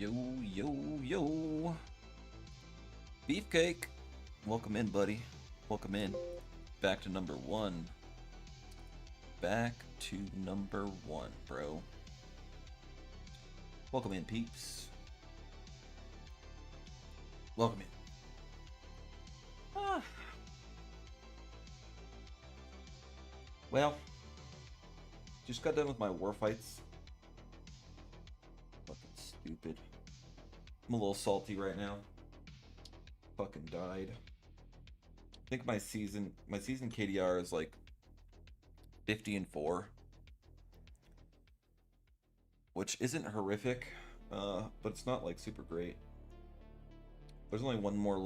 Yo, yo, yo. Beefcake. Welcome in, buddy. Welcome in. Back to number one. Back to number one, bro. Welcome in, peeps. Welcome in. Well, just got done with my war fights. Fucking stupid. I'm a little salty right now. Fucking died. I think my season KDR is like 50-4, which isn't horrific, but it's not like super great. There's only one more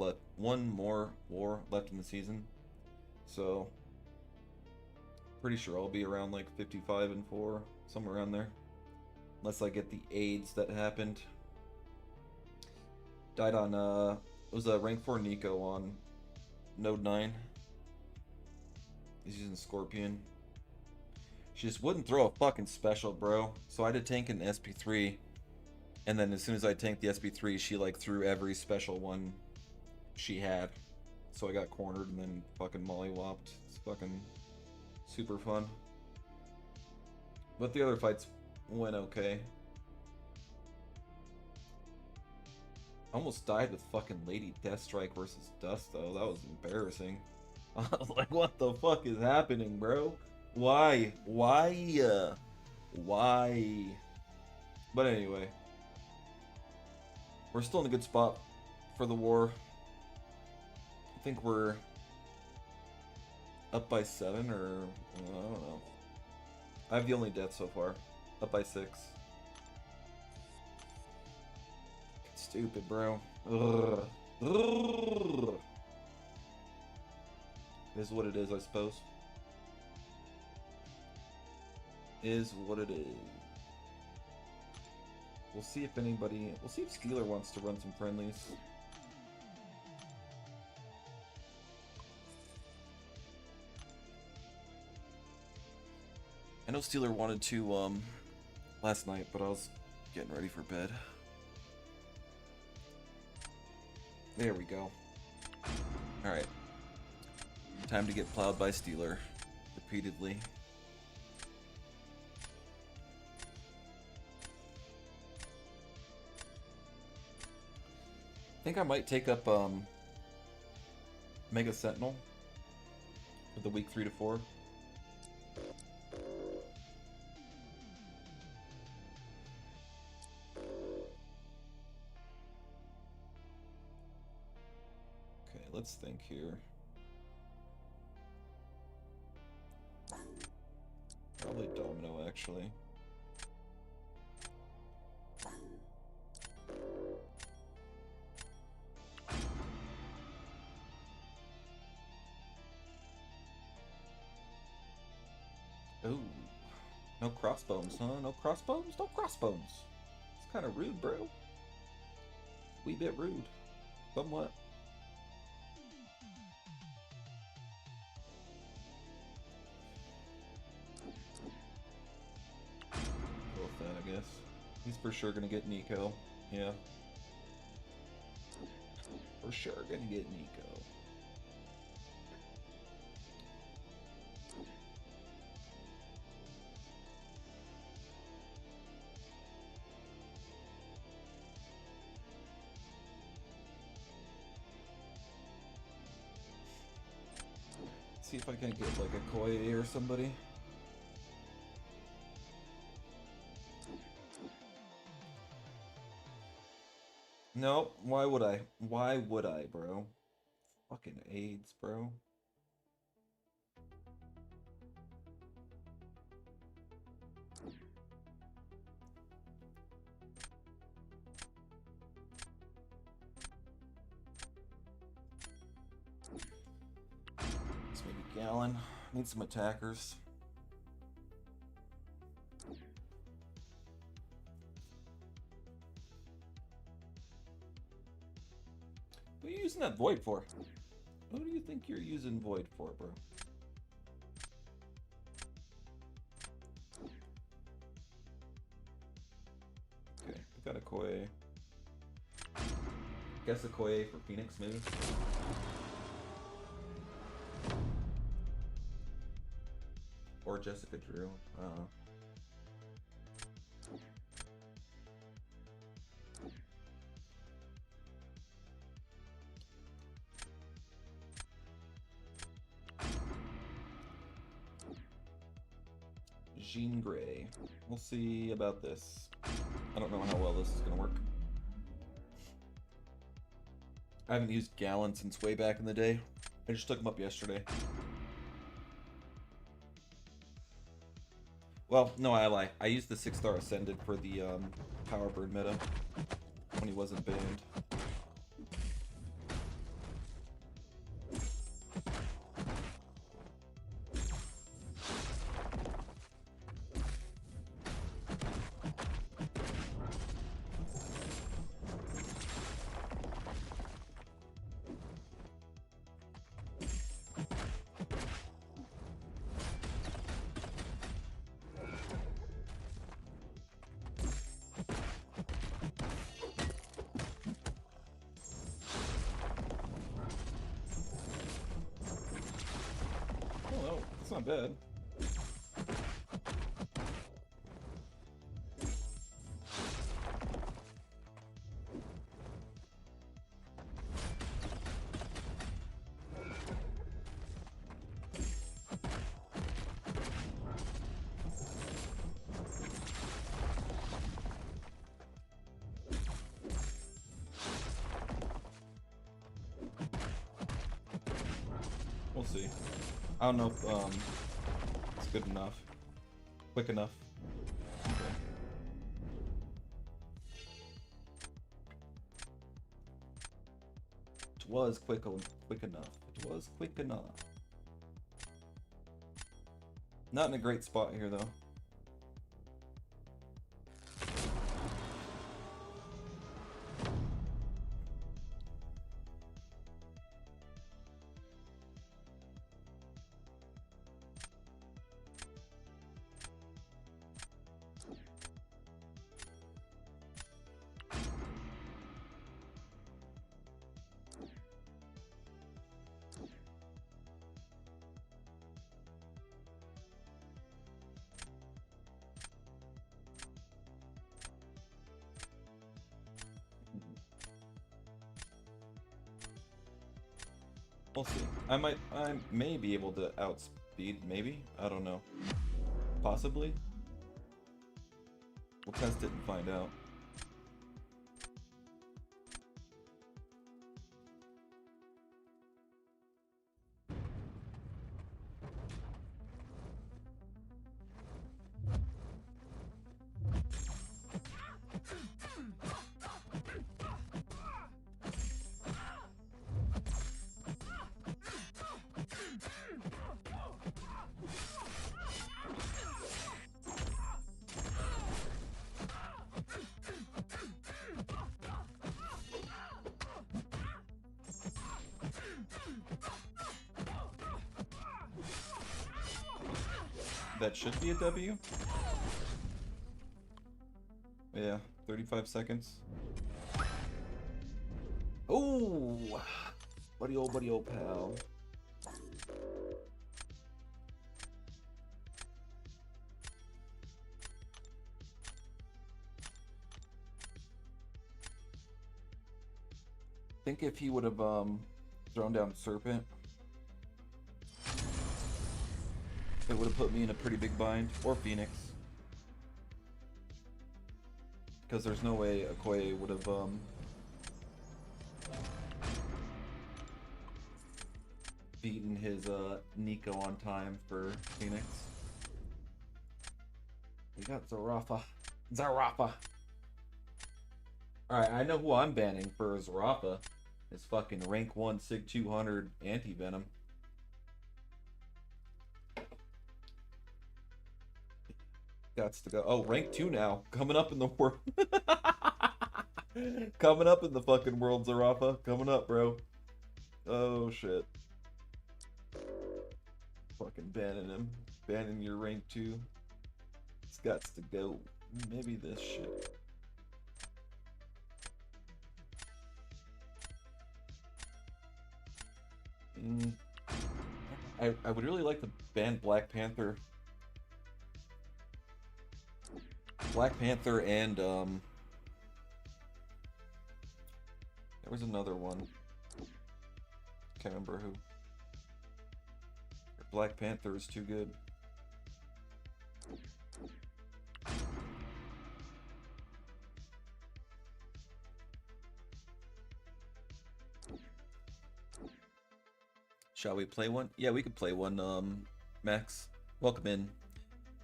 war left in the season, so pretty sure I'll be around like 55-4, somewhere around there, unless I get the AIDS that happened. Died on it was a rank 4 Nico on Node 9. He's using Scorpion. She just wouldn't throw a fucking special, bro. So I had to tank an SP3, and then as soon as I tanked the SP3, she like threw every special one she had. So I got cornered and then fucking mollywopped. It's fucking super fun. But the other fights went okay. I almost died with fucking Lady Deathstrike versus Dust, though. That was embarrassing. I was like, what the fuck is happening, bro? Why? Why? Why? But anyway. We're still in a good spot for the war. I think we're up by 7, or I don't know. I have the only death so far. Up by 6. Stupid, bro. Ugh. Ugh. Is what it is, I suppose. Is what it is. We'll see if anybody... We'll see if Steeler wants to run some friendlies. I know Steeler wanted to, last night, but I was getting ready for bed. There we go. Alright. Time to get plowed by Steeler. Repeatedly. I think I might take up, Mega Sentinel for the week 3 to 4. Let's think here. Probably Domino, actually. Ooh. No crossbones, huh? No crossbones? No crossbones. It's kind of rude, bro. Wee bit rude. Somewhat. I guess. He's for sure gonna get Nico. Yeah. For sure gonna get Nico. See if I can get like a Koi or somebody. No, why would I? Why would I, bro? Fucking AIDS, bro. Let's maybe Gallon. Need some attackers. What are you using that Void for? What do you think you're using Void for, bro? Okay, we got a Koi. Guess Okoye for Phoenix, maybe? Or Jessica Drew. I don't know. Jean Grey. We'll see about this. I don't know how well this is going to work. I haven't used Gallon since way back in the day. I just took him up yesterday. Well, no, I lie. I used the 6-star Ascended for the Power Bird meta when he wasn't banned. It's not bad. We'll see. I don't know if it's good enough. Quick enough. Okay. It was quick enough. It was quick enough. Not in a great spot here though. We'll see. I may be able to outspeed, maybe? I don't know. Possibly? We'll test it and find out. That should be a W. Yeah, 35 seconds. Oh, buddy old pal. I think if he would have thrown down Serpent, it would have put me in a pretty big bind, or Phoenix. Because there's no way Okoye would have beaten his Nico on time for Phoenix. We got Zarafa. Zarafa! Alright, I know who I'm banning for Zarafa. It's fucking rank 1 Sig 200 anti-venom. Gots to go. Oh, rank 2 now. Coming up in the world. Coming up in the fucking world, Zarafa. Coming up, bro. Oh, shit. Fucking banning him. Banning your rank 2. It's gots to go. Maybe this shit. Mm, I would really like the band Black Panther. Black Panther and there was another one. Can't remember who. Black Panther is too good. Shall we play one? Yeah, we could play one, Max. Welcome in.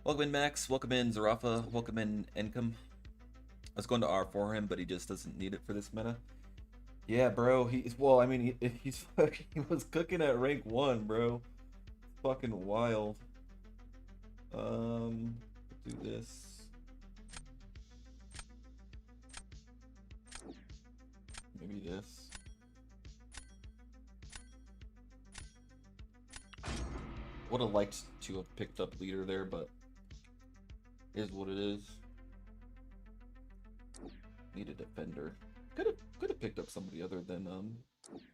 Welcome in, Max. Welcome in, Zarafa. Welcome in, Encom. I was going to R for him, but he just doesn't need it for this meta. Yeah, bro. Well, I mean, he was cooking at rank 1, bro. Fucking wild. Do this. Maybe this. Would have liked to have picked up leader there, but is what it is. Need a defender. Could have picked up somebody other than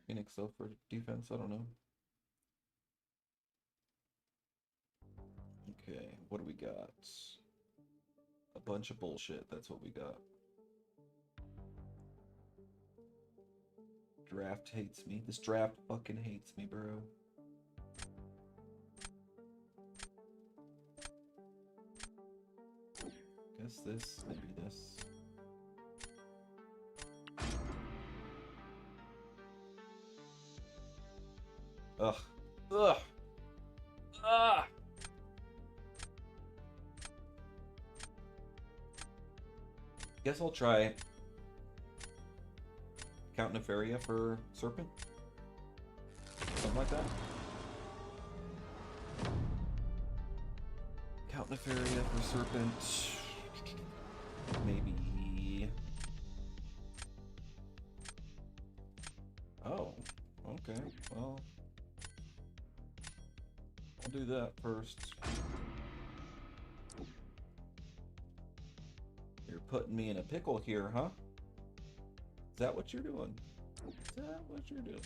Phoenix though for defense. I don't know. Okay, what do we got? A bunch of bullshit. That's what we got. Draft hates me. This draft fucking hates me, bro. Guess this, maybe this. Ugh. Ugh. Ah. Guess I'll try Count Nefaria for Serpent. Something like that. Count Nefaria for Serpent. Maybe. Oh, okay. Well, I'll do that first. You're putting me in a pickle here, huh? Is that what you're doing? Is that what you're doing?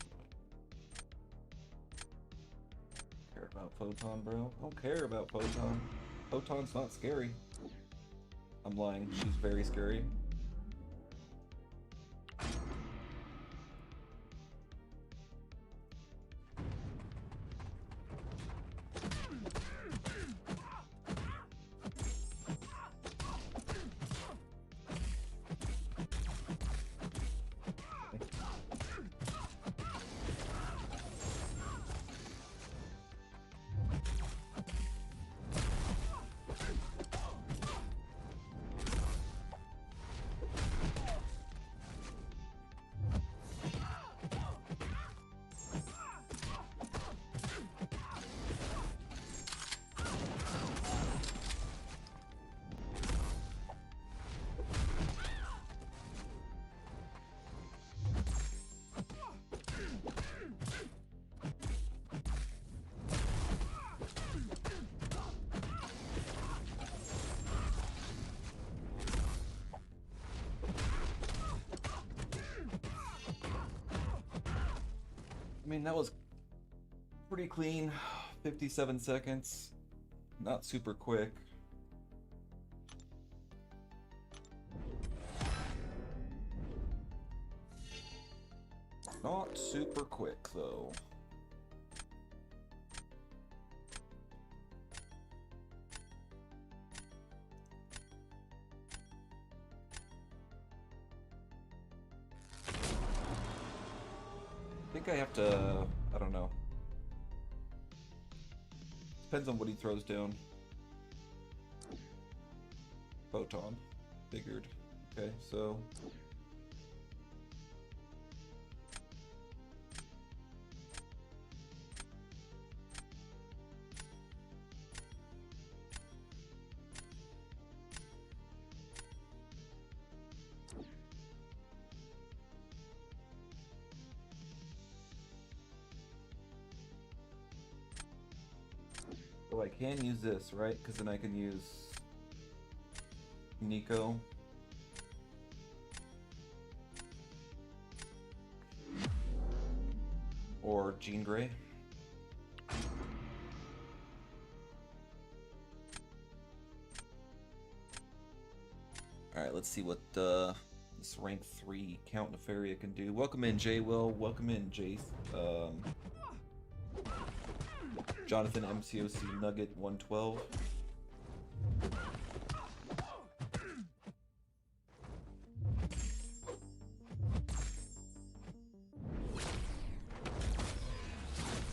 Care about Photon, bro? Don't care about Photon. Photon's not scary. I'm lying. She's very scary. I mean, that was pretty clean. 57 seconds. Not super quick. Not super quick, though. I think I have to, I don't know. Depends on what he throws down. Photon. Figured. Okay, so... So I can use this, right? Because then I can use Nico. Or Jean Grey. Alright, let's see what this rank 3 Count Nefaria can do. Welcome in, J. Will. Welcome in, Jace. Jonathan MCOC Nugget 112.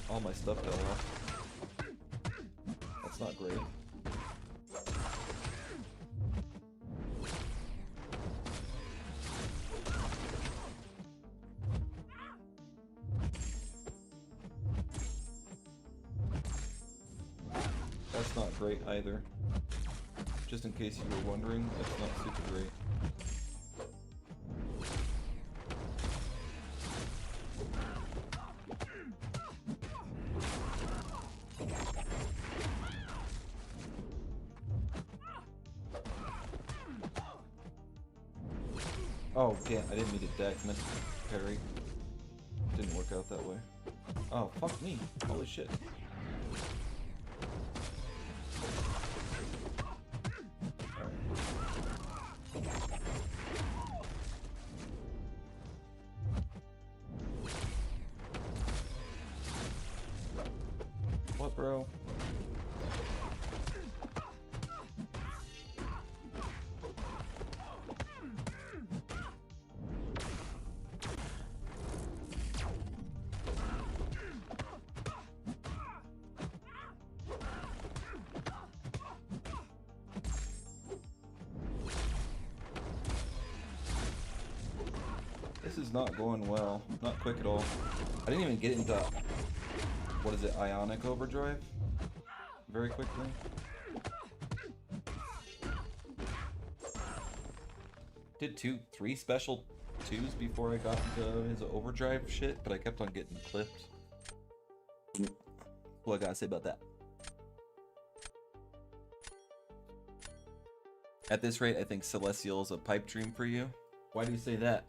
All my stuff fell off. That's not great. That's not great either. Just in case you were wondering, that's not super great. Oh, damn, I didn't mean to deck, I meant to parry. Didn't work out that way. Oh, fuck me. Holy shit. What, bro? This is not going well. Not quick at all. I didn't even get into, what is it, Ionic Overdrive? Very quickly. Did 3 special 2s before I got into his overdrive shit, but I kept on getting clipped. What I gotta say about that? At this rate, I think Celestial is a pipe dream for you. Why do you say that?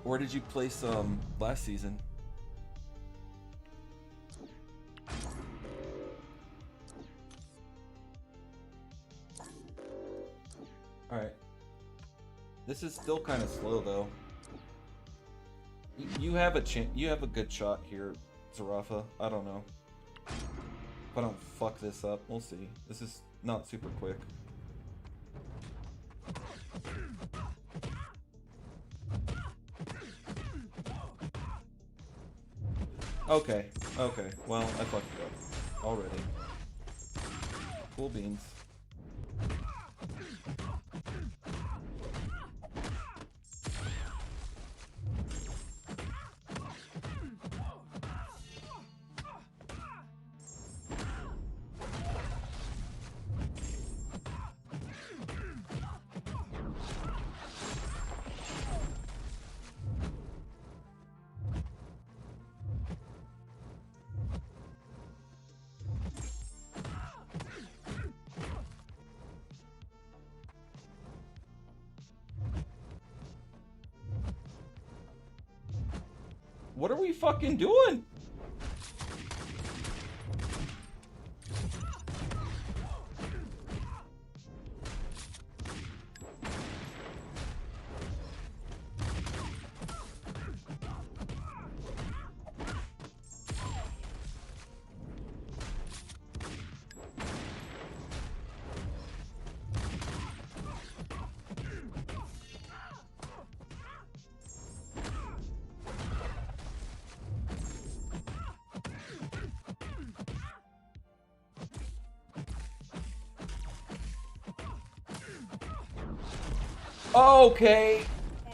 Where did you place last season? Alright. This is still kind of slow though. You have a you have a good shot here, Zarafa. I don't know. If I don't fuck this up, we'll see. This is not super quick. Okay, okay. Well, I fucked it up already. Cool beans. What are we fucking doing? Okay.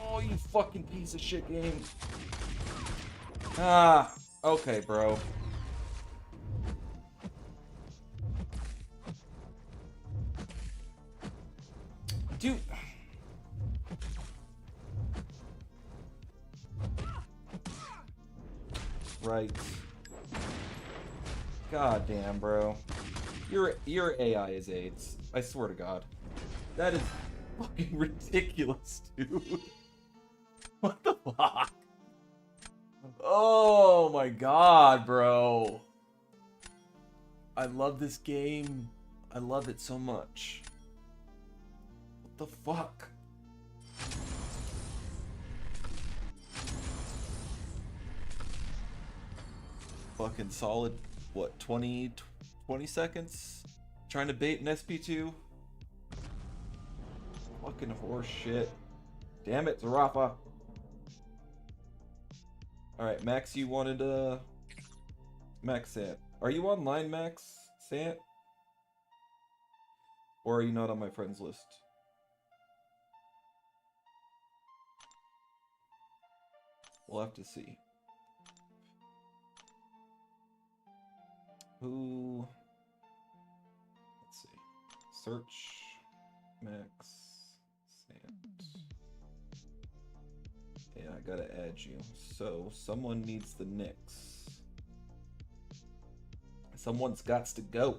Oh, you fucking piece of shit game. Ah, okay, bro. Dude. Right. God damn, bro. Your AI is AIDS. I swear to God. That is fucking ridiculous, dude. What the fuck? Oh my god, bro. I love this game. I love it so much. What the fuck? Fucking solid, what, 20 seconds? Trying to bait an SP2? Fucking horse shit. Damn it, Zarafa. Alright, Max, you wanted, Max Sant. Are you online, Max Sant? Or are you not on my friends list? We'll have to see. Who? Let's see. Search Max Sant. Yeah, I gotta add you. So, someone needs the Knicks. Someone's gots to go.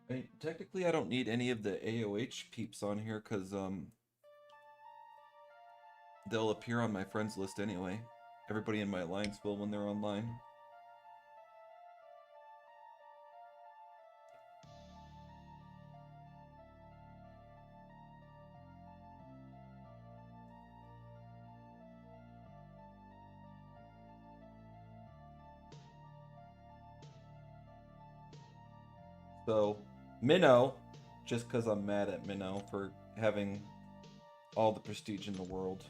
I mean, technically, I don't need any of the AOH peeps on here because they'll appear on my friends list anyway. Everybody in my alliance will when they're online. So, Minnow, just because I'm mad at Minnow for having all the prestige in the world.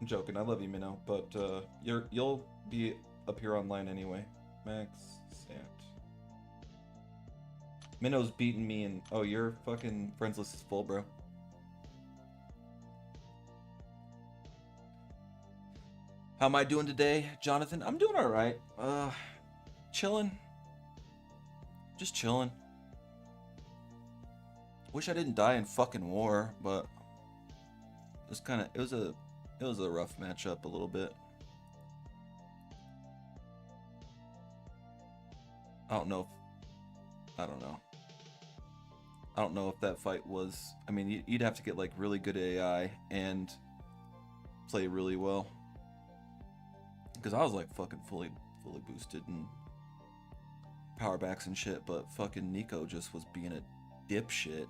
I'm joking, I love you, Minnow, but you'll be up here online anyway. Max Sant. Minnow's beating me and oh, your fucking friends list is full, bro. How am I doing today, Jonathan? I'm doing alright. Chilling. Just chilling. Wish I didn't die in fucking war, but it was a rough matchup a little bit. I don't know if that fight was, I mean, you'd have to get like really good AI and play really well. Because I was like fucking fully boosted and power backs and shit, but fucking Nico just was being a dipshit.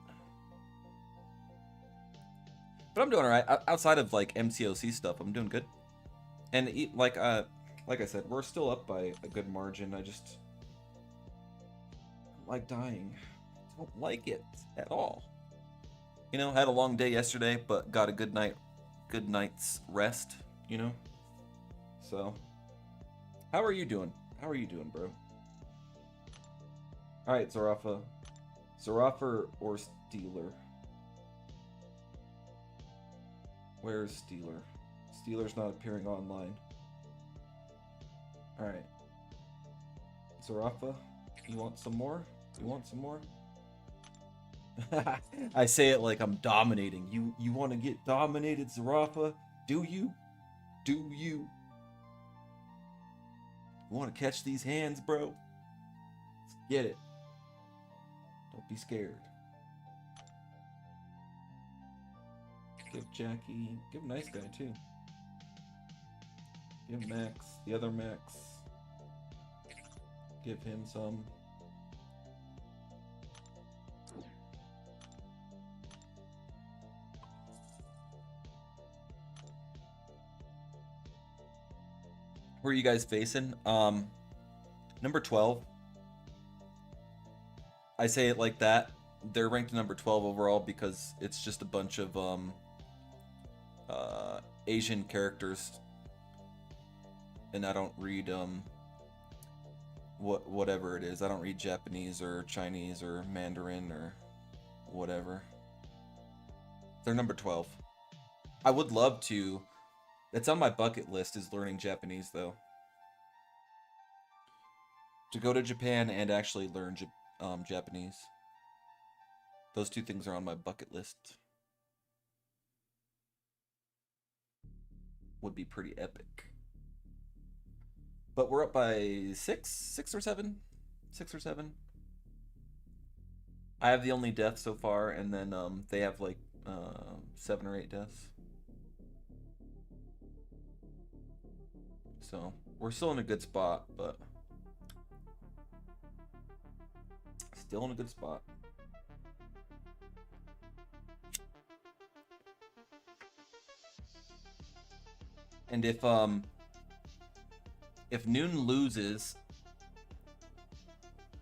But I'm doing alright. Outside of like MCOC stuff, I'm doing good. And like I said, we're still up by a good margin. I just don't like dying. I don't like it at all. You know, had a long day yesterday, but got a good night's rest, you know? So, how are you doing? How are you doing, bro? Alright, Zarafa. Zarafa or Steeler? Where's Steeler? Steeler's not appearing online. Alright. Zarafa, you want some more? You want some more? I say it like I'm dominating. You want to get dominated, Zarafa? Do you? Do you? You want to catch these hands, bro? Let's get it. Don't be scared. Give Jackie... Give Nice Guy, too. Give Max. The other Max. Give him some. Who are you guys facing? Number 12. I say it like that. They're ranked number 12 overall because it's just a bunch of Asian characters, and I don't read whatever it is. I don't read Japanese or Chinese or Mandarin or whatever. They're number 12. I would love to. It's on my bucket list, is learning Japanese, though. To go to Japan and actually learn Japanese. Those two things are on my bucket list. would be pretty epic. But we're up by 6 or 7? 6 or 7? I have the only death so far, and then they have like 7 or 8 deaths. So we're still in a good spot, but still in a good spot. And if Noon loses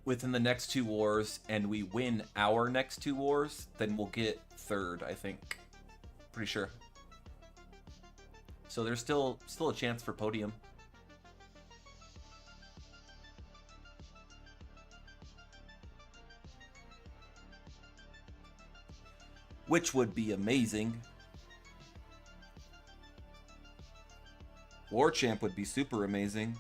within the next 2 wars and we win our next 2 wars, then we'll get 3rd, I think. Pretty sure. So there's still a chance for podium. Which would be amazing. War Champ would be super amazing.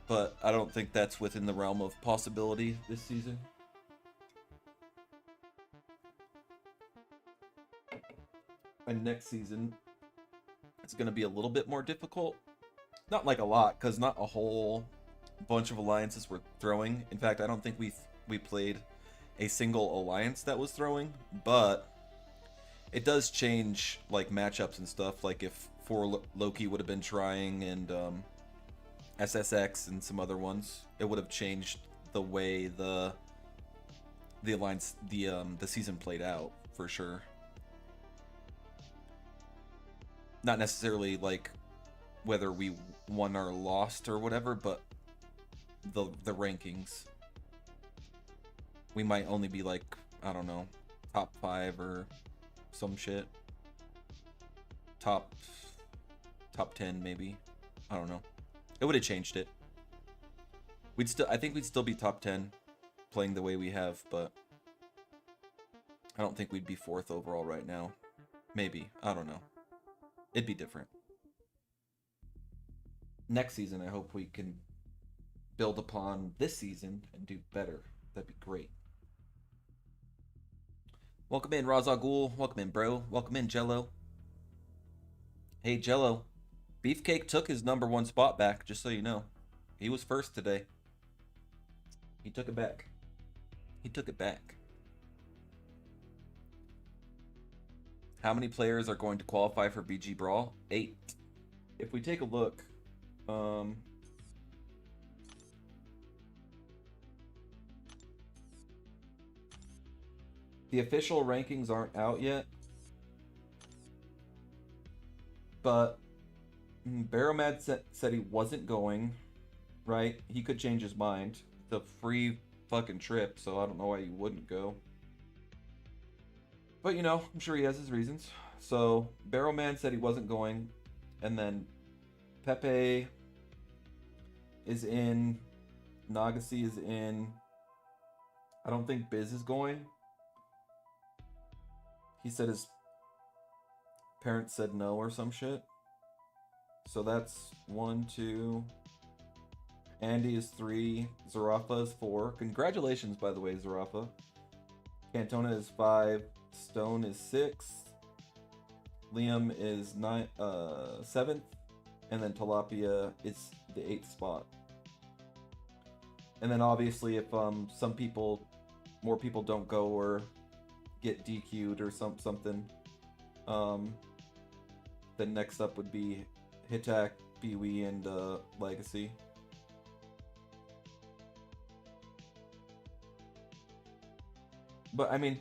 But I don't think that's within the realm of possibility this season. And next season, it's going to be a little bit more difficult. Not like a lot, because not a whole bunch of alliances were throwing. In fact, I don't think we played a single alliance that was throwing, but it does change like matchups and stuff. Like if 4 Loki would have been trying and SSX and some other ones, it would have changed the way the alliance the season played out for sure. Not necessarily like whether we won or lost or whatever, but the rankings. We might only be like, I don't know, top 5 or some shit. Top 10 maybe. I don't know. It would have changed it. I think we'd still be top 10 playing the way we have, but I don't think we'd be 4th overall right now. Maybe. I don't know. It'd be different. Next season, I hope we can build upon this season and do better. That'd be great. Welcome in, Razagul. Welcome in, bro. Welcome in, Jello. Hey, Jello. Beefcake took his #1 spot back, just so you know. He was first today. He took it back. He took it back. How many players are going to qualify for BG Brawl? 8. If we take a look, the official rankings aren't out yet, but Baromad said he wasn't going, right? He could change his mind. It's a free fucking trip, so I don't know why you wouldn't go. But, you know, I'm sure he has his reasons. So, Barrowman said he wasn't going. And then Pepe is in. Nagasi is in. I don't think Biz is going. He said his parents said no or some shit. So that's 1, 2. Andy is 3. Zarafa is 4. Congratulations, by the way, Zarafa. Cantona is 5. Stone is 6. Liam is 7th. And then Tilapia is the 8th spot. And then obviously if more people don't go or get DQ'd or something, then next up would be Hitak, Bwee, and Legacy. But I mean,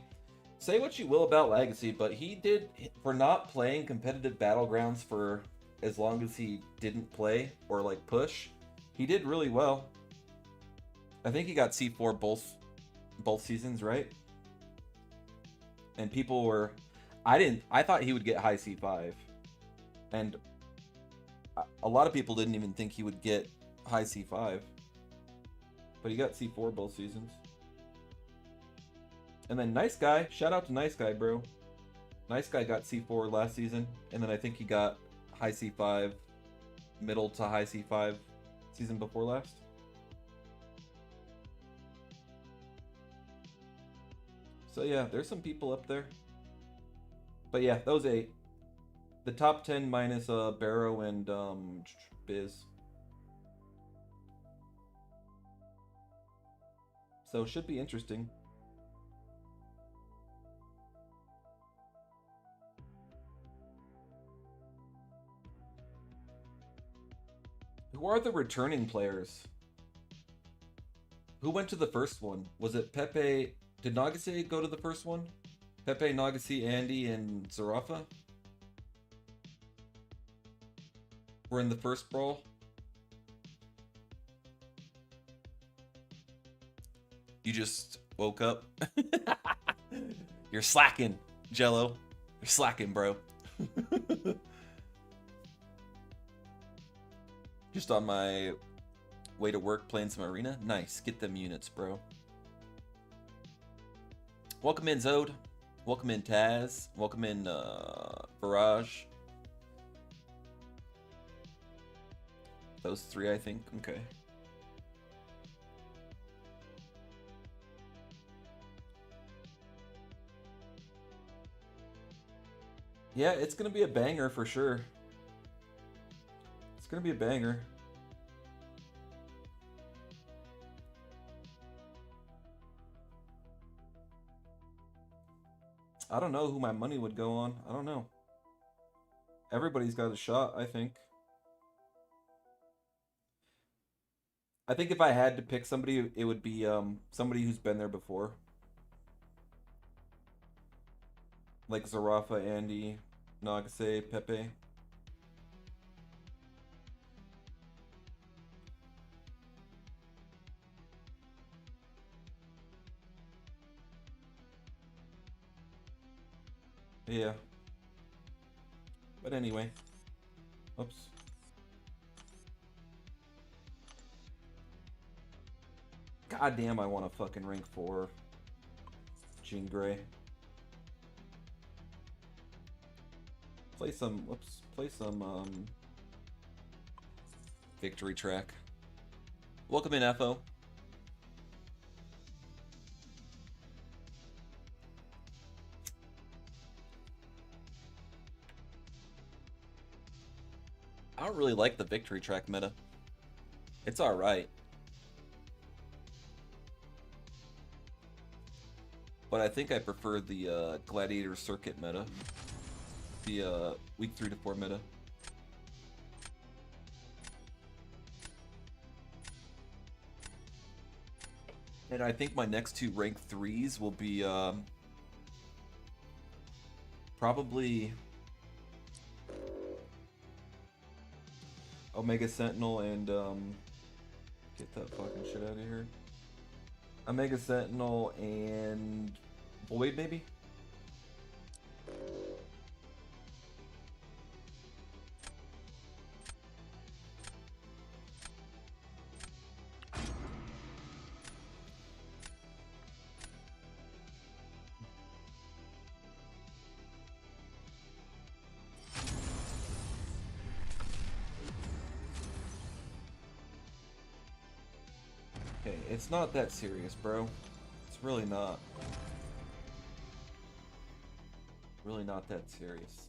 say what you will about Legacy, but he did, for not playing competitive Battlegrounds for as long as he didn't play or like push, he did really well. I think he got C4 both seasons, right? And people were, I thought he would get high C5, and a lot of people didn't even think he would get high C5, but he got C4 both seasons. And then Nice Guy, shout out to Nice Guy, bro. Nice Guy got C4 last season, and then I think he got high C5, middle to high C5 season before last. So yeah, there's some people up there. But yeah, those 8. The top 10 minus Barrow and Biz. So should be interesting. Who are the returning players? Who went to the first one? Was it Pepe? Did Nagase go to the first one? Pepe, Nagase, Andy, and Zarafa were in the first brawl. You just woke up. You're slacking, Jello. You're slacking, bro. Just on my way to work playing some arena. Nice. Get them units, bro. Welcome in, Zode. Welcome in, Taz. Welcome in, Barrage. Those three, I think. Okay. Yeah, it's gonna be a banger for sure. It's gonna be a banger. I don't know who my money would go on. I don't know. Everybody's got a shot, I think. I think if I had to pick somebody, it would be somebody who's been there before. Like Zarafa, Andy, Nagase, Pepe. Yeah. But anyway. Oops. God damn, I want a fucking rank 4 Jean Grey. Play some, whoops, play some, victory track. Welcome in, FO. I don't really like the victory track meta. It's alright. But I think I prefer the Gladiator Circuit meta. The week 3 to 4 meta. And I think my next 2 rank 3s will be probably Omega Sentinel and get that fucking shit out of here. Omega Sentinel and Void, maybe? Okay, it's not that serious, bro. It's really not. Really not that serious.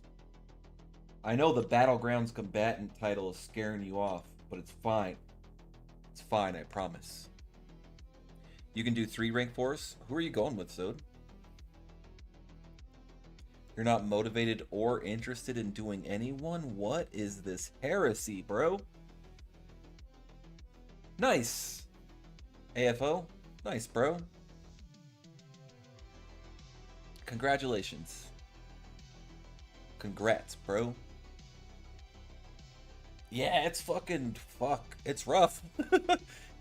I know the Battlegrounds combatant title is scaring you off, but it's fine. It's fine, I promise. You can do 3 rank 4s? Who are you going with, Sode? You're not motivated or interested in doing any one? What is this heresy, bro? Nice! AFO? Nice, bro. Congratulations. Congrats, bro. Yeah, it's fucking... Fuck. It's rough.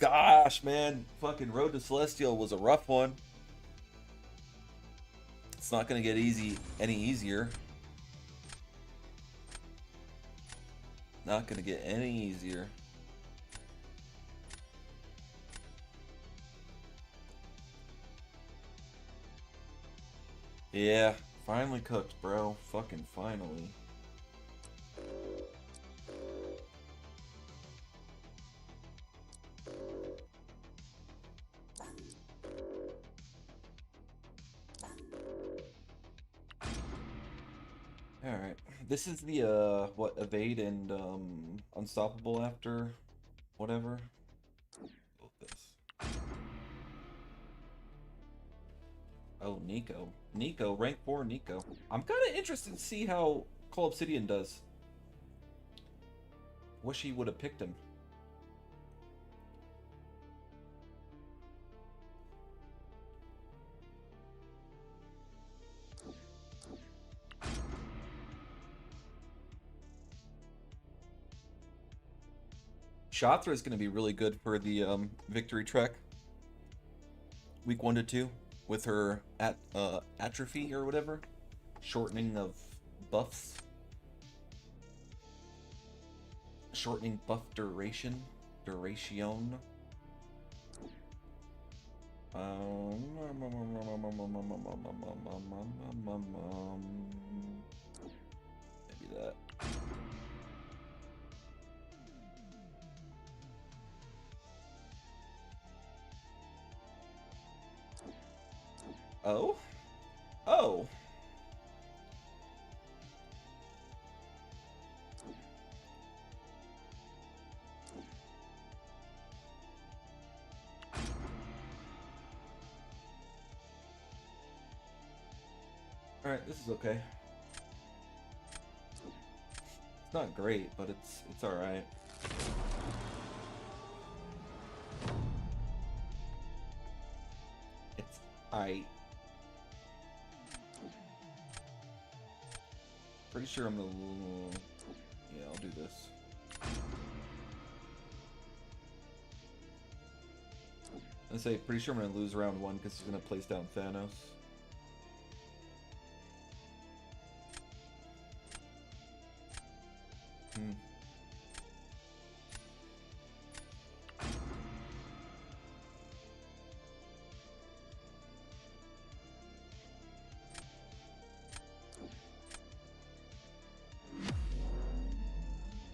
Gosh, man. Fucking Road to Celestial was a rough one. It's not gonna get any easier. Not gonna get any easier. Yeah, finally cooked, bro. Fucking finally. Alright. This is the, what, evade and, unstoppable after whatever? Oh, this. Oh, Nico. Nico, rank 4 Nico. I'm kind of interested to see how Call Obsidian does. Wish he would have picked him. Shatra is going to be really good for the victory trek. Week 1 to 2 with her atrophy or whatever. Shortening of buffs. Shortening buff duration. Duration. Maybe that. Oh? Oh! Alright, this is okay. It's not great, but it's alright. It's alright. Pretty sure I'm gonna... Yeah, I'll do this. I'm gonna say, pretty sure I'm gonna lose round 1 because he's gonna place down Thanos.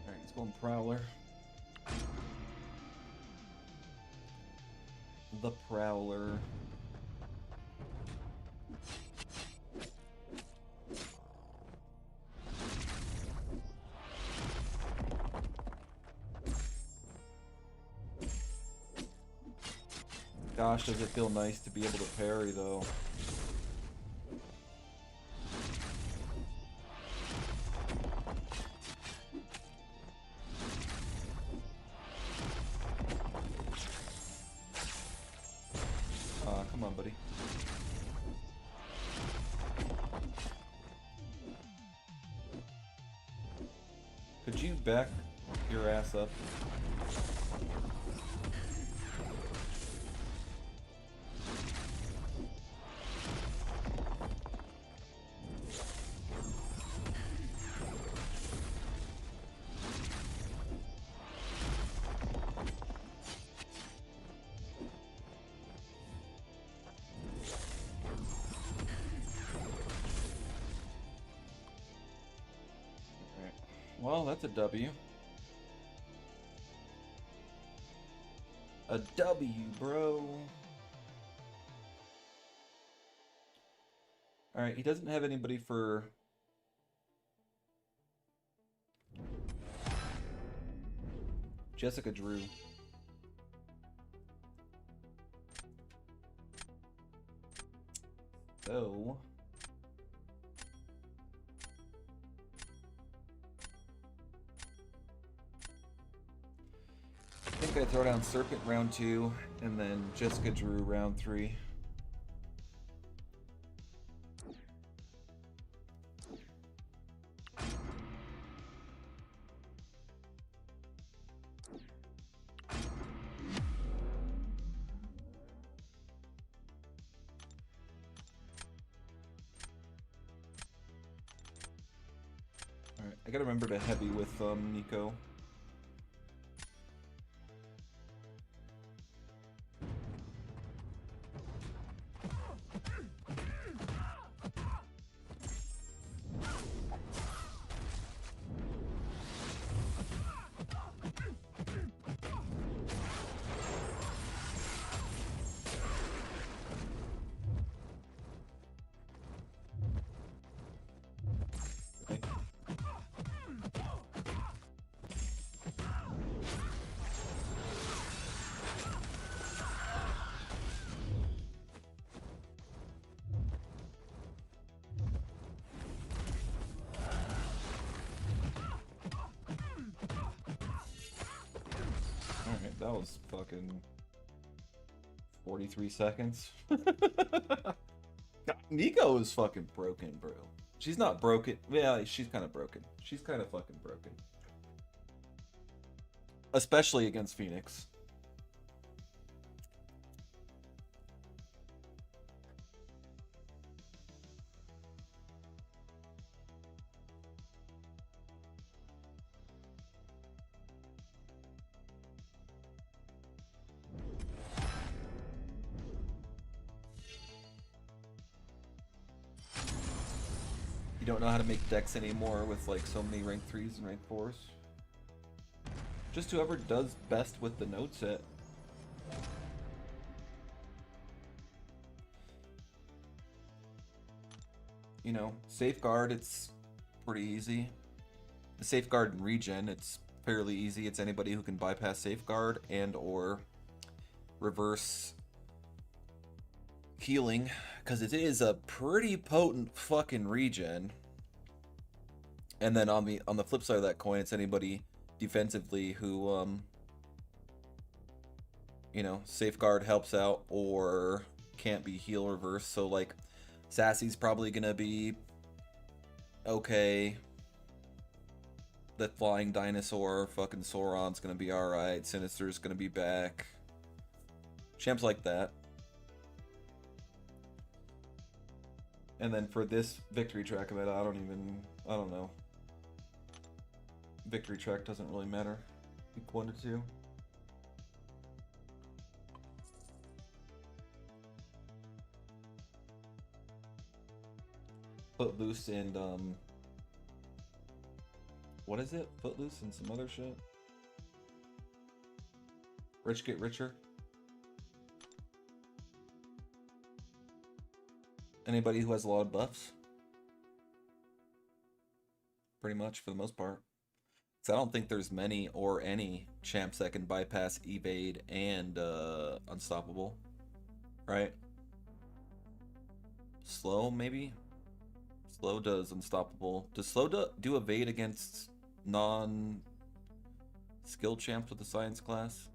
Alright, let's go on Prowler. The Prowler. Gosh, does it feel nice to be able to parry, though. Come on, buddy. Could you back your ass up? Well, that's a W. A W, bro. Alright, he doesn't have anybody for... Jessica Drew. So... I think I throw down Serpent round 2, and then Jessica Drew round 3. Alright, I gotta remember to heavy with Nico. Okay. That was fucking 43 seconds. Nico is fucking broken, bro. She's not broken. Yeah, she's kind of broken. She's kind of fucking broken. Especially against Phoenix. You don't know how to make decks anymore with like so many rank 3s and rank 4s. Just whoever does best with the node set. You know, Safeguard, it's pretty easy. The Safeguard and Regen, it's fairly easy. It's anybody who can bypass Safeguard and or reverse healing, because it is a pretty potent fucking regen. And then on the flip side of that coin, it's anybody defensively who you know, Safeguard helps out or can't be heal reverse. So like Sassy's probably gonna be okay. The Flying Dinosaur, fucking Sauron's gonna be alright. Sinister's gonna be back. Champs like that. And then for this victory track of it, I don't know. Victory track doesn't really matter. Week 1 to 2. Footloose and what is it? Footloose and some other shit. Rich get richer. Anybody who has a lot of buffs. Pretty much for the most part. So I don't think there's many or any champs that can bypass evade and unstoppable. Right? Slow maybe? Slow does unstoppable. Does Slow do evade against non-skill champs with the science class?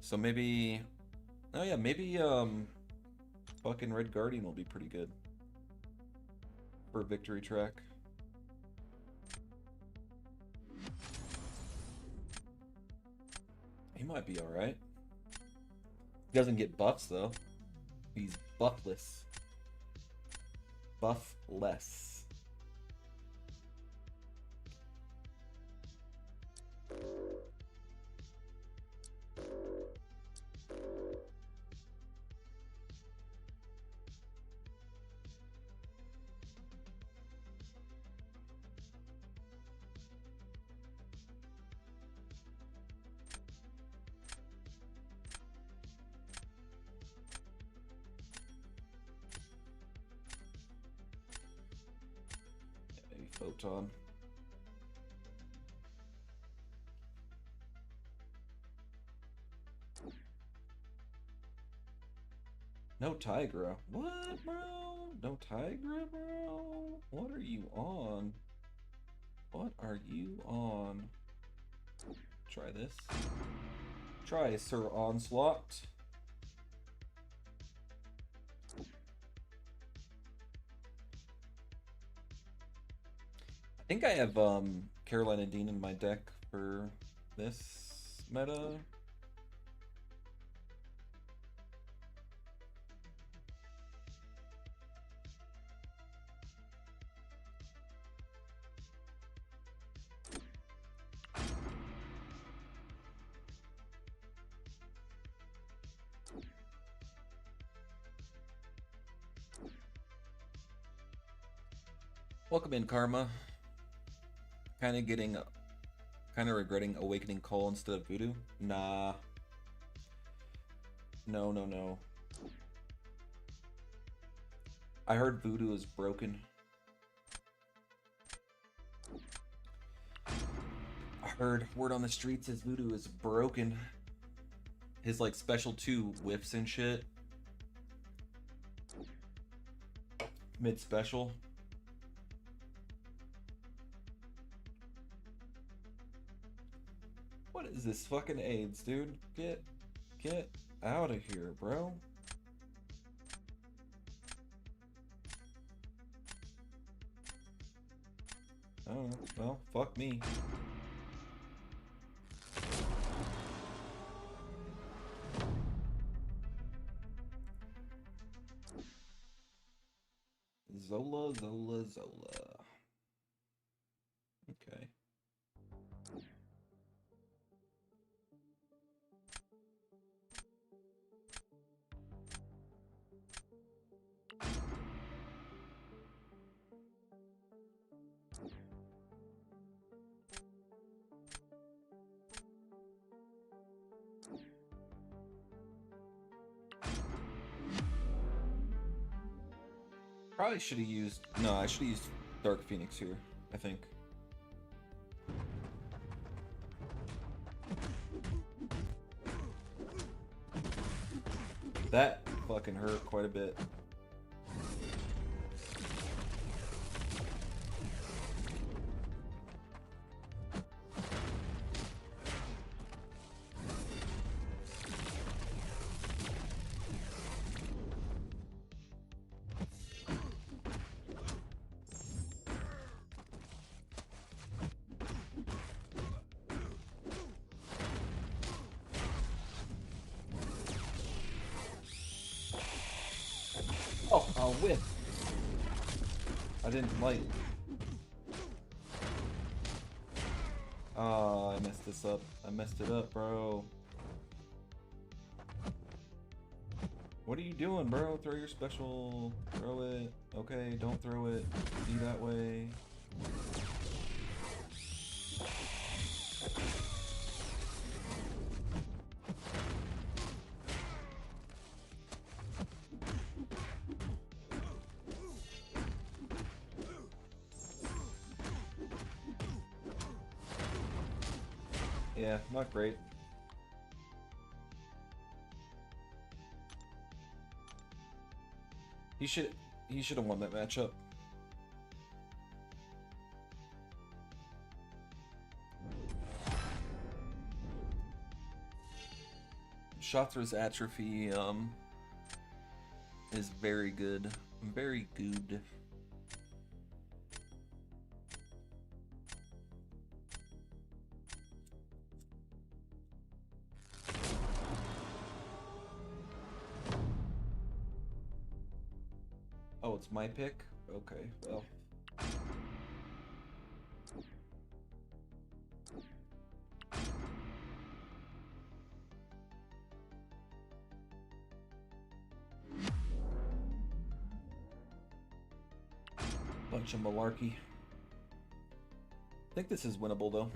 So maybe... Oh yeah, maybe fucking Red Guardian will be pretty good for victory track. He might be alright. He doesn't get buffs though. He's buffless. Buffless. Photon. No Tigra. What, bro? No Tigra, bro? What are you on? What are you on? Try this. Try Sir Onslaught. I think I have Carolina Dean in my deck for this meta. Welcome in, Karma. Kind of regretting Awakening Call instead of Voodoo? Nah. No. I heard Voodoo is broken. I heard word on the street says Voodoo is broken. His like special 2 whiffs and shit. Mid special. What is this fucking AIDS, dude? Get out of here, bro. Oh, well, fuck me. Zola. Okay. Probably should have used... No, I should have used Dark Phoenix here, I think. That fucking hurt quite a bit. Oh, I'll whip. I didn't light. Oh, I messed this up. I messed it up, bro. What are you doing, bro? Throw your special. Throw it. Okay, don't throw it. Be that way. Yeah, not great. He should have won that matchup. Shothra's Atrophy is very good. Very good. Oh, it's my pick? Okay, well. Bunch of malarkey. I think this is winnable, though.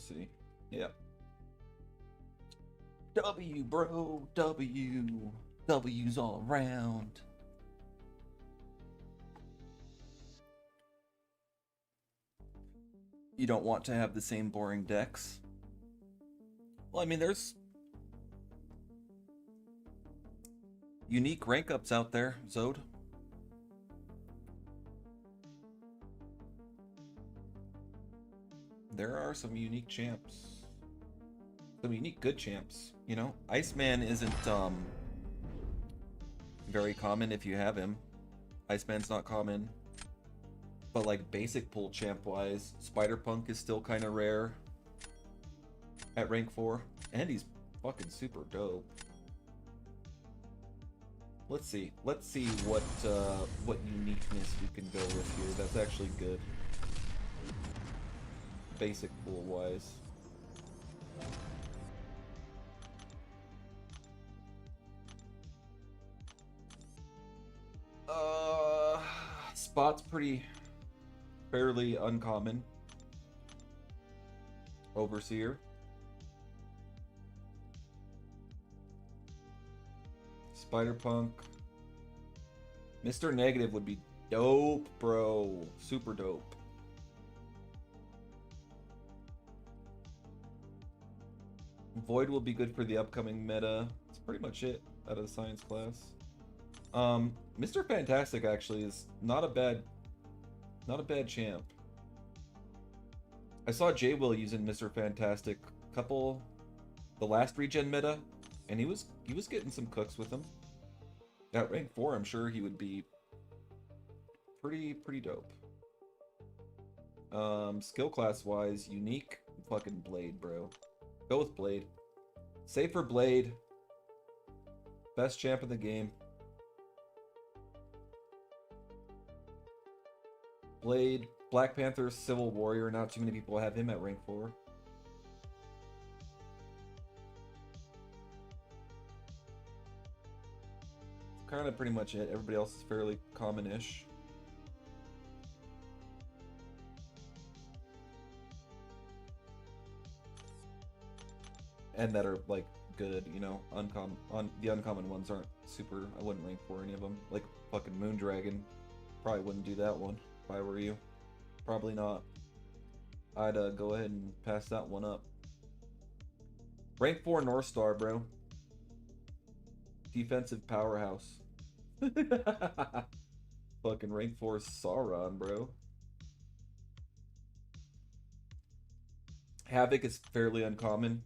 See. Yeah. W, bro. W. W's all around. You don't want to have the same boring decks. Well, I mean, there's unique rank ups out there, Zode. There are some unique champs. Some unique good champs, you know? Iceman isn't very common if you have him. Iceman's not common. But like basic pull champ wise, Spider-Punk is still kind of rare at rank 4. And he's fucking super dope. Let's see what uniqueness we can go with here. That's actually good. Basic pool wise. Spot's fairly uncommon. Overseer. Spider-Punk. Mr. Negative would be dope, bro. Super dope. Void will be good for the upcoming meta. That's pretty much it out of the science class. Mr. Fantastic actually is not a bad champ. I saw J-Will using Mr. Fantastic the last regen meta, and he was getting some cooks with him. At rank 4, I'm sure he would be pretty dope. Skill class wise, unique, fucking Blade, bro. Go with Blade. Save for Blade. Best champ in the game. Blade, Black Panther, Civil Warrior. Not too many people have him at rank 4. Kind of pretty much it. Everybody else is fairly common-ish. And that are like good, you know. The uncommon ones aren't super. I wouldn't rank for any of them. Like fucking Moondragon. Probably wouldn't do that one if I were you. Probably not. I'd go ahead and pass that one up. Rank 4 North Star, bro. Defensive powerhouse. Fucking rank 4 Sauron, bro. Havoc is fairly uncommon.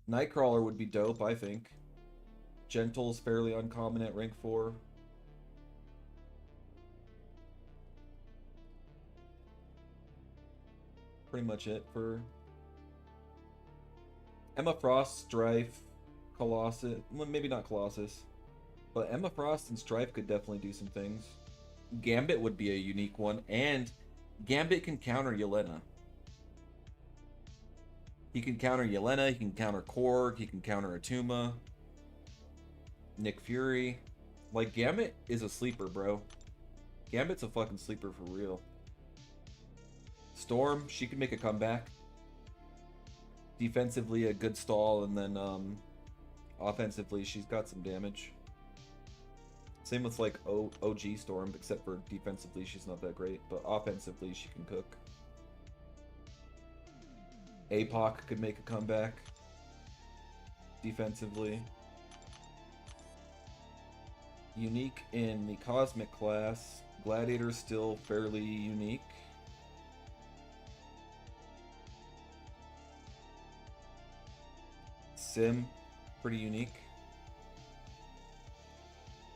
Nightcrawler would be dope, I think. Gentle's fairly uncommon at rank 4. Pretty much it for Emma Frost, Strife, Colossus. Well, maybe not Colossus, but Emma Frost and Strife could definitely do some things. Gambit would be a unique one, and Gambit can counter Yelena. He can counter Yelena, he can counter Korg, he can counter Atuma, Nick Fury. Like, Gambit is a sleeper, bro. Gambit's a fucking sleeper for real. Storm, she could make a comeback. Defensively, a good stall, and then offensively, she's got some damage. Same with like OG Storm, except for defensively, she's not that great, but offensively, she can cook. APOC could make a comeback. Defensively. Unique in the Cosmic class. Gladiator's still fairly unique. Sim, pretty unique.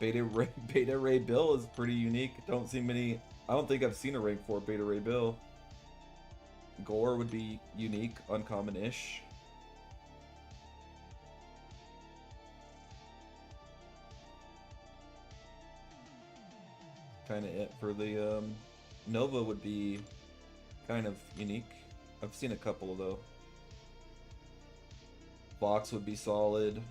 Beta Ray Bill is pretty unique. Don't see many. I don't think I've seen a rank 4 Beta Ray Bill. Gore would be unique, uncommon-ish. Kind of it for the Nova would be kind of unique. I've seen a couple though. Fox would be solid.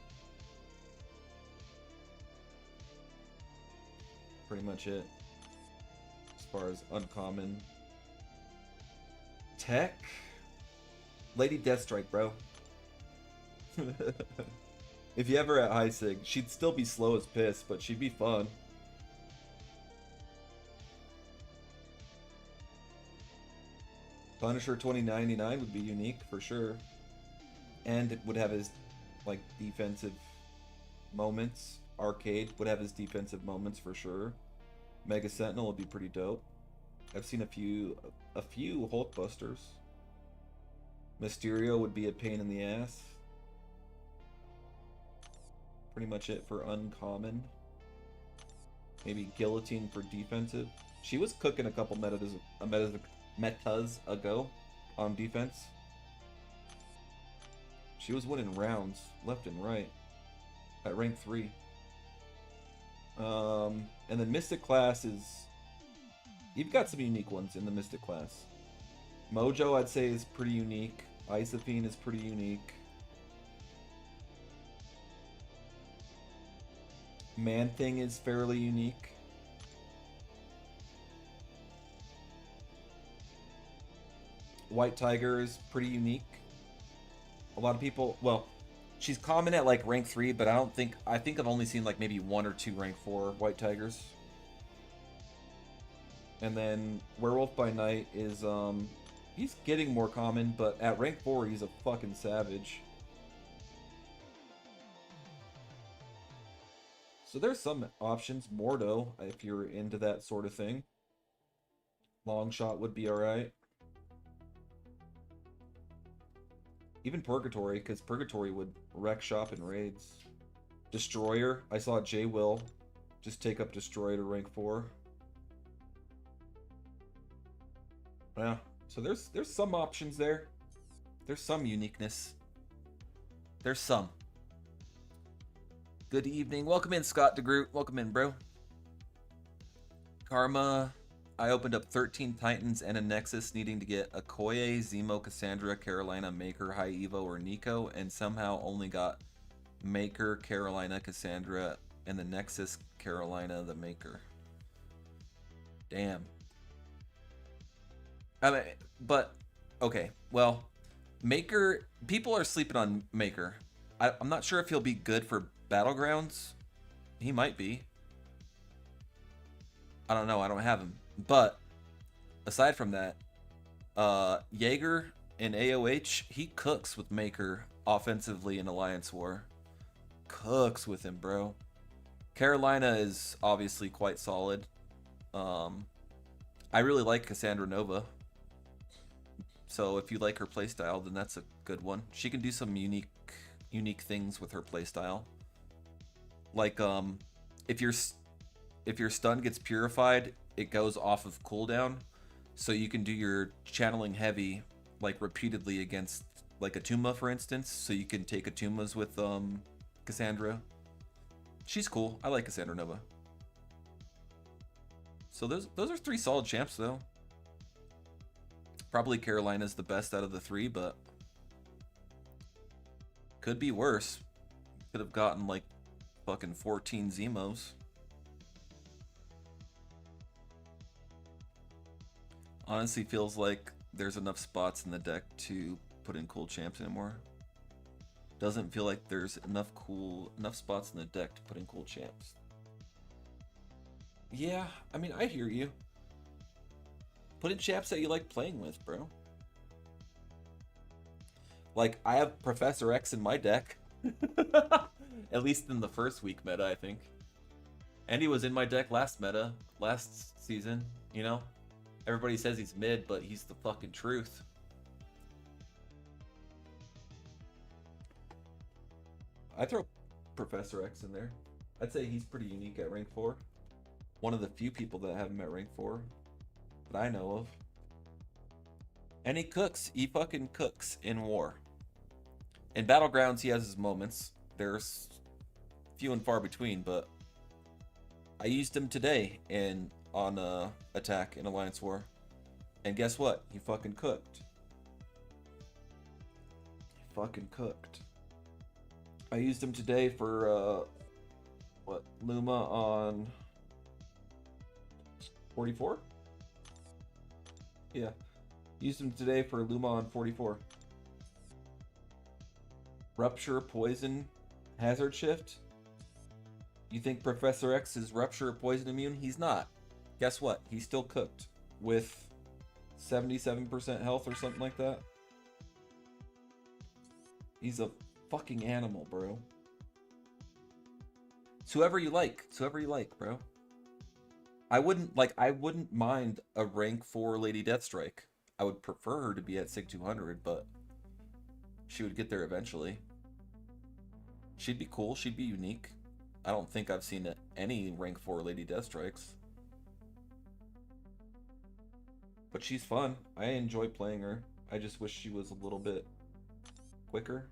Pretty much it as far as uncommon. Tech? Lady Deathstrike, bro. If you ever at high sig, she'd still be slow as piss, but she'd be fun. Punisher 2099 would be unique for sure. And it would have his like defensive moments. Arcade would have his defensive moments for sure. Mega Sentinel would be pretty dope. I've seen a few Hulkbusters. Mysterio would be a pain in the ass. Pretty much it for uncommon. Maybe Guillotine for defensive. She was cooking a couple metas ago on defense. She was winning rounds left and right at rank 3. And then Mystic class is... You've got some unique ones in the Mystic class. Mojo, I'd say, is pretty unique. Isophene is pretty unique. Man-Thing is fairly unique. White Tiger is pretty unique. A lot of people... Well, she's common at, like, rank 3, but I think I've only seen, like, maybe 1 or 2 rank 4 White Tigers. And then Werewolf by Night is, he's getting more common, but at rank 4, he's a fucking savage. So there's some options. Mordo, if you're into that sort of thing. Long Shot would be alright. Even Purgatory, because Purgatory would wreck shop in raids. Destroyer, I saw J Will just take up Destroyer to rank 4. Yeah, so there's some options there. There's some uniqueness. There's some. Good evening. Welcome in, Scott DeGroot. Welcome in, bro. Karma. I opened up 13 Titans and a Nexus, needing to get Okoye, Zemo, Cassandra, Carolina, Maker, High Evo, or Nico, and somehow only got Maker, Carolina, Cassandra, and the Nexus, Carolina, the Maker. Damn. I mean, but, okay, well, Maker, people are sleeping on Maker. I'm not sure if he'll be good for Battlegrounds. He might be. I don't know, I don't have him. But, aside from that, Jaeger in AOH, he cooks with Maker offensively in Alliance War. Cooks with him, bro. Carolina is obviously quite solid. I really like Cassandra Nova. So if you like her playstyle, then that's a good one. She can do some unique things with her playstyle. Like if your stun gets purified, it goes off of cooldown, so you can do your channeling heavy like repeatedly against like Atuma, for instance. So you can take Atumas with Cassandra. She's cool. I like Cassandra Nova. So those are 3 solid champs though. Probably Carolina's the best out of the 3, but could be worse. Could have gotten like fucking 14 Zemos. Honestly feels like there's enough spots in the deck to put in cool champs anymore. Doesn't feel like there's enough spots in the deck to put in cool champs. Yeah, I mean, I hear you. Put in champs that you like playing with, bro. Like, I have Professor X in my deck. At least in the first week meta, I think. And he was in my deck last season, you know? Everybody says he's mid, but he's the fucking truth. I throw Professor X in there. I'd say he's pretty unique at rank 4. One of the few people that have him at rank 4 that I know of. And he cooks. He fucking cooks in war. In Battlegrounds, he has his moments. There's few and far between, but I used him today on attack in Alliance War. And guess what? He fucking cooked. He fucking cooked. I used him today for Luma on 44? Yeah. Used him today for Luma on 44. Rupture, Poison, Hazard Shift. You think Professor X is Rupture or Poison immune? He's not. Guess what? He's still cooked with 77% health or something like that. He's a fucking animal, bro. It's whoever you like. It's whoever you like, bro. I wouldn't mind a rank 4 Lady Deathstrike. I would prefer her to be at Sig 200, but she would get there eventually. She'd be cool. She'd be unique. I don't think I've seen any rank 4 Lady Deathstrikes. But she's fun. I enjoy playing her. I just wish she was a little bit quicker.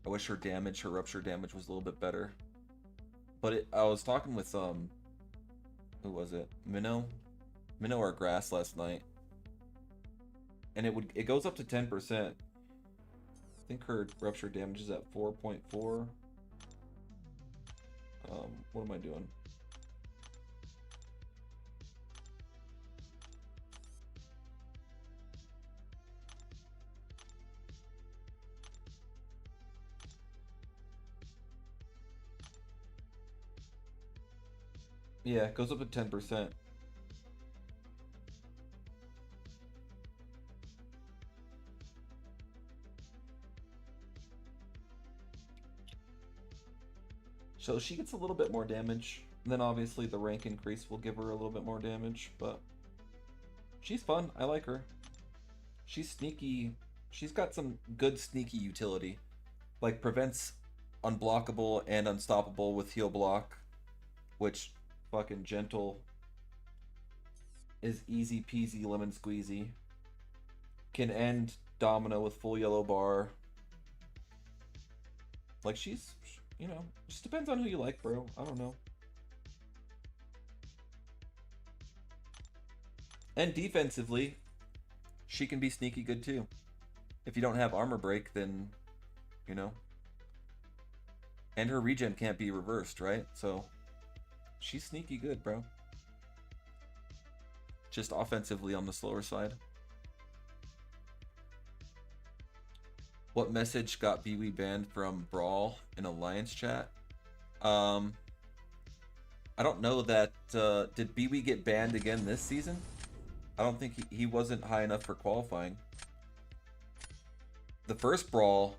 I wish her damage, her rupture damage was a little bit better. But I was talking with who was it? Minnow or Grass last night. And it goes up to 10%. I think her rupture damage is at 4.4. What am I doing? Yeah, it goes up to 10%. So she gets a little bit more damage. And then obviously the rank increase will give her a little bit more damage, but she's fun. I like her. She's sneaky. She's got some good sneaky utility. Like prevents unblockable and unstoppable with heal block, which fucking gentle is easy peasy lemon squeezy. Can end Domino with full yellow bar. Like she's, you know, just depends on who you like, bro. I don't know. And defensively, she can be sneaky good too. If you don't have armor break, then, you know. And her regen can't be reversed, right? So, she's sneaky good, bro. Just offensively on the slower side. What message got Bhabie banned from Brawl in Alliance chat? I don't know that, did Bhabie get banned again this season? I don't think he wasn't high enough for qualifying. The first Brawl,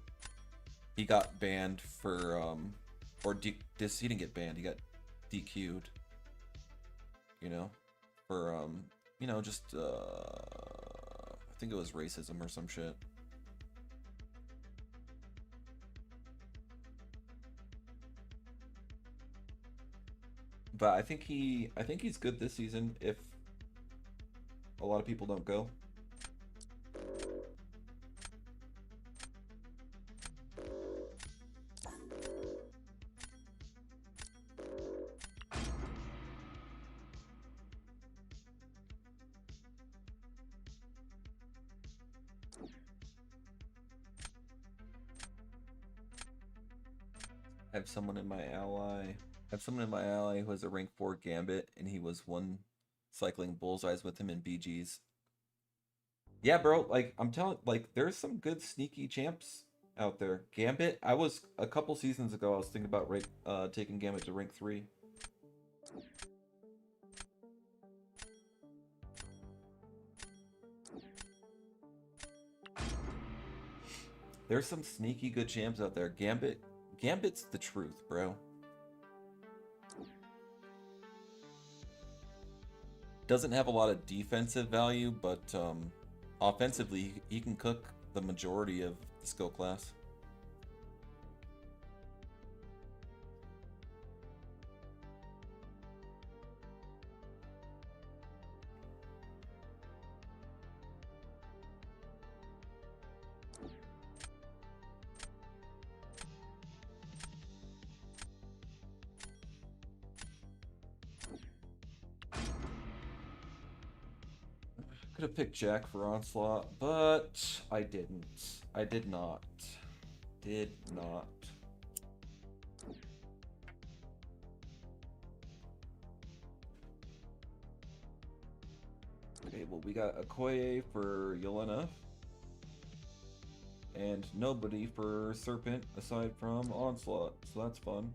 he got banned for, he didn't get banned, he got DQ'd. You know, for, you know, just, I think it was racism or some shit. But I think he's good this season if a lot of people don't go. I have someone in my ally who has a rank 4 Gambit, and he was one cycling bullseyes with him in BGs. Yeah, bro, like, I'm telling, like, there's some good sneaky champs out there. Gambit, a couple seasons ago, I was thinking about taking Gambit to rank 3. There's some sneaky good champs out there. Gambit's the truth, bro. Doesn't have a lot of defensive value, but offensively, he can cook the majority of the skill class. Could have picked Jack for Onslaught, but I didn't. I did not. Did not. Okay, well, we got Okoye for Yelena. And nobody for Serpent aside from Onslaught, so that's fun.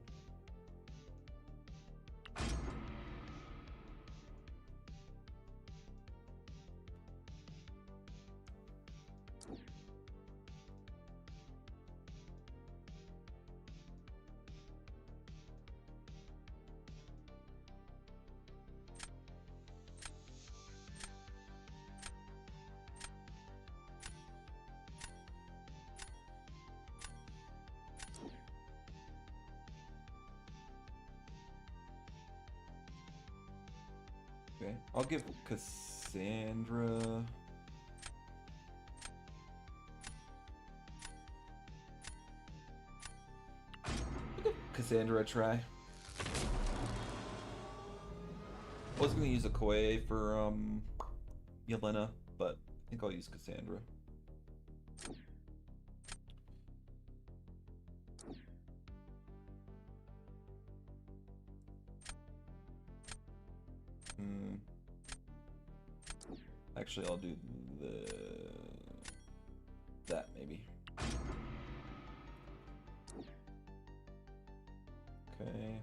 Okay, I'll give Cassandra. Cassandra a try. I was gonna use a Koei for Yelena, but I think I'll use Cassandra. Actually, I'll do that maybe. Okay.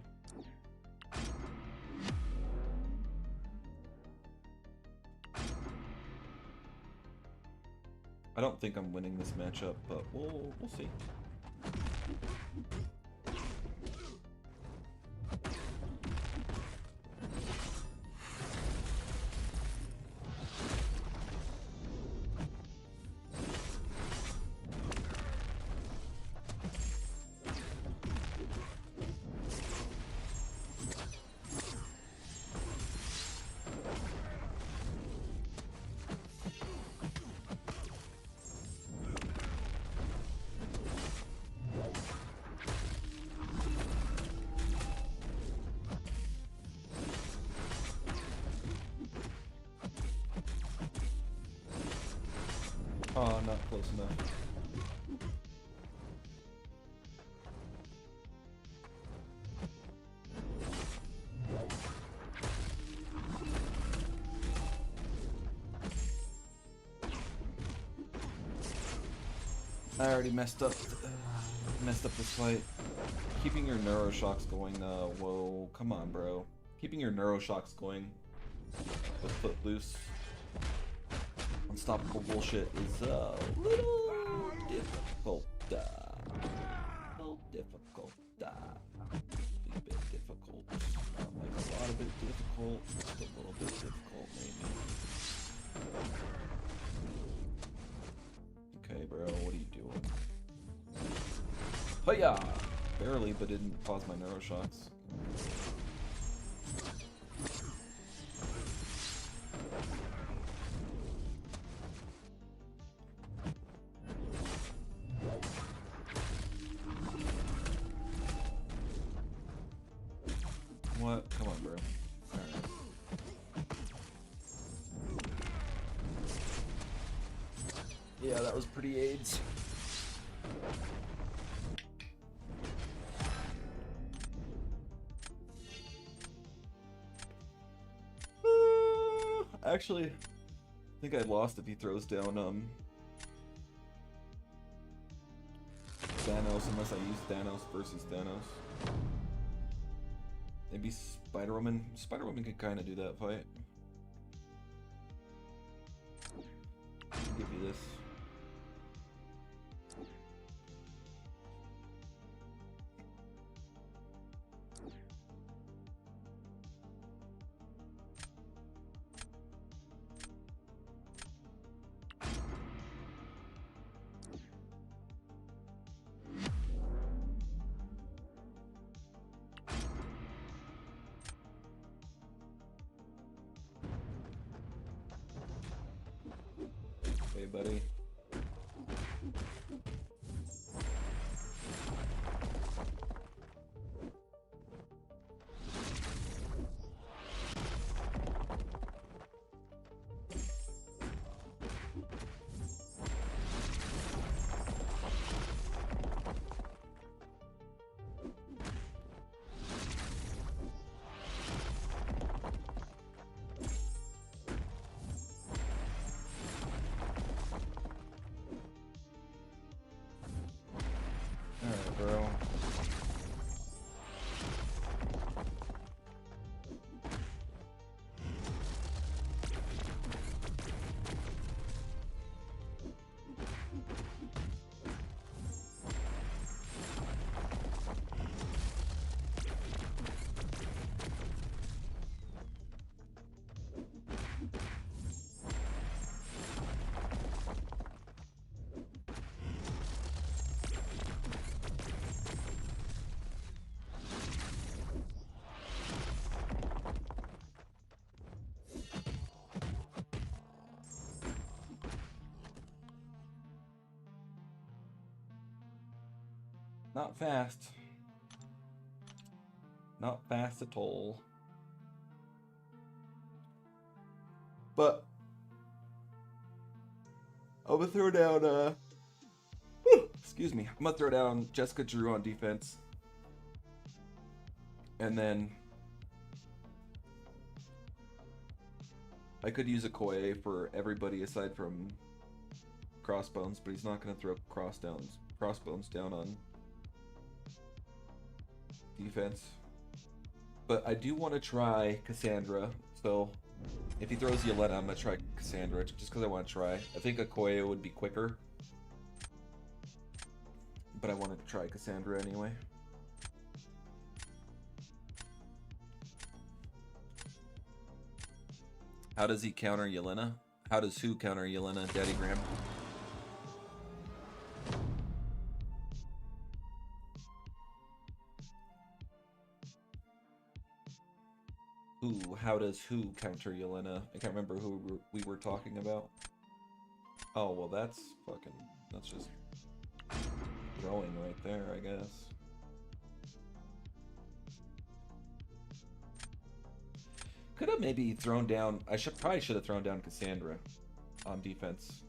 I don't think I'm winning this matchup, but we'll see. Oh, not close enough. I already messed up this fight. Keeping your neuroshocks going, whoa, come on, bro. Keeping your neuroshocks going with Footloose. Unstoppable bullshit is a little difficult. A little difficult. A bit difficult. Not like a lot of it difficult. Just a little bit difficult, maybe. Okay, bro, what are you doing? Hiya! Barely, but didn't cause my neuroshocks. What? Come on, bro. Alright. Yeah, that was pretty AIDS. Actually, I think I lost if he throws down Thanos, unless I use Thanos versus Thanos. Maybe Spider-Woman. Spider-Woman could kind of do that fight. I'll give you this. Hey, buddy. Not fast. Not fast at all. But I'm gonna throw down excuse me. I'm gonna throw down Jessica Drew on defense. And then I could use a Okoye for everybody aside from Crossbones, but he's not gonna throw Crossbones down on defense. But I do want to try Cassandra, so if he throws Yelena, I'm gonna try Cassandra just because I want to try. I think Okoye would be quicker, but I wanted to try Cassandra anyway. How does he counter Yelena? How does who counter Yelena, Daddy Graham? How does who counter Yelena? I can't remember who we were talking about. Oh, well that's just throwing right there, I guess. Could have maybe thrown down, probably should have thrown down Cassandra on defense.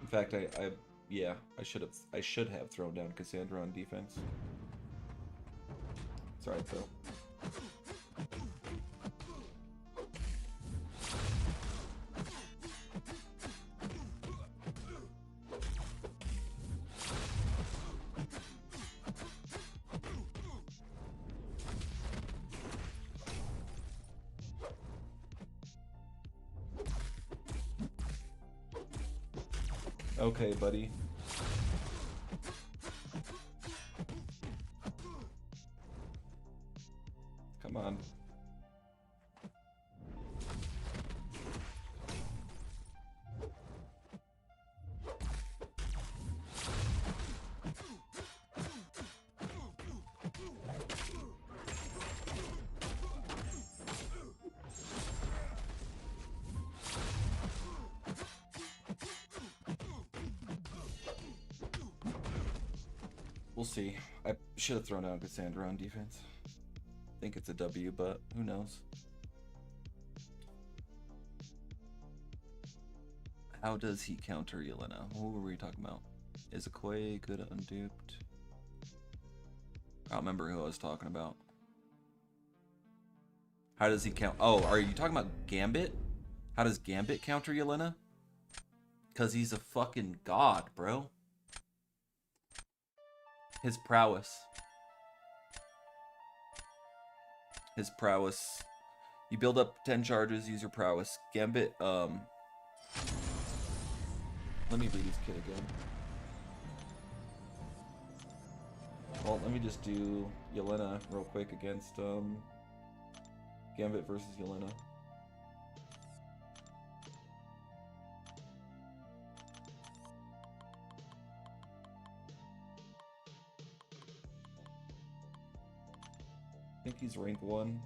In fact, yeah, I should have thrown down Cassandra on defense. It's alright though. Okay, buddy. Come on. We'll see. I should have thrown out Cassandra on defense. I think it's a W, but who knows? How does he counter Yelena? What were we talking about? Is Okoye good at unduped? I don't remember who I was talking about. How does he count? Oh, are you talking about Gambit? How does Gambit counter Yelena? Because he's a fucking god, bro. His prowess. His prowess. You build up 10 charges, use your prowess. Gambit, let me read his kit again. Well, let me just do Yelena real quick against Gambit versus Yelena. I think he's rank 1.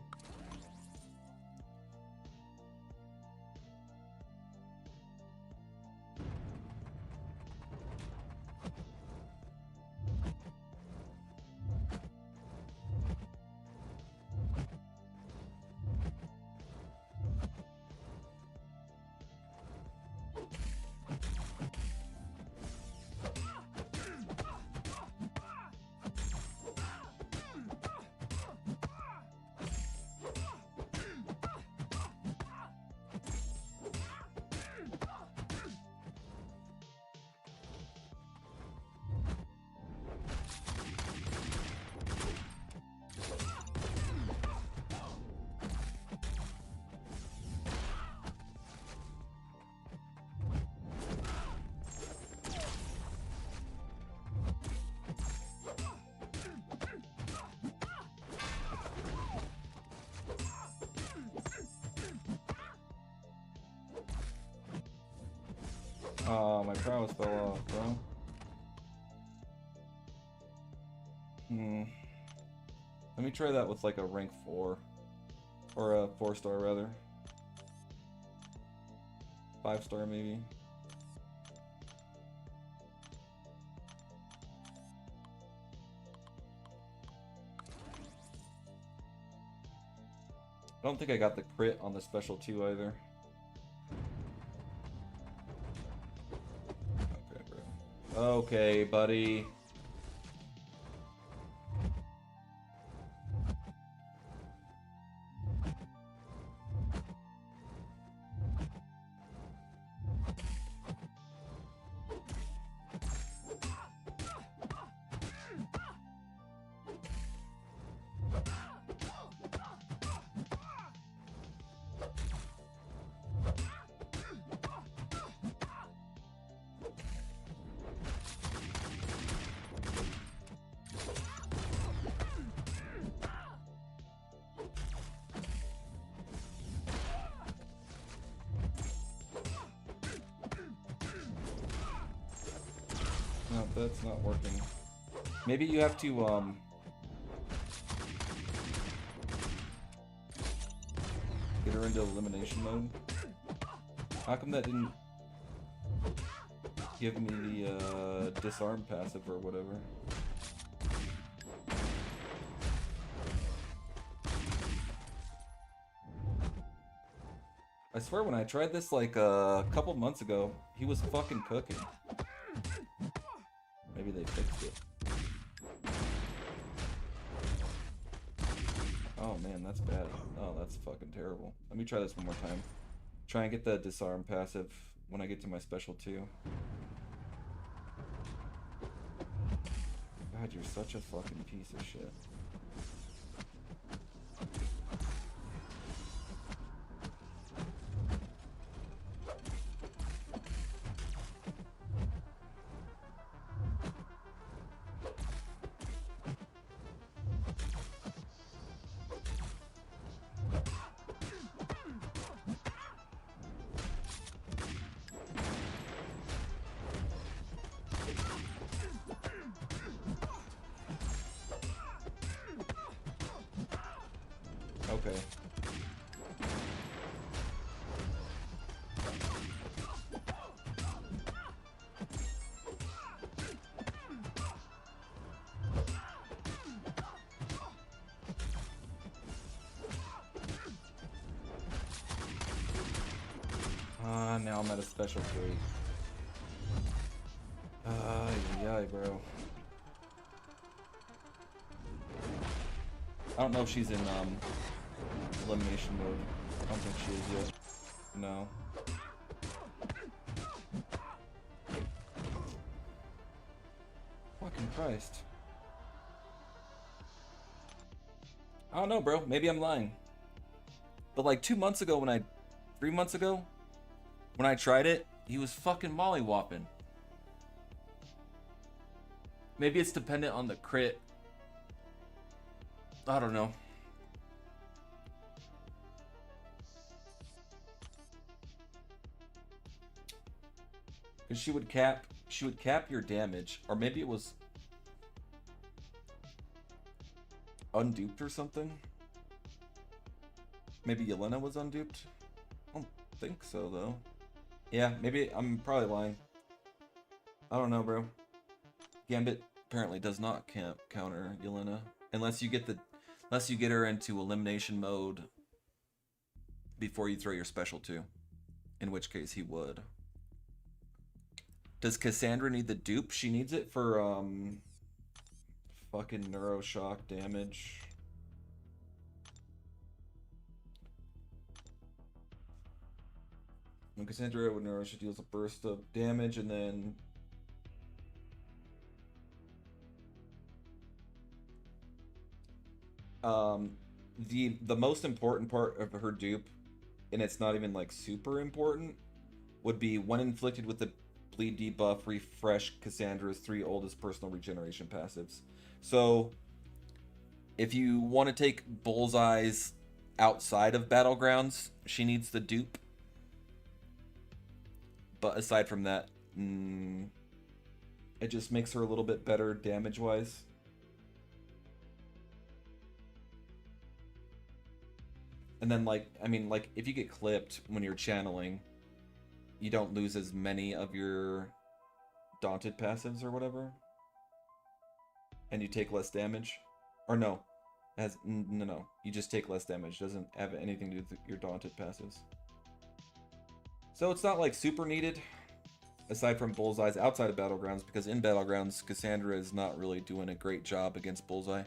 Oh, my prowess fell off, bro. Let me try that with like a rank 4. Or a 4-star rather. 5-star maybe. I don't think I got the crit on the special 2 either. Okay, bro. Okay, buddy. No, that's not working. Maybe you have to, get her into elimination mode. How come that didn't give me the, disarm passive or whatever? I swear when I tried this like a couple months ago, he was fucking cooking. Maybe they fixed it. Oh man, that's bad. Oh, that's fucking terrible. Let me try this one more time. Try and get the disarm passive when I get to my special 2. God, you're such a fucking piece of shit. Okay. Now I'm at a special 3. Yeah, bro. I don't know if she's in, elimination mode. I don't think she is yet. No. Fucking Christ. I don't know, bro. Maybe I'm lying. But like 2 months ago 3 months ago, when I tried it, he was fucking molly-whopping. Maybe it's dependent on the crit. I don't know. Cause she would cap your damage, or maybe it was unduped or something. Maybe Yelena was unduped. I don't think so though. Yeah, maybe I'm probably lying. I don't know, bro. Gambit apparently does not counter Yelena unless you get her into elimination mode before you throw your special 2. In which case he would. Does Cassandra need the dupe? She needs it for fucking neuroshock damage. When Cassandra with neuroshock deals a burst of damage and then the most important part of her dupe, and it's not even like super important, would be when inflicted with the bleed debuff, refresh Cassandra's 3 oldest personal regeneration passives. So if you want to take Bullseye's outside of Battlegrounds, she needs the dupe. But aside from that, it just makes her a little bit better damage-wise. And then, like, I mean, like, if you get clipped when you're channeling, you don't lose as many of your daunted passives or whatever, and you take less damage. Or no, no, you just take less damage. It doesn't have anything to do with your daunted passives. So it's not like super needed, aside from Bullseye's outside of Battlegrounds, because in Battlegrounds, Cassandra is not really doing a great job against Bullseye.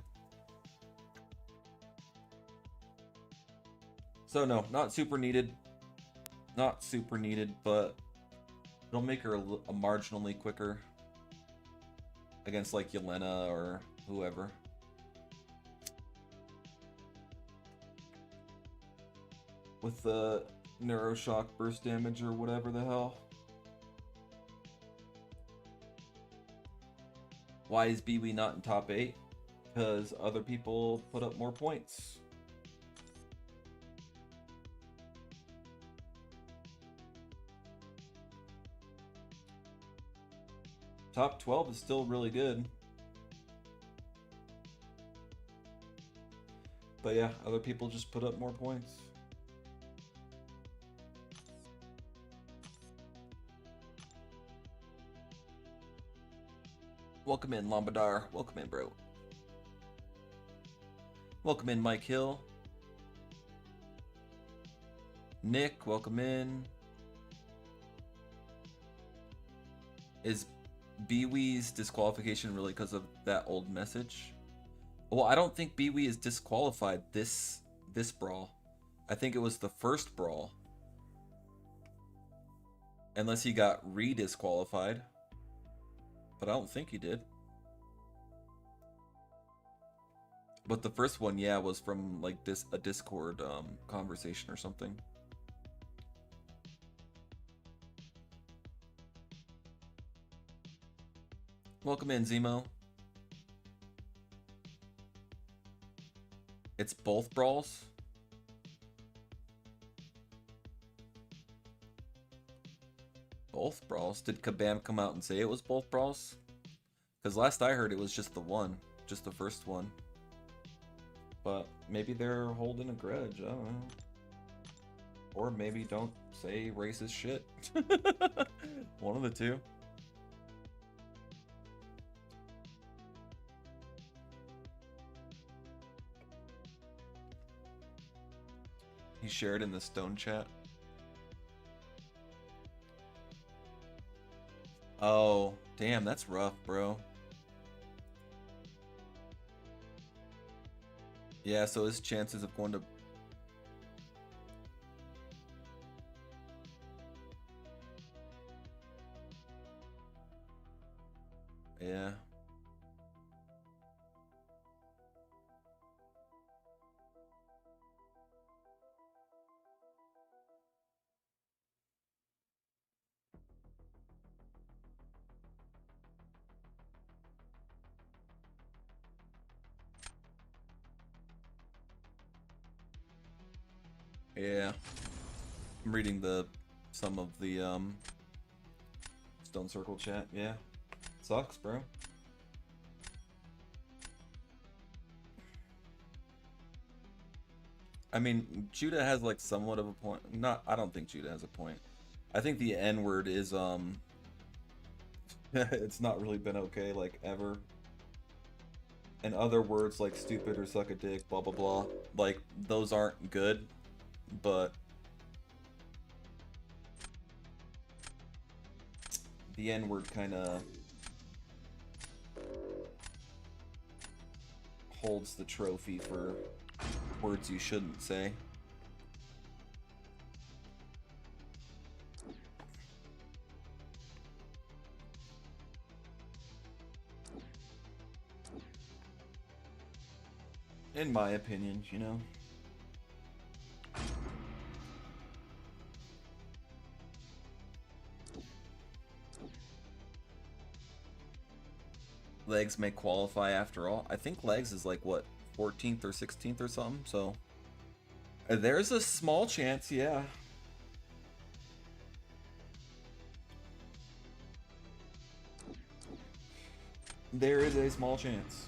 So no, not super needed. Not super needed, but it'll make her a marginally quicker against like Yelena or whoever. With the Neuroshock burst damage or whatever the hell. Why is Bhabie not in top 8? Because other people put up more points. Top 12 is still really good. But yeah, other people just put up more points. Welcome in, Lombardar. Welcome in, bro. Welcome in, Mike Hill. Nick, welcome in. Is Bhabie's disqualification really because of that old message? Well, I don't think Bhabie is disqualified this brawl. I think it was the first brawl. Unless he got re-disqualified. But I don't think he did. But the first one, yeah, was from like a Discord conversation or something. Welcome in, Zemo. It's both brawls? Both brawls? Did Kabam come out and say it was both brawls? Because last I heard it was just the one. Just the first one. But maybe they're holding a grudge, I don't know. Or maybe don't say racist shit. One of the two. He shared in the Stone chat. Oh, damn, that's rough, bro. Yeah, so his chances of going to... Yeah. Yeah. I'm reading some of the Stone Circle chat. Yeah. Sucks, bro. I mean, Judah has like somewhat of a point. I don't think Judah has a point. I think the N-word is it's not really been okay like ever. And other words like stupid or suck a dick, blah blah blah, like those aren't good, but the N-word kind of holds the trophy for words you shouldn't say. In my opinion, you know. Legs may qualify after all. I think Legs is like, what, 14th or 16th or something, so... There's a small chance, yeah. There is a small chance.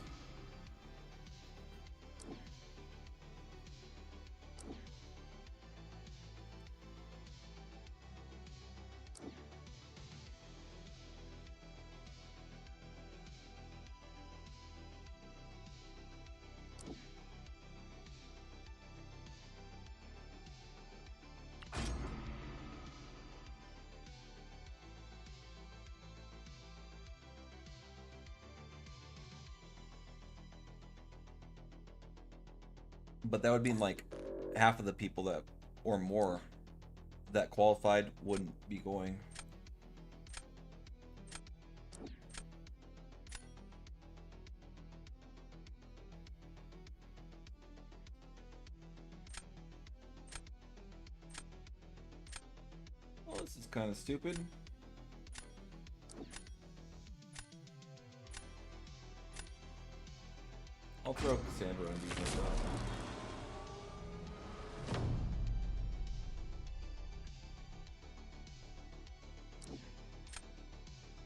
But that would mean like half of the people that, or more, that qualified wouldn't be going. Well, this is kind of stupid. I'll throw Cassandra on defense.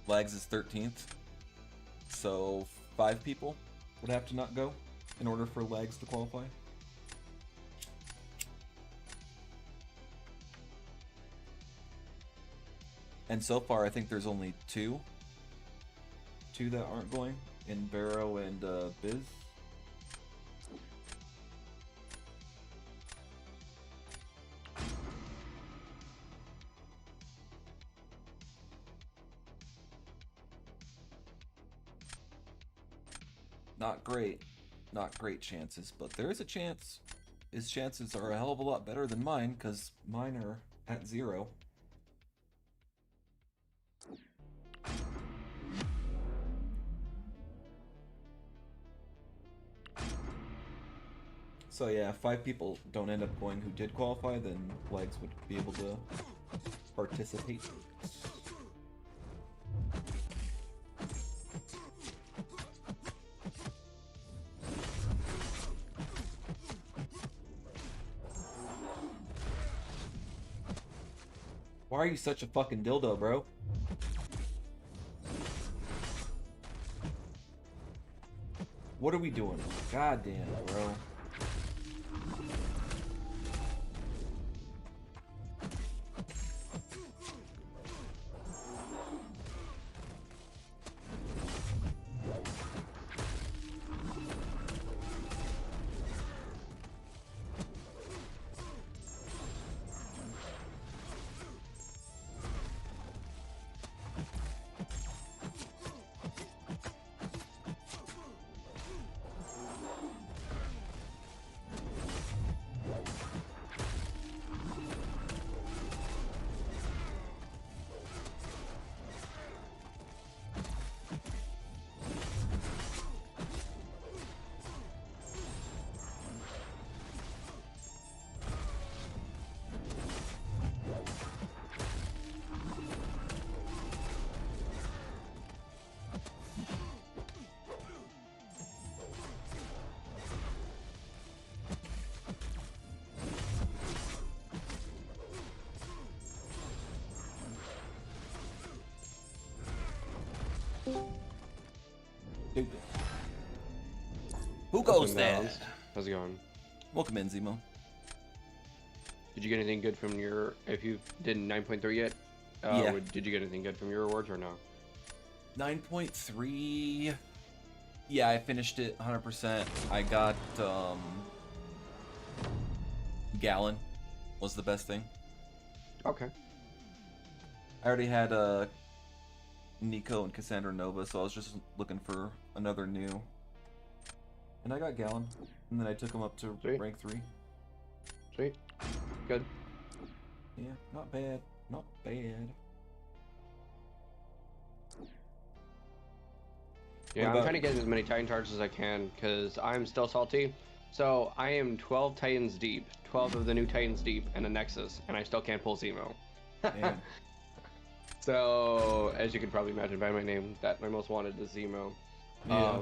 Lags is 13th, so 5 people would have to not go in order for Lags to qualify. And so far, I think there's only two that aren't going, in Barrow and Biz. Not great chances, but there is a chance. His chances are a hell of a lot better than mine, because mine are at 0. So yeah, if 5 people don't end up going who did qualify, then Legs would be able to participate. Why are you such a fucking dildo, bro? What are we doing? God damn, bro. Stupid. Who goes there? How's it going? Welcome in, Zemo. Did you get anything good from your, if you did 9.3 yet? Yeah. Did you get anything good from your rewards or no? 9.3. Yeah, I finished it 100%. I got, Gallon was the best thing. Okay. I already had, Nico and Cassandra Nova, so I was just looking for another new. And I got Gallon. And then I took him up to rank 3. Sweet. Good. Yeah, not bad. Not bad. Yeah, I'm trying to get as many Titan charges as I can, because I'm still salty. So I am 12 Titans deep, 12 of the new Titans deep, and a Nexus, and I still can't pull Zemo. Damn. So, as you can probably imagine by my name, that my most wanted is Zemo. Yeah.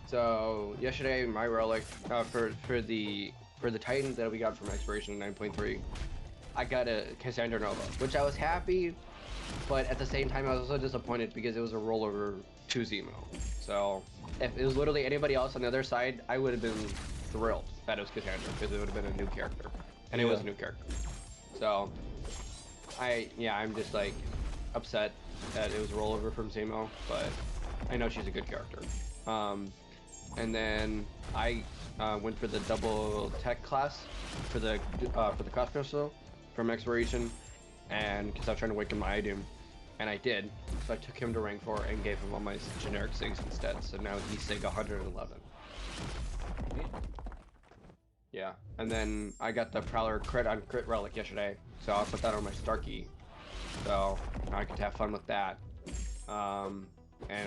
So yesterday, my relic for the Titan that we got from Expiration 9.3, I got a Cassandra Nova, which I was happy, but at the same time I was also disappointed because it was a rollover to Zemo. So if it was literally anybody else on the other side, I would have been thrilled that it was Cassandra because it would have been a new character, and it was a new character. So I'm just like upset that it was a rollover from Zemo, but I know she's a good character. And then I went for the double tech class for the cost crystal from Expiration, and because I was trying to awaken my item, and I did. So I took him to rank 4 and gave him all my generic SIGs instead. So now he's SIG 111. Yeah, and then I got the Prowler crit on crit relic yesterday, so I'll put that on my Starkey, so I could have fun with that. And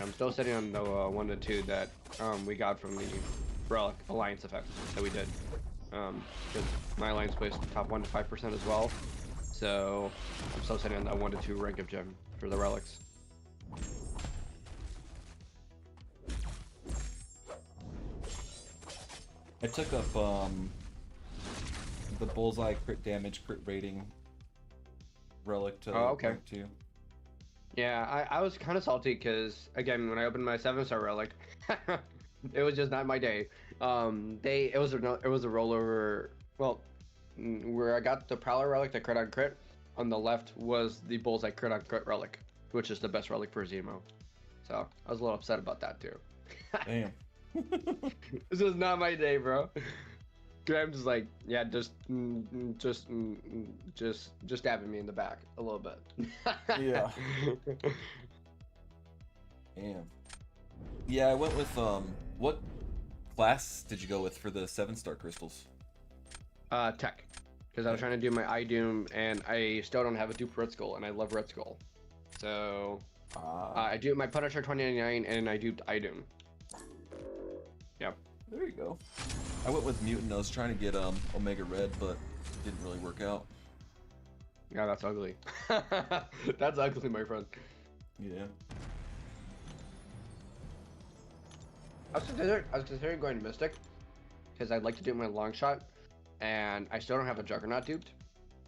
I'm still sitting on the 1 to 2 that we got from the relic alliance effect that we did, because my alliance plays top 1 to 5% as well, so I'm still sitting on that 1 to 2 rank of gem for the relics. I took up the bullseye crit damage, crit rating relic to rank 2. Yeah, I was kind of salty because again, when I opened my 7-star relic, it was just not my day. It was a rollover. Well, where I got the Prowler relic, the crit on crit, on the left was the bullseye crit on crit relic, which is the best relic for Zemo. So I was a little upset about that too. Damn. This was not my day, bro. I'm just like, yeah, just stabbing me in the back a little bit. Yeah. Damn. Yeah, I went with what class did you go with for the 7-star crystals? Tech, because I was trying to do my eye doom, and I still don't have a dupe Red Skull, and I love Red Skull, so I do my Punisher 2099, and I duped eye doom. Yep. There you go. I went with Mutant. I was trying to get Omega Red, but it didn't really work out. Yeah, that's ugly. That's ugly, my friend. Yeah. I was considering going Mystic, because I'd like to do my long shot, and I still don't have a Juggernaut duped.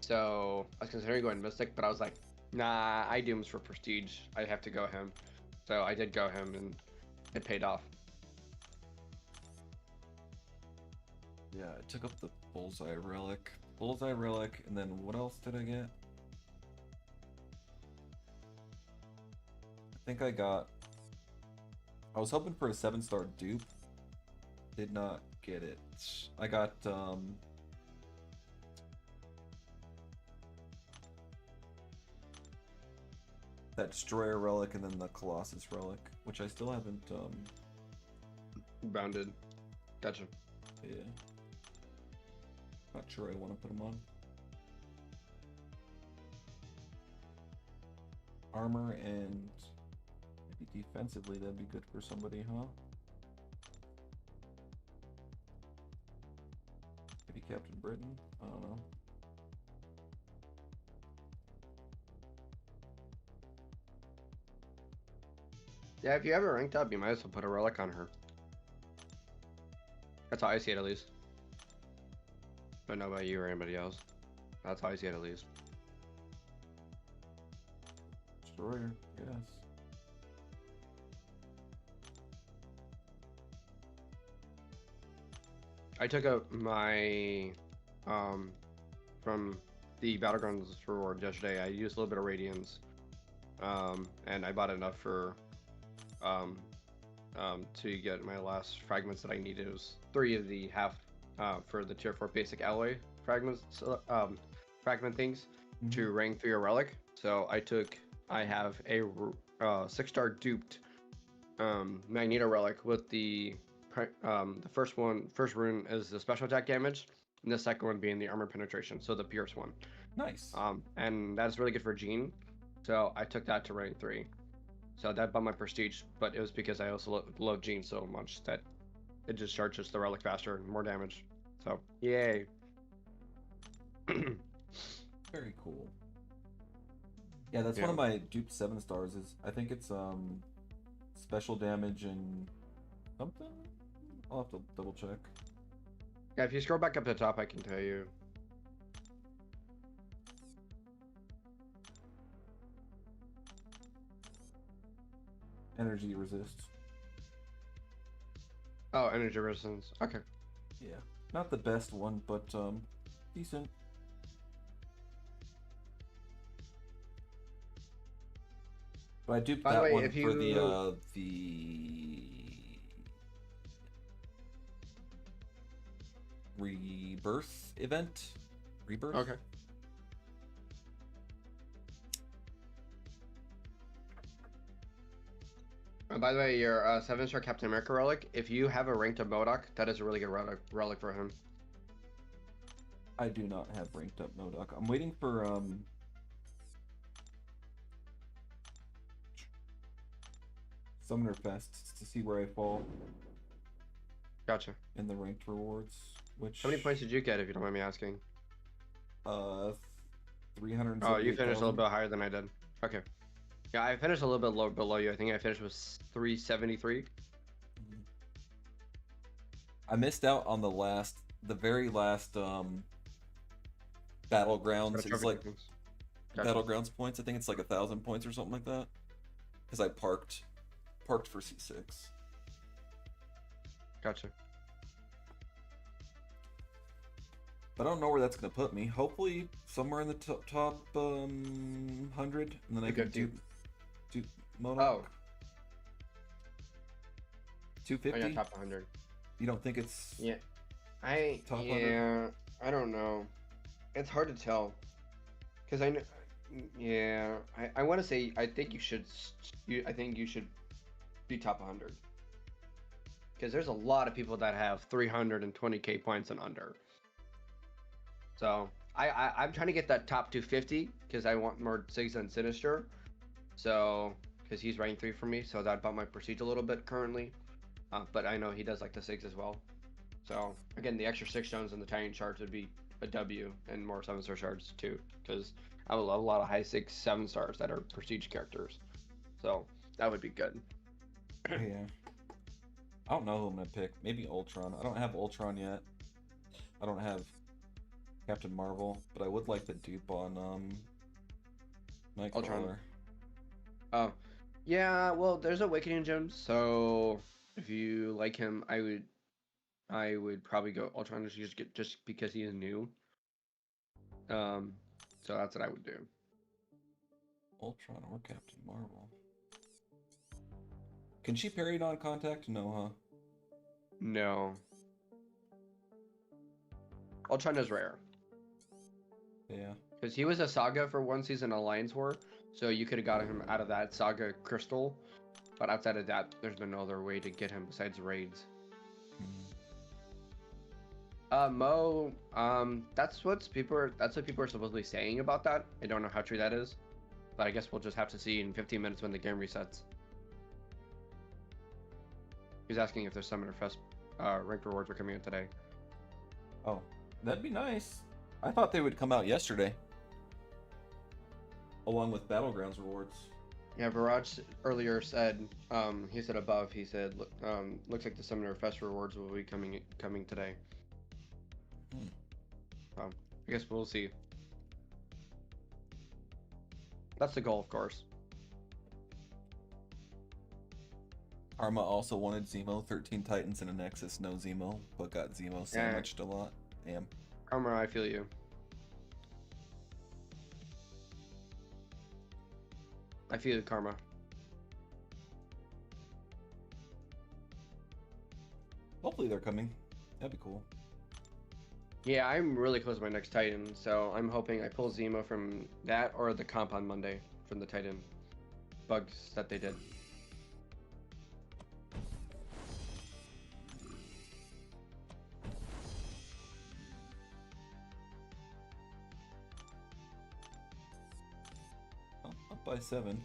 So I was considering going Mystic, but I was like, nah, eye doom's for prestige. I have to go him. So I did go him, and it paid off. Yeah, I took up the Bullseye Relic. Bullseye Relic, and then what else did I get? I think I was hoping for a 7-star dupe. Did not get it. I got, that Destroyer Relic and then the Colossus Relic, which I still haven't, Bounded. Gotcha. Yeah. Not sure I want to put them on. Armor and maybe defensively, that'd be good for somebody, huh? Maybe Captain Britain? I don't know. Yeah, if you have her ranked up, you might as well put a relic on her. That's how I see it, at least. Don't know about you or anybody else. That's how I see it, at least. Destroyer, yes. I took up my from the Battlegrounds reward yesterday. I used a little bit of Radiance, and I bought enough for to get my last fragments that I needed. It was 3 of the half for the tier 4 basic alloy fragments, fragment things to rank 3 a relic. So I have a 6-star duped Magneto relic with the first rune is the special attack damage, and the second one being the armor penetration, so the pierce one. Nice. And that's really good for Jean, so I took that to rank 3. So that bumped my prestige, but it was because I also love Jean so much that it just charges the relic faster and more damage. So yay. Very cool. Yeah, that's one of my duped 7 stars. Is I think it's special damage and something. I'll have to double check. Yeah, if you scroll back up to the top, I can tell you. Energy resist. Oh, energy resistance. Okay. Yeah, not the best one, but decent. But I duped that one for the Rebirth event. Rebirth. Okay. By the way, your 7-star Captain America relic, if you have a ranked MODOK, that is a really good relic for him. I do not have ranked up MODOK. I'm waiting for Summoner Fest to see where I fall Gotcha. in the ranked rewards. Which How many points did you get, if you don't mind me asking? 378,000. Oh, you finished a little bit higher than I did. Okay. Yeah, I finished a little bit low below you. I think I finished with 373. I missed out on the very last Battlegrounds. It's like Gotcha. Battlegrounds points. I think it's like 1,000 points or something like that. Because I parked for C6. Gotcha. But I don't know where that's gonna put me. Hopefully somewhere in the top 100, and then I can do MODOK. Oh. 250. I got top 100. You don't think it's Yeah. top 100? I don't know. It's hard to tell. Cause I know. Yeah. I want to say I think you should. I think you should be top 100. Because there's a lot of people that have 320k points and under. So I'm trying to get that top 250 because I want more Sigs and Sinister. So because he's rank 3 for me, so that bumped my prestige a little bit currently. But I know he does like the Sigs as well. So again, the extra 6 stones in the Titan shards would be a W, and more 7-star shards too, because I have a lot of high 6, 7 stars that are prestige characters. So that would be good. Yeah. I don't know who I'm gonna pick. Maybe Ultron. I don't have Ultron yet. I don't have Captain Marvel, but I would like the dupe on Nightcrawler. Ultron. Oh, yeah. Well, there's Awakening gems, so if you like him, I would probably go Ultron just because he is new. So that's what I would do. Ultron or Captain Marvel. Can she parry non-contact? No, huh? No. Ultron is rare. Yeah. Because he was a Saga for one season Alliance War, so you could have gotten him out of that Saga Crystal. But outside of that, there's been no other way to get him besides raids. Mo, that's what people are supposedly saying about that. I don't know how true that is, but I guess we'll just have to see in 15 minutes when the game resets. He's asking if there's Summoner Fest ranked rewards are coming out today. Oh, that'd be nice. I thought they would come out yesterday, along with Battlegrounds rewards. Yeah, Viraj earlier said, he said above, he said, looks like the Summoner Fest rewards will be coming today. I guess we'll see. That's the goal, of course. Arma also wanted Zemo, 13 Titans and a Nexus, no Zemo, but got Zemo sandwiched a lot. Damn. Karma, I feel you. I feel the Karma. Hopefully they're coming. That'd be cool. Yeah, I'm really close to my next Titan, so I'm hoping I pull Zemo from that or the comp on Monday from the Titan bugs that they did. Oh, up by 7.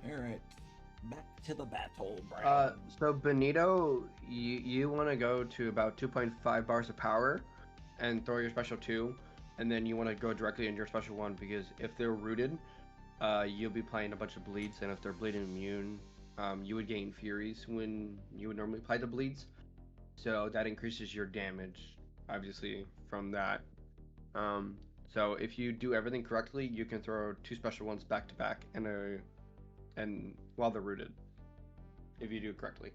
Alright. Back to the battle, Brown. So Benito, you want to go to about 2.5 bars of power and throw your special 2, and then you want to go directly into your special 1, because if they're rooted, you'll be playing a bunch of bleeds, and if they're bleeding immune, you would gain Furies when you would normally apply the bleeds, so that increases your damage, obviously, from that. So if you do everything correctly, you can throw 2 special 1s back to back, and while they're rooted, if you do it correctly.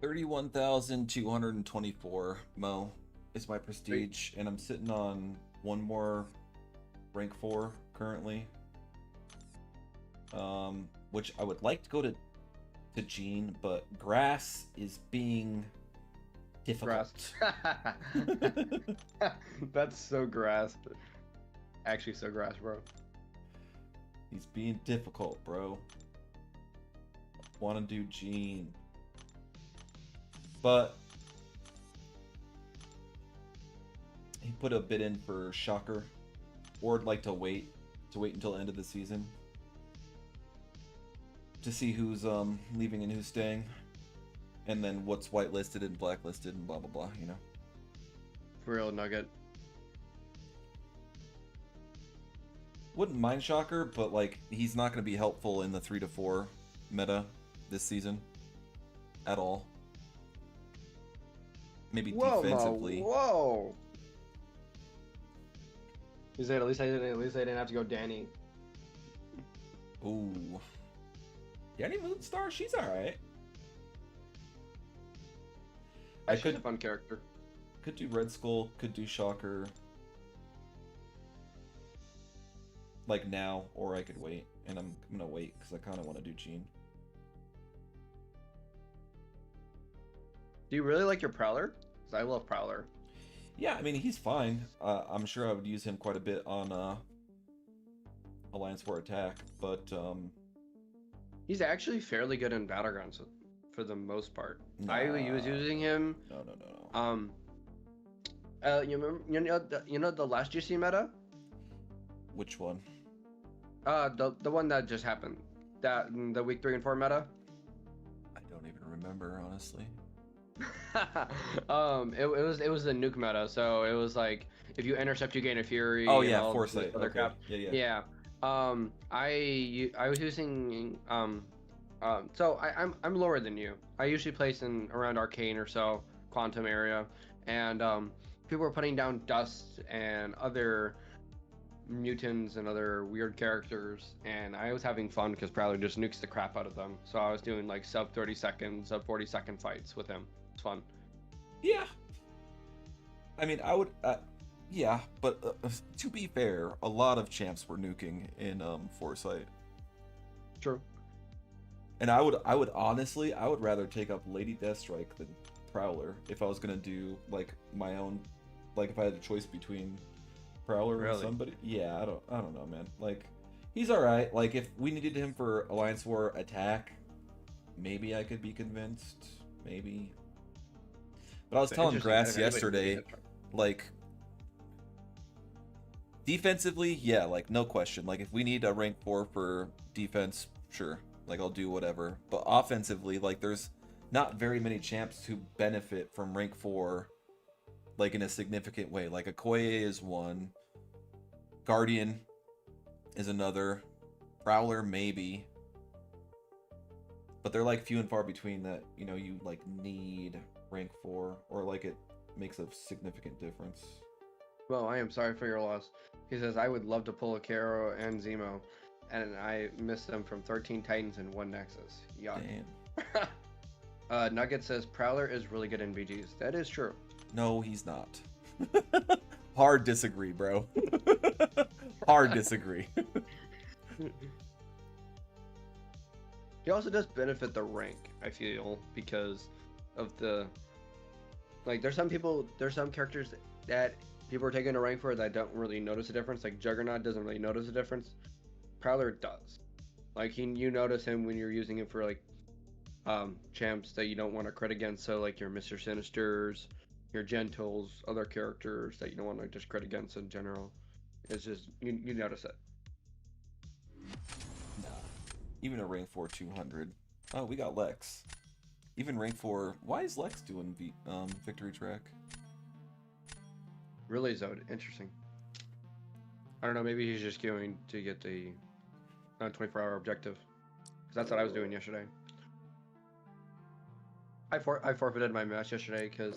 31,224 Mo is my prestige, and I'm sitting on one more rank 4 currently. Which I would like to go to Jean, but grass is being difficult. Grass. That's so grass. Actually, so grass, bro. He's being difficult, bro. Want to do Jean. But he put a bid in for Shocker, or I'd like to wait until the end of the season to see who's leaving and who's staying, and then what's whitelisted and blacklisted and blah blah blah. You know. For real, Nugget. Wouldn't mind Shocker, but like he's not going to be helpful in the 3 to 4 meta this season at all. Maybe defensively. Whoa! He said at least I didn't have to go Danny. Ooh. Danny Moonstar, she's alright. She's a fun character. Could do Red Skull, could do Shocker. Like now, or I could wait. And I'm gonna wait because I kind of want to do Gene. Do you really like your Prowler? Because I love Prowler. Yeah, I mean, he's fine. I'm sure I would use him quite a bit on Alliance for Attack, but he's actually fairly good in Battlegrounds for the most part. Nah. I was using him. No. You know the last GC meta? Which one? The one that just happened. That the week 3 and 4 meta. I don't even remember, honestly. It was the nuke meta, so it was like if you intercept, you gain a fury. Oh yeah, Foresight. Other Okay. crap. Yeah. I was using so I'm lower than you. I usually place in around Arcane or so, Quantum area, and people were putting down Dust and other mutants and other weird characters, and I was having fun because Prowler just nukes the crap out of them. So I was doing like sub 30 second, sub 40 second fights with him. It's fun. Yeah. I mean, I would. Yeah, but to be fair, a lot of champs were nuking in Foresight. True. And I would honestly, I would rather take up Lady Deathstrike than Prowler if I was gonna do like my own, like if I had a choice between Prowler and somebody. Yeah, I don't know, man. Like, he's all right. Like, if we needed him for Alliance War Attack, maybe I could be convinced. Maybe. But I was telling Grass yesterday, like, defensively, yeah, like, no question. Like, if we need a rank 4 for defense, sure. Like, I'll do whatever. But offensively, like, there's not very many champs who benefit from rank 4, like, in a significant way. Like, Okoye is one. Guardian is another. Prowler, maybe. But they're, like, few and far between that, you know, you, like, need rank 4. Or, like, it makes a significant difference. Well, I am sorry for your loss. He says, I would love to pull a Karo and Zemo, and I missed them from 13 Titans and 1 Nexus. Yuck. Damn. Nugget says, Prowler is really good in BGs. That is true. No, he's not. Hard disagree, bro. Hard disagree. He also does benefit the rank, I feel, because of the... Like, there's some characters that people are taking a rank for that don't really notice a difference. Like, Juggernaut doesn't really notice a difference. Prowler does. Like, you notice him when you're using him for, like, champs that you don't want to crit against. So, like, your Mr. Sinisters, your Gentles, other characters that you don't want to just crit against in general. It's just, you notice it. Nah. Even a rank 4 200. Oh, we got Lex. Even rank 4. Why is Lex doing victory track? Really, Zod. Interesting. I don't know. Maybe he's just going to get the 24-hour objective. Because that's what I was doing yesterday. I forfeited my match yesterday because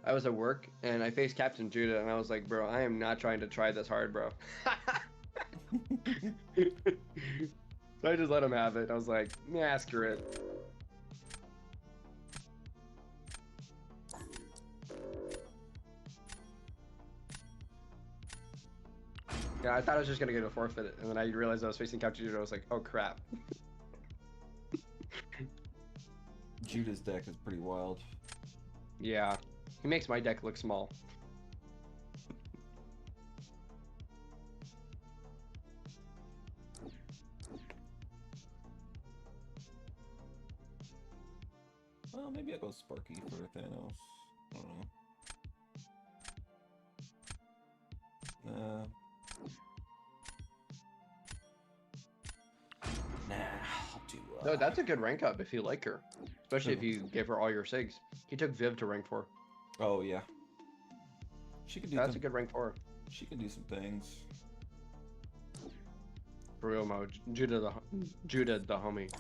I was at work and I faced Captain Judah and I was like, bro, I am not trying to try this hard, bro. So I just let him have it. I was like, nah, screw it. Yeah, I thought I was just gonna get a forfeit, and then I realized I was facing Captain Judah. I was like, oh crap. Judah's deck is pretty wild. Yeah, he makes my deck look small. Well, maybe I'll go Sparky for Thanos. I don't know. Nah, I'll do. No, that's a good rank up if you like her, especially if you gave her all your sigs. He took Viv to rank 4. Oh yeah. She could do. That's a good rank 4. She can do some things. For real mode, Judah the homie.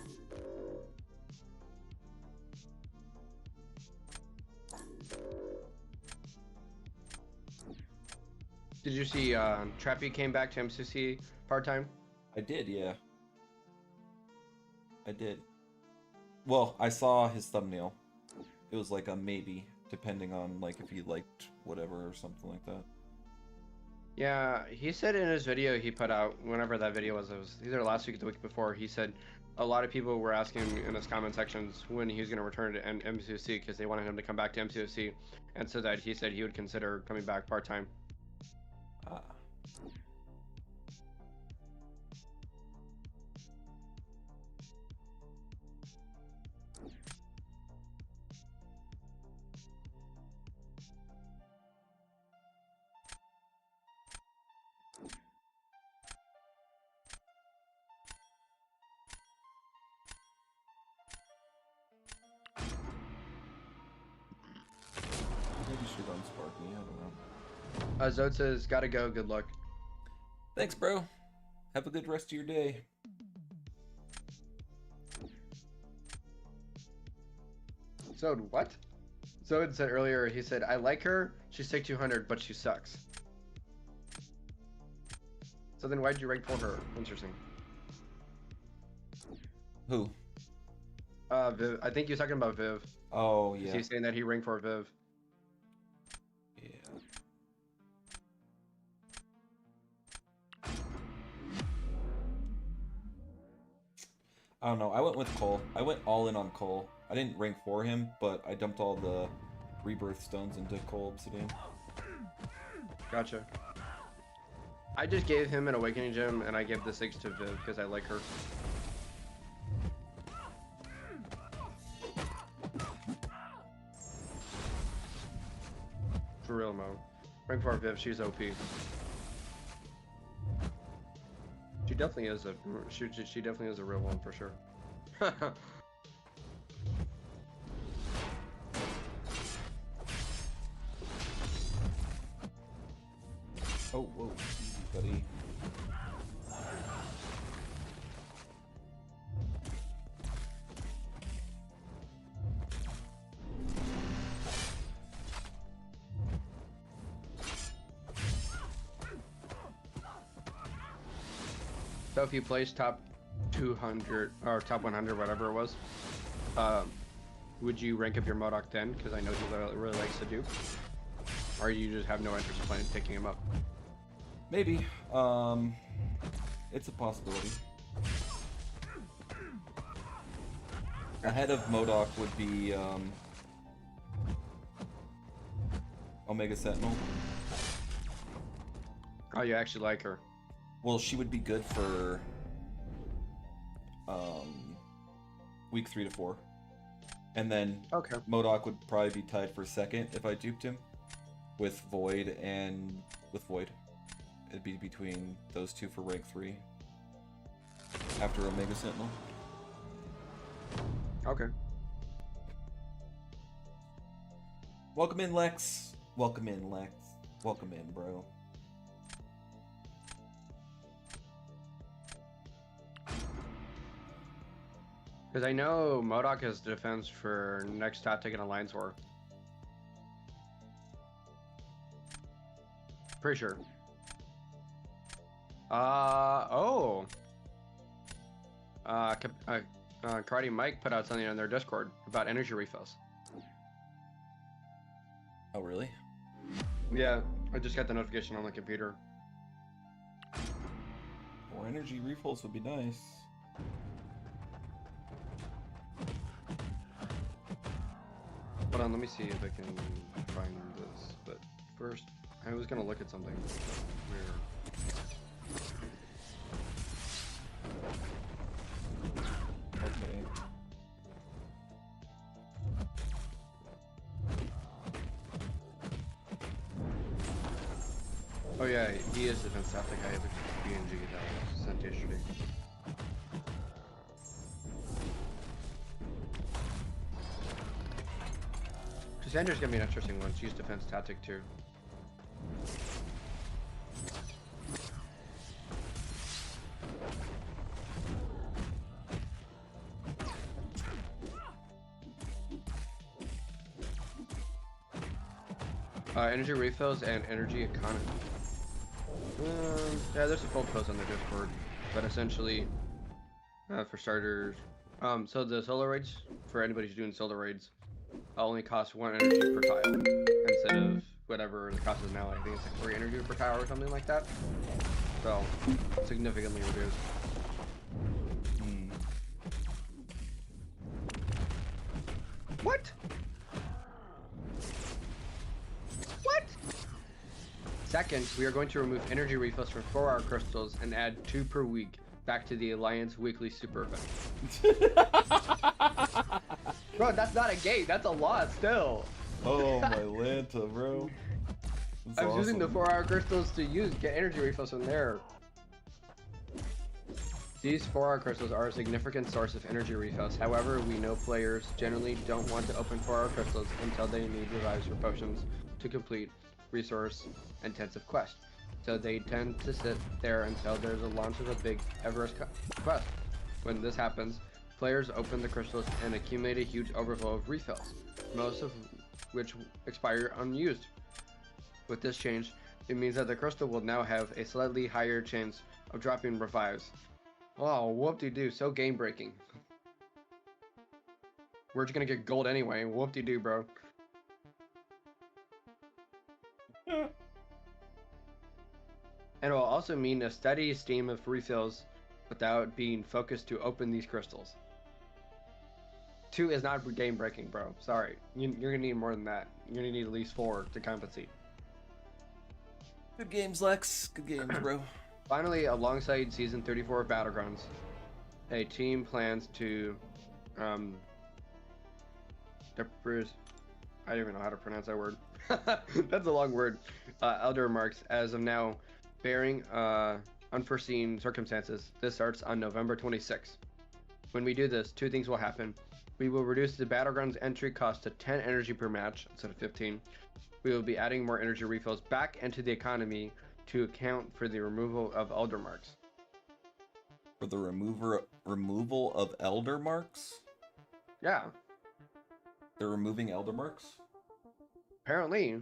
Did you see Trappy came back to MCC part-time? I did, yeah. I did. Well, I saw his thumbnail. It was like a maybe, depending on like if he liked whatever or something like that. Yeah, he said in his video he put out, whenever that video was, it was either last week or the week before, he said a lot of people were asking in his comment sections when he was going to return to MCOC because they wanted him to come back to MCOC, and so that he said he would consider coming back part-time. Maybe you should run Sparky, I don't know. Zod says, gotta go, good luck. Thanks, bro. Have a good rest of your day. Zod, what? Zod said earlier, he said, I like her, she's take 200, but she sucks. So then why'd you rank for her? Interesting. Who? Viv. I think you're talking about Viv. Oh, yeah. He's saying that he ranked for Viv. Yeah. I don't know. I went with Cole. I went all in on Cole. I didn't rank for him, but I dumped all the rebirth stones into Cole Obsidian. Gotcha. I just gave him an awakening gem, and I gave the 6 to Viv because I like her. For real, Mo. Rank for Viv, she's OP. She definitely is a she definitely is a real one for sure. Oh, whoa, easy, buddy. So if you place top 200 or top 100, whatever it was, would you rank up your MODOK then? Because I know he really likes to do. Or you just have no interest in picking him up? Maybe. It's a possibility. Ahead of MODOK would be Omega Sentinel. Oh, you actually like her? Well, she would be good for week 3 to 4, and then Okay. MODOK would probably be tied for second if I duped him with Void and with Void. It'd be between those two for rank 3 after Omega Sentinel. Okay. Welcome in, Lex. Welcome in, Lex. Welcome in, bro. Because I know MODOK has defense for next top taking Alliance War. Pretty sure. Karate Mike put out something on their Discord about energy refills. Oh, really? Yeah, I just got the notification on the computer. More energy refills would be nice. Hold on, let me see if I can find this. But first, I was gonna look at something weird. Okay. Oh yeah, he is the fantastic guy. The PNG that was sent yesterday. Cassandra's gonna be an interesting one. She's defense tactic too. Energy refills and energy economy. Yeah, there's a full post on the Discord, but essentially, for starters, so the solar raids, for anybody who's doing solar raids, only cost 1 energy per tile instead of whatever the cost is now. I think it's like 3 energy per tile or something like that. So significantly reduced. What? What? Second, we are going to remove energy refills from 4-hour crystals and add 2 per week back to the Alliance weekly super event. Bro, that's not a gate. That's a lot still. Oh my Lanta, bro. That's I was using the awesome. 4-hour crystals to get energy refills from there. These 4-hour crystals are a significant source of energy refills. However, we know players generally don't want to open 4-hour crystals until they need revives for potions to complete resource-intensive quests. So they tend to sit there until there's a launch of a big Everest quest. When this happens, players open the crystals and accumulate a huge overflow of refills, most of which expire unused. With this change, it means that the crystal will now have a slightly higher chance of dropping revives. Oh, whoop-de-doo, so game-breaking. We're just gonna get gold anyway, whoop-de-doo, bro. And it will also mean a steady stream of refills without being focused to open these crystals. 2 is not game-breaking, bro. Sorry. You're gonna need more than that. You're gonna need at least 4 to compensate. Good games, Lex. Good games, bro. Finally, alongside Season 34 of Battlegrounds, a team plans to... I don't even know how to pronounce that word. That's a long word. Elder marks as of now, bearing unforeseen circumstances. This starts on November 26th. When we do this, 2 things will happen. We will reduce the Battlegrounds entry cost to 10 energy per match instead of 15. We will be adding more energy refills back into the economy to account for the removal of elder marks. For the removal of elder marks? Yeah. They're removing elder marks? Apparently.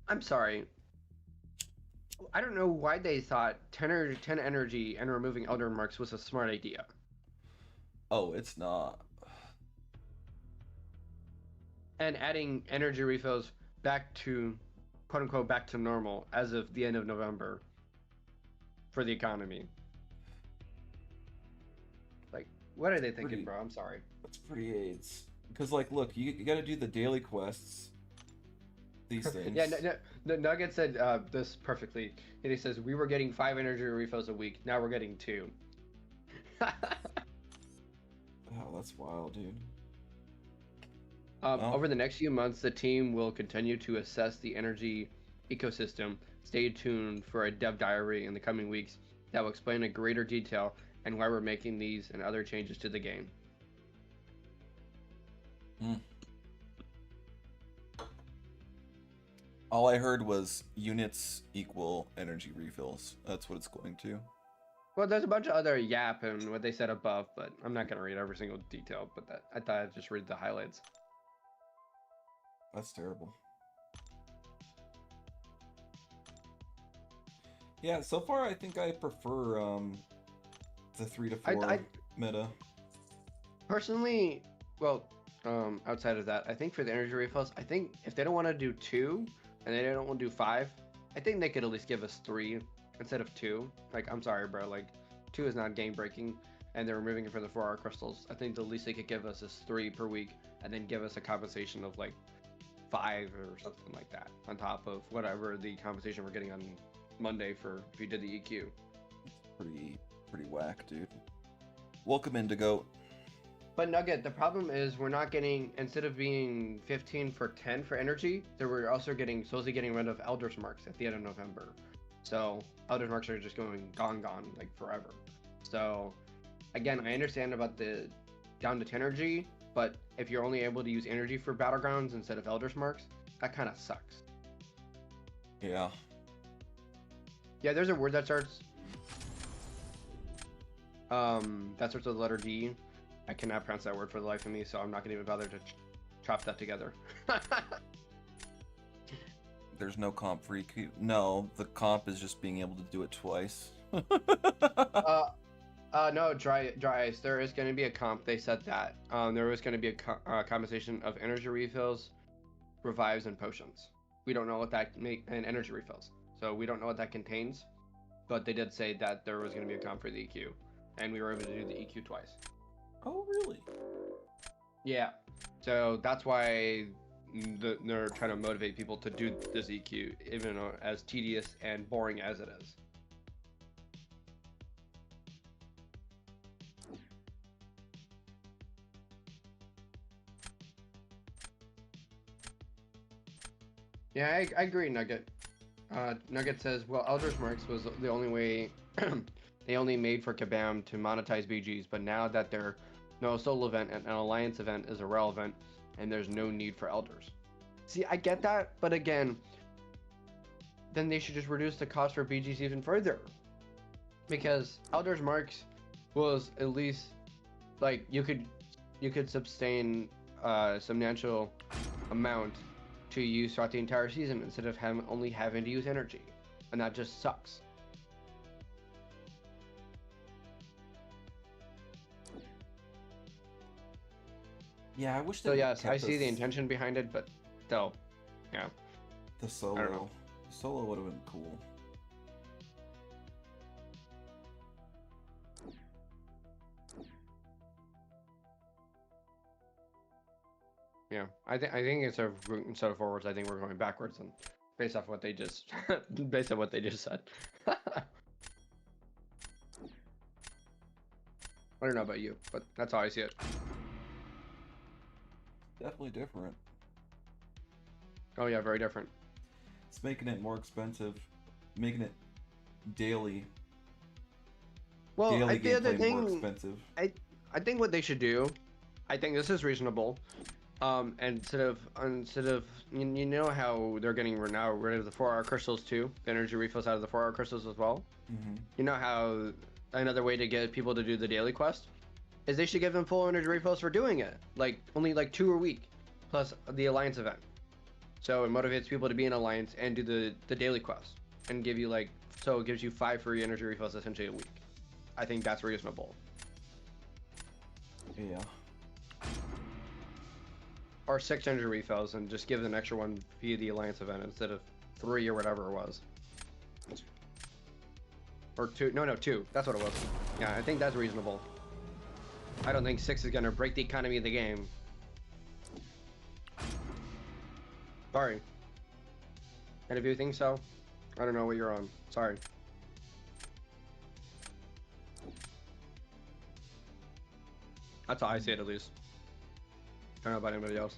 I'm sorry. I don't know why they thought 10 energy and removing elder marks was a smart idea. Oh, it's not. And adding energy refills back to, quote unquote, back to normal as of the end of November for the economy. Like, what are they thinking, bro? I'm sorry. That's pretty AIDS. Because, like, look, you gotta do the daily quests. These things. Yeah, Nugget said this perfectly. And he says, we were getting 5 energy refills a week. Now we're getting 2. Oh, that's wild, dude. Over the next few months, the team will continue to assess the energy ecosystem. Stay tuned for a dev diary in the coming weeks that will explain in greater detail and why we're making these and other changes to the game. All I heard was units equal energy refills. That's what it's going to. Well, there's a bunch of other yap and what they said above, but I'm not going to read every single detail, but I thought I'd just read the highlights. That's terrible. Yeah, so far I think I prefer the 3 to 4 meta. Personally, well, outside of that, I think for the energy refills, I think if they don't want to do 2 and they don't want to do 5, I think they could at least give us 3 instead of 2. Like, I'm sorry, bro. Like, 2 is not game breaking, and they're removing it from the 4-hour crystals. I think the least they could give us is 3 per week, and then give us a compensation of like 5 or something like that on top of whatever the compensation we're getting on Monday for if you did the EQ. Pretty whack, dude. Welcome in, Goat. But Nugget, the problem is we're not getting, instead of being 15 for 10 for energy, so we're also supposedly getting rid of Elder's Marks at the end of November. So Elder's Marks are just going gone, like forever. So again, I understand about the down to 10 energy, but if you're only able to use energy for Battlegrounds instead of Elder's Marks, that kind of sucks. Yeah. Yeah, there's a word that starts with the letter D. I cannot pronounce that word for the life of me, so I'm not gonna even bother to chop that together. There's no comp for EQ. No, the comp is just being able to do it twice. No, dry ice. There is going to be a comp. They said that. There was going to be a combination of energy refills, revives, and potions. We don't know what that and energy refills. So we don't know what that contains. But they did say that there was going to be a comp for the EQ, and we were able to do the EQ twice. Oh, really? Yeah. So that's why they're trying to motivate people to do this EQ, even as tedious and boring as it is. Yeah, I agree, Nugget. Nugget says, well, Elder's Marks was the only way they only made for Kabam to monetize BGs, but now that there's no solo event and an alliance event is irrelevant, and there's no need for Elders. See, I get that, but again, then they should just reduce the cost for BGs even further. Because Elder's Marks was at least, like, you could sustain a substantial amount to use throughout the entire season instead of only having to use energy, and that just sucks. Yeah, I wish. So yes, I see the intention behind it, but still, yeah. The solo would have been cool. Yeah, I think instead of forwards, I think we're going backwards, and based off what they just said. I don't know about you, but that's how I see it. Definitely different. Oh yeah, very different. It's making it more expensive, making it daily. Well, daily gameplay more expensive. I think what they should do, I think this is reasonable. Instead of you know how they're getting now rid of the 4-hour crystals too, the energy refills out of the 4-hour crystals as well. Mm-hmm. You know how another way to get people to do the daily quest is they should give them full energy refills for doing it, like only like 2 a week, plus the alliance event. So it motivates people to be in alliance and do the daily quest, and give you it gives you 5 free energy refills essentially a week. I think that's reasonable. Yeah. Or 6 energy refills and just give an extra one via the alliance event instead of 3 or whatever it was. Or 2, no, 2, that's what it was. Yeah, I think that's reasonable. I don't think 6 is gonna break the economy of the game. Sorry. And if you think so, I don't know what you're on. Sorry. That's how I see it, at least. I don't know about anybody else.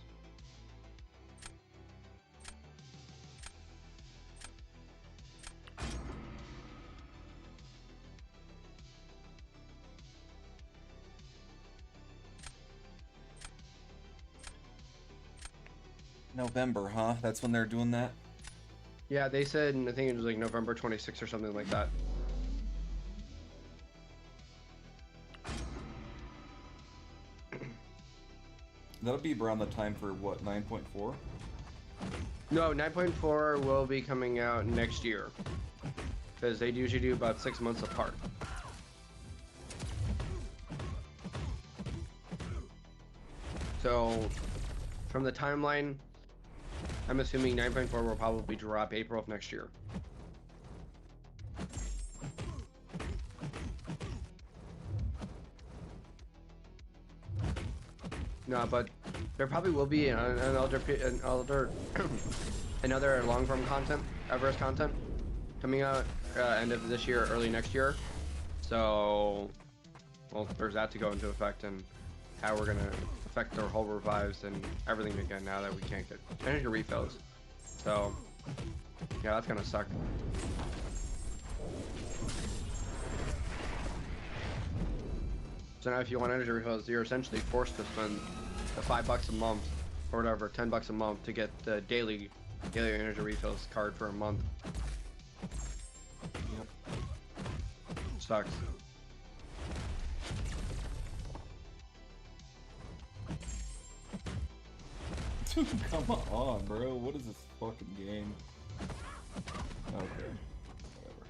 November, huh? That's when they're doing that? Yeah, they said, I think it was like November 26th or something like that. That'll be around the time for what, 9.4? No, 9.4 will be coming out next year, because they usually do about 6 months apart. So, from the timeline, I'm assuming 9.4 will probably drop April of next year. No, but there probably will be another long-form content, Everest content, coming out end of this year, early next year. So, well, there's that to go into effect, and how we're gonna affect our whole revives and everything again now that we can't get energy refills. So yeah, that's gonna suck. So now if you want energy refills, you're essentially forced to spend the $5 a month or whatever, $10 a month to get the daily energy refills card for a month. Yep. Sucks. Come on, bro. What is this fucking game? Okay. Whatever.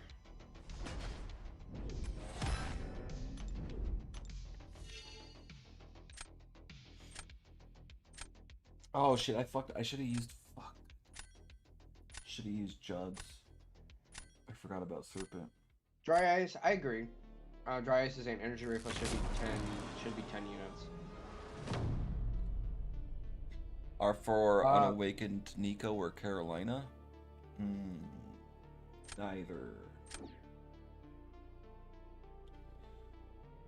Oh shit, I fucked. I should have used. Fuck. Should have used Judd's. I forgot about Serpent. Dry ice, I agree. Dry ice is an energy refill should be 10 units. Are for Unawakened Nico or Carolina? Neither.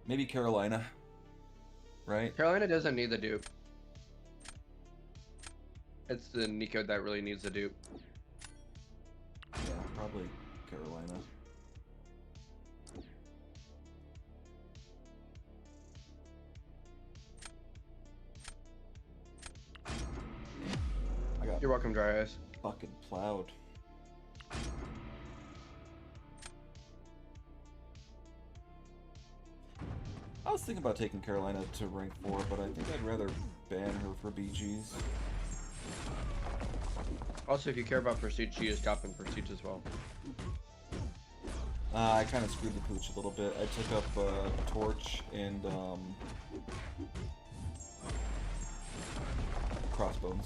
Maybe Carolina. Right? Carolina doesn't need the dupe. It's the Nico that really needs the dupe. Yeah, probably Carolina. You're welcome, Dry Ice. Fucking plowed. I was thinking about taking Carolina to rank 4, but I think I'd rather ban her for BGs. Also, if you care about Prestige, she is top in Prestige as well. I kind of screwed the pooch a little bit. I took up Torch and Crossbones.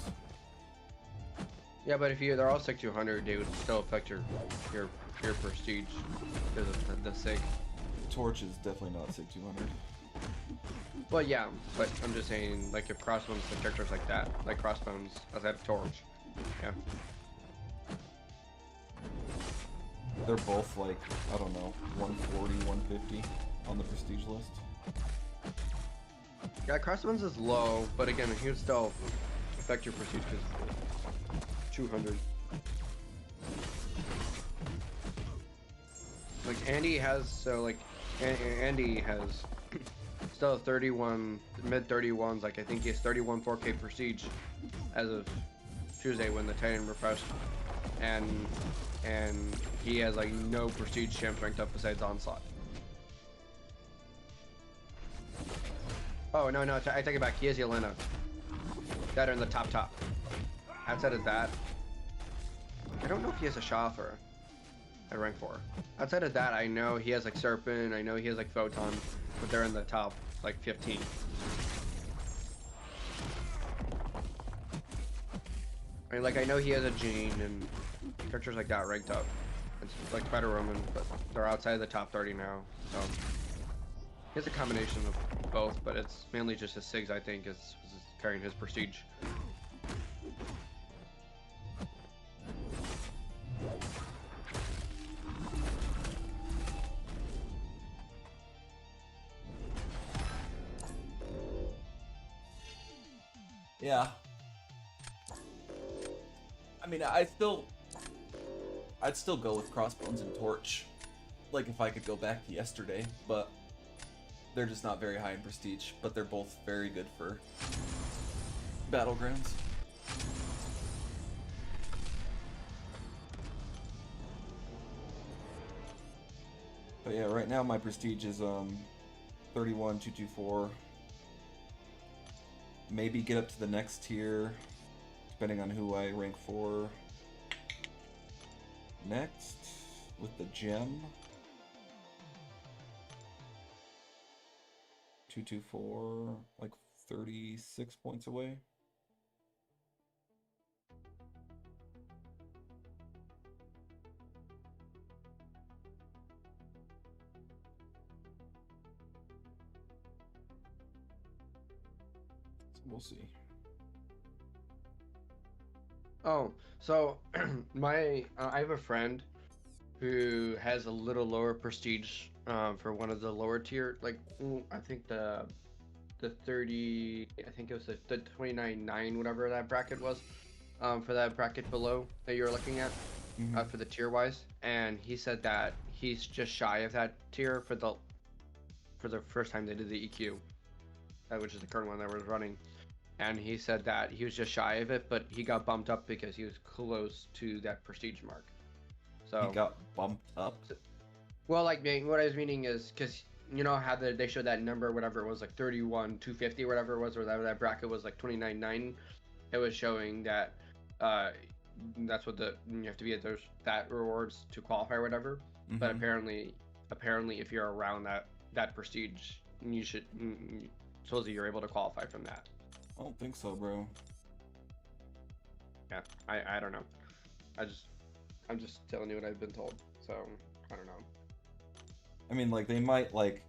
Yeah, but if they're all 6-200, they would still affect your Prestige because of the sig. Torch is definitely not sig 200. Well, yeah, but I'm just saying, like, if Crossbones and characters like that, like Crossbones, as I have Torch, yeah. They're both like, I don't know, 140, 150 on the Prestige list. Yeah, Crossbones is low, but again, he would still affect your Prestige because 200. Like, Andy has, Andy has still 31, mid 31s, like I think he has 31 4K Prestige as of Tuesday when the Titan refreshed, and he has like no Prestige champs ranked up besides Onslaught. Oh no, I take it back, he has Yelena that are in the top. Outside of that, I don't know if he has a Shaffer at rank 4. Outside of that, I know he has like Serpent, I know he has like Photon, but they're in the top like 15. I mean, like, I know he has a Jean and characters like that ranked up. It's like Spider-Roman, but they're outside the top 30 now, so he has a combination of both, but it's mainly just his SIGs, I think, is carrying his Prestige. Yeah. I mean, I'd still go with Crossbones and Torch, like if I could go back to yesterday, but they're just not very high in Prestige, but they're both very good for Battlegrounds. But yeah, right now my Prestige is 31,224. Maybe get up to the next tier, depending on who I rank for next with the gem. 224, like 36 points away. So we'll see. Oh, so I have a friend who has a little lower Prestige for one of the lower tier, like I think the the 30. I think it was the 29.9, whatever that bracket was. For that bracket below that you were looking at, for the tier wise, and he said that he's just shy of that tier for the first time they did the EQ, which is the current one that was running. And he said that he was just shy of it, but he got bumped up because he was close to that prestige mark. So He got bumped up? Well, like, what I was meaning is, because you know how they showed that number, whatever it was, like 31,250, whatever it was, or that bracket was like 29.9. It was showing that that's what you have to be at those rewards to qualify or whatever. But apparently, if you're around that prestige, you should supposedly you're able to qualify from that. I don't think so, bro. Yeah, I don't know. I'm just telling you what I've been told. So I don't know. I mean, like, they might, like,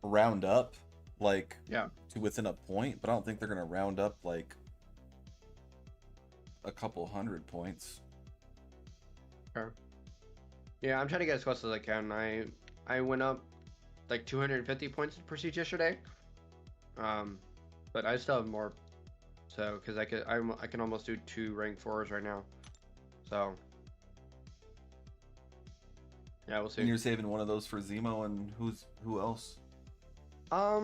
round up, like, to within a point, but I don't think they're gonna round up, like, a couple 100 points. Sure. Yeah, I'm trying to get as close as I can. I went up like 250 points in Prestige yesterday. But I still have more. So, because I can almost do 2 rank 4s right now. So, yeah, we'll see. And you're saving one of those for Zemo, and who else? I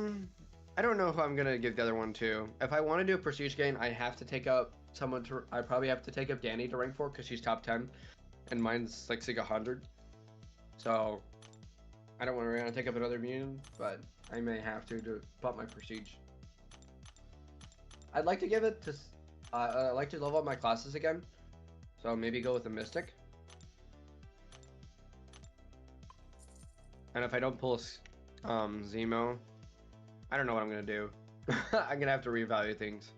don't know who I'm gonna give the other one to. If I want to do a Prestige game, I have to take up I probably have to take up Danny to rank 4 because she's top 10, and mine's like 100. So, I don't want to take up another immune, but I may have to bump my Prestige. I'd like to give it to. I'd like to level up my classes again, so maybe go with a Mystic. And if I don't pull Zemo, I don't know what I'm gonna do. I'm gonna have to reevaluate things.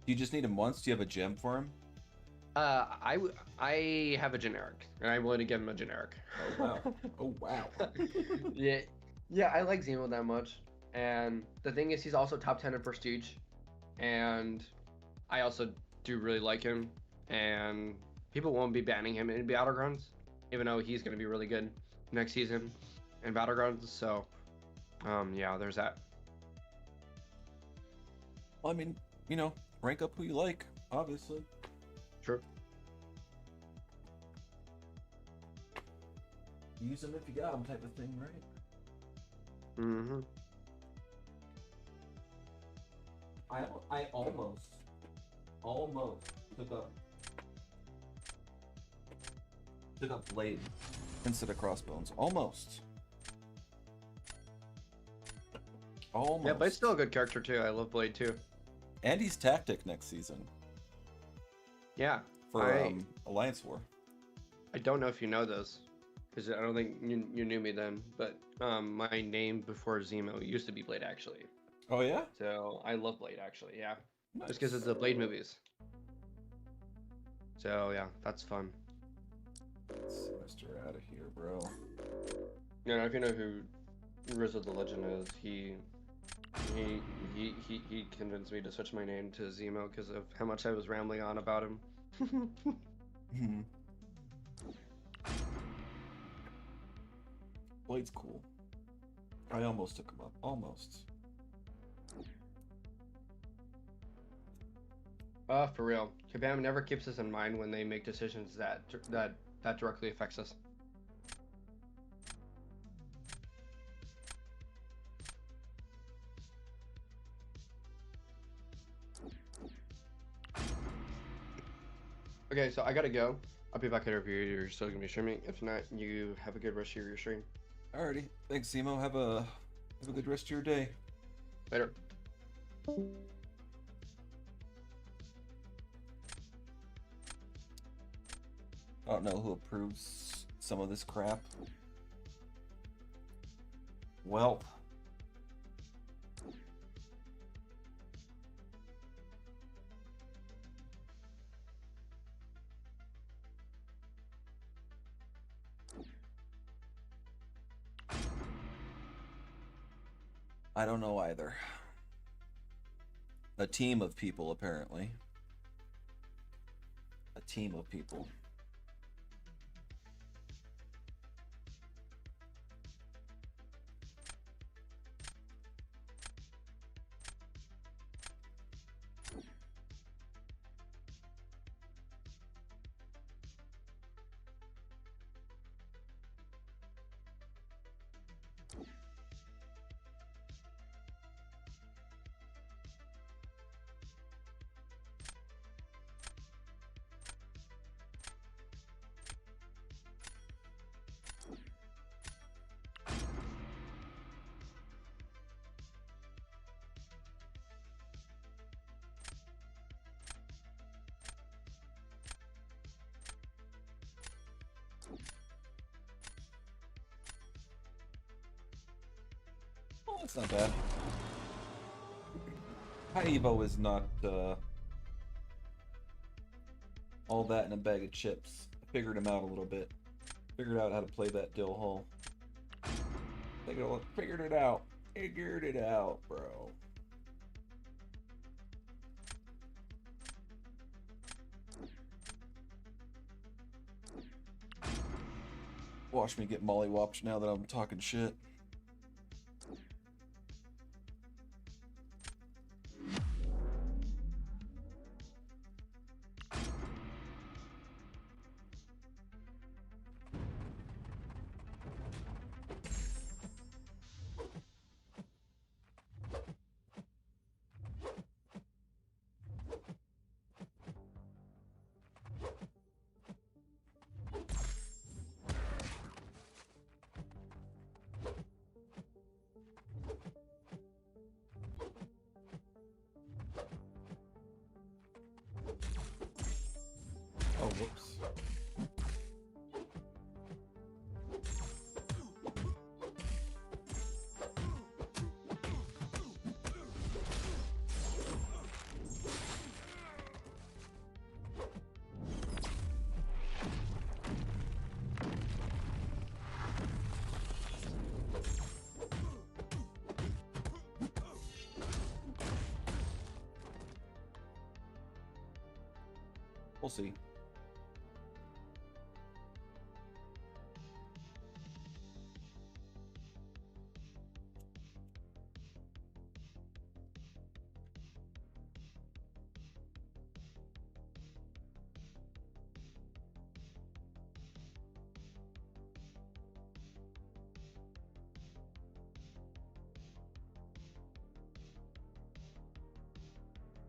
Do you just need him once? Do you have a gem for him? I have a generic, and I'm willing to give him a generic. Oh wow! Oh wow! Yeah, I like Zemo that much, and the thing is, he's also top 10 in Prestige, and I also do really like him, and people won't be banning him in Battlegrounds, even though he's gonna be really good next season in Battlegrounds. So, yeah, there's that. Well, I mean, you know, rank up who you like, obviously. Sure. Use them if you got them, type of thing, right? Mm-hmm. I almost took up blade instead of crossbones. Almost. Yeah, Blade's still a good character too. I love Blade too. And he's tactic next season. Yeah. For Alliance War. I don't know if you know this, because I don't think you knew me then, but my name before Zemo used to be Blade actually. Oh yeah? So I love Blade actually, yeah. Nice. Just because of the Blade movies. So yeah, that's fun. Sinister out of here, bro. You know, if you know who Rizzo the Legend is, he convinced me to switch my name to Zemo because of how much I was rambling on about him. Blade's cool. I almost took him up. Almost. For real. Kabam never keeps us in mind when they make decisions that directly affects us. Okay, so I gotta go. I'll be back later if you're still gonna be streaming. If not, you have a good rest of your stream. Alrighty. Thanks, Zemo. Have a good rest of your day. Later. I don't know who approves some of this crap. Well. I don't know either. A team of people, apparently. A team of people. That's not bad. High Evo is not all that in a bag of chips. I figured him out a little bit. Figured out how to play that Dill Hall. Figured it out. Figured it out, bro. Watch me get mollywopped now that I'm talking shit. Oh, whoops. We'll see.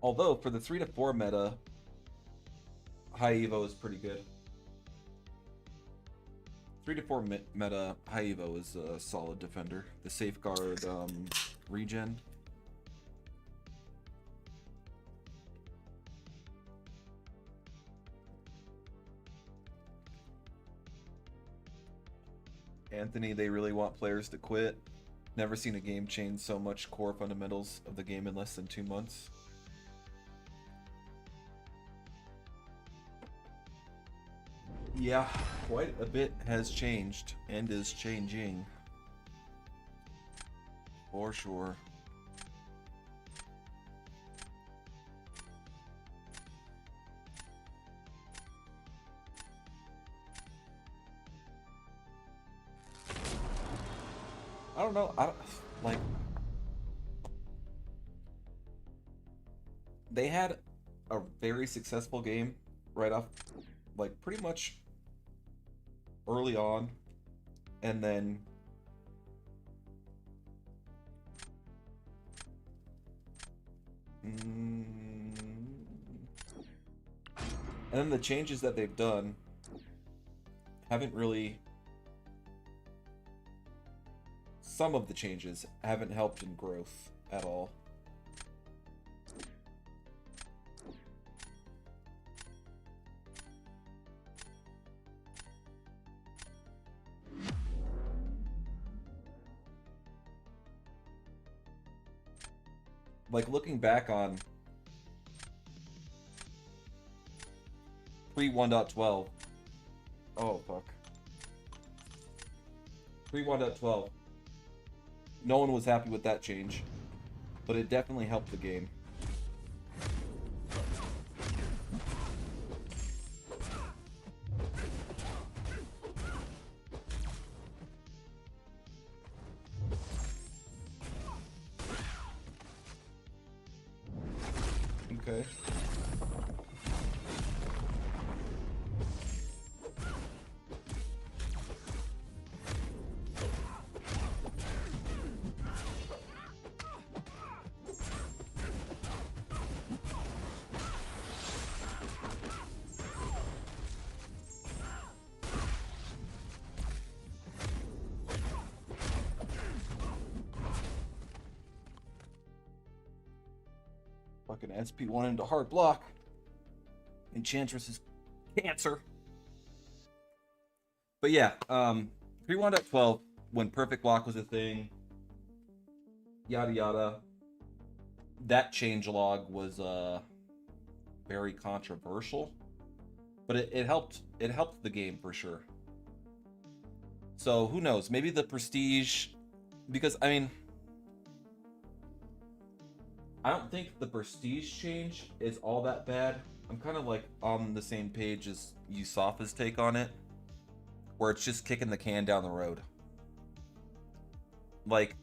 Although for the 3 to 4 meta, High Evo is pretty good. 3 to 4 meta, High Evo is a solid defender. The safeguard regen. Anthony, they really want players to quit. Never seen a game change so much core fundamentals of the game in less than 2 months. Yeah, quite a bit has changed and is changing. For sure. I don't know. They had a very successful game right off, like pretty much early on, and then the changes that they've done haven't really, some of the changes haven't helped in growth at all. Like, looking back on pre 1.12. Oh, fuck. Pre 1.12. No one was happy with that change, but it definitely helped the game. Okay. Fucking SP1 into hard block. Enchantress is cancer. But yeah, pre 1.12, when perfect block was a thing, yada yada. That changelog was very controversial, but it helped. It helped the game for sure. So who knows? Maybe the prestige, because I mean, I don't think the prestige change is all that bad. I'm kind of like on the same page as Yusafa's take on it, where it's just kicking the can down the road. Like,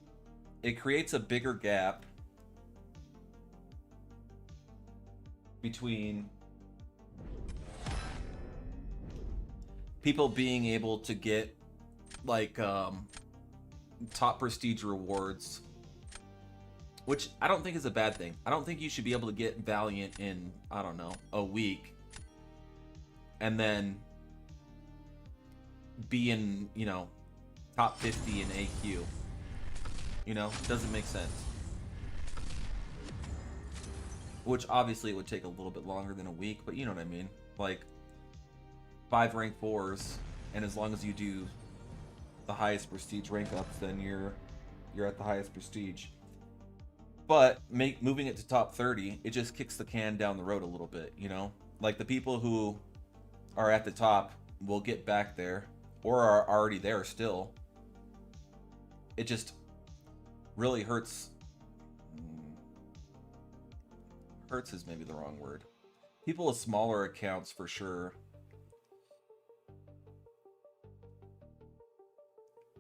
it creates a bigger gap between people being able to get like top prestige rewards, which I don't think is a bad thing. I don't think you should be able to get Valiant in, I don't know, a week and then be in, you know, top 50 in AQ. You know, doesn't make sense. Which obviously it would take a little bit longer than a week, but you know what I mean. Like 5 rank 4s, and as long as you do the highest prestige rank ups, then you're at the highest prestige. But moving it to top 30, it just kicks the can down the road a little bit, you know? Like the people who are at the top will get back there, or are already there still. It just really hurts. Hurts is maybe the wrong word. People with smaller accounts for sure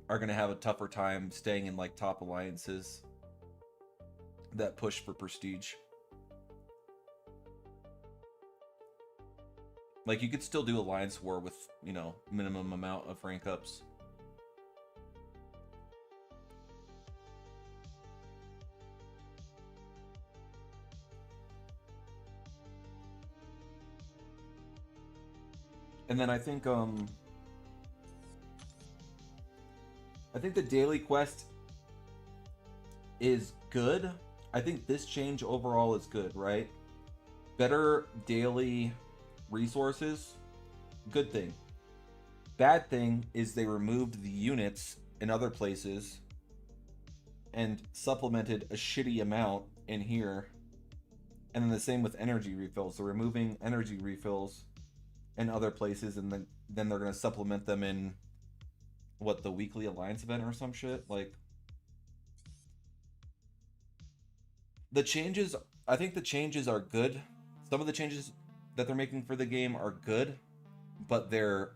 are going to have a tougher time staying in like top alliances that push for prestige. Like you could still do alliance war with, you know, minimum amount of rank ups. And then I think the daily quest is good. I think this change overall is good, right? Better daily resources, good thing. Bad thing is they removed the units in other places and supplemented a shitty amount in here. And then the same with energy refills. They're removing energy refills in other places, and then they're going to supplement them in what, the weekly alliance event or some shit. Like the changes, I think the changes are good. Some of the changes that they're making for the game are good, but they're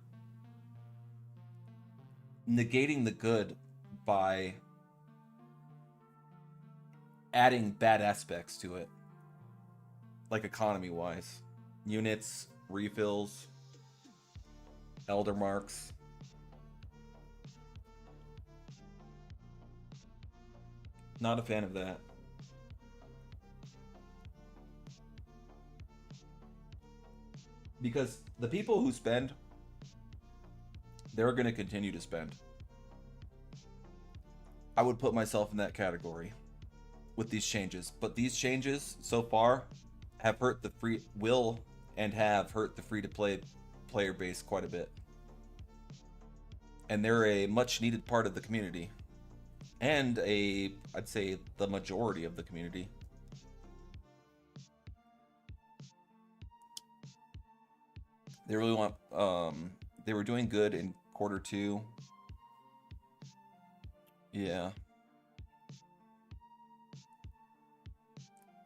negating the good by adding bad aspects to it, like economy wise, units, refills, elder marks. Not a fan of that. Because the people who spend, they're going to continue to spend. I would put myself in that category with these changes. But these changes so far have hurt the free to play player base quite a bit. And they're a much needed part of the community. And I'd say the majority of the community. They really want, they were doing good in quarter 2. Yeah.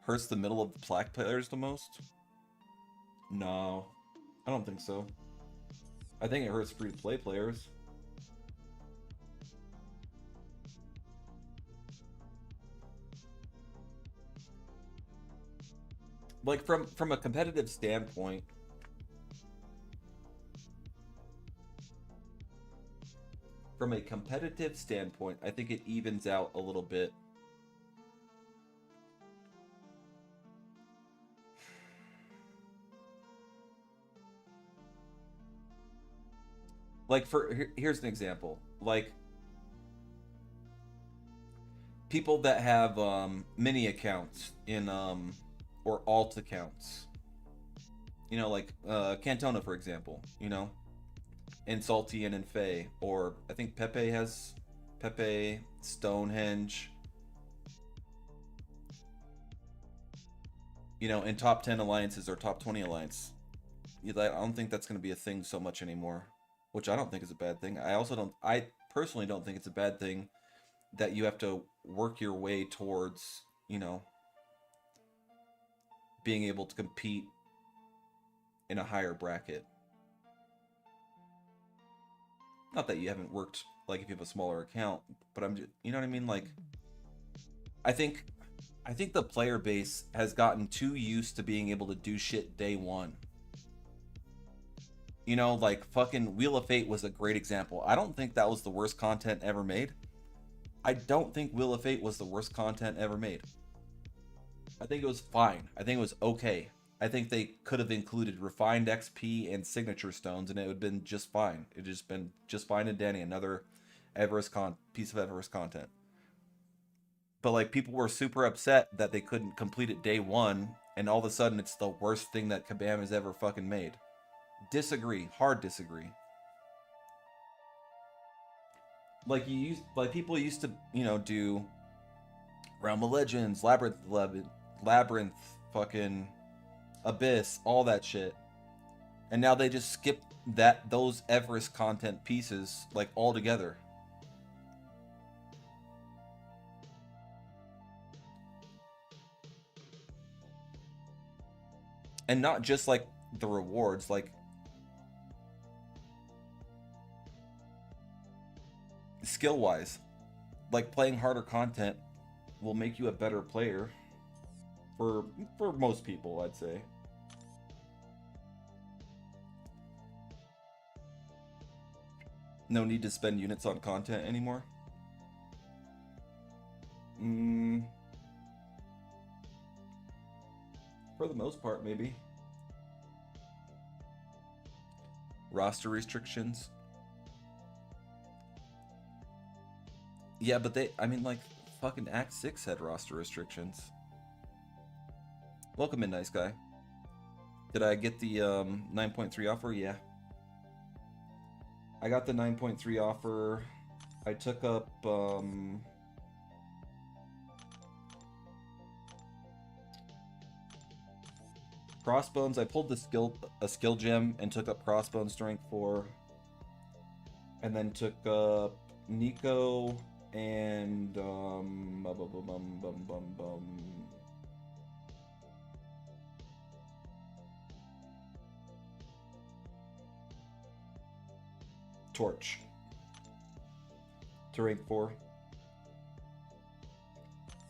Hurts the middle of the plaque players the most? No, I don't think so. I think it hurts free-to-play players. Like from a competitive standpoint, I think it evens out a little bit. Like here's an example. Like people that have mini accounts in or alt accounts. You know, like Cantona, for example, you know, in Salty and in Faye, or I think Pepe has Stonehenge, you know, in top 10 alliances or top 20 alliance. I don't think that's going to be a thing so much anymore, which I don't think is a bad thing. I personally don't think it's a bad thing that you have to work your way towards, you know, being able to compete in a higher bracket. Not that you haven't worked, like, if you have a smaller account, but I'm just, you know what I mean? Like, I think the player base has gotten too used to being able to do shit day one. You know, like fucking Wheel of Fate was a great example. I don't think that was the worst content ever made. I don't think Wheel of Fate was the worst content ever made. I think it was fine. I think it was okay. I think they could have included refined XP and signature stones, and it would have been just fine. It would just been just fine and dandy. Another piece of Everest content. But like, people were super upset that they couldn't complete it day one, and all of a sudden it's the worst thing that Kabam has ever fucking made. Disagree. Hard disagree. Like, people used to, you know, do Realm of Legends, Labyrinth, fucking Abyss, all that shit. And now they just skip those Everest content pieces, like, altogether. And not just like the rewards, like skill wise, like playing harder content will make you a better player for most people, I'd say. No need to spend units on content anymore. For the most part, maybe. Roster restrictions. Yeah, but I mean, like, fucking Act 6 had roster restrictions. Welcome in, nice guy. Did I get the 9.3 offer? Yeah. I got the 9.3 offer. I took up Crossbones. I pulled a skill gem and took up Crossbones Strength 4. And then took up Nico and Torch to rank 4.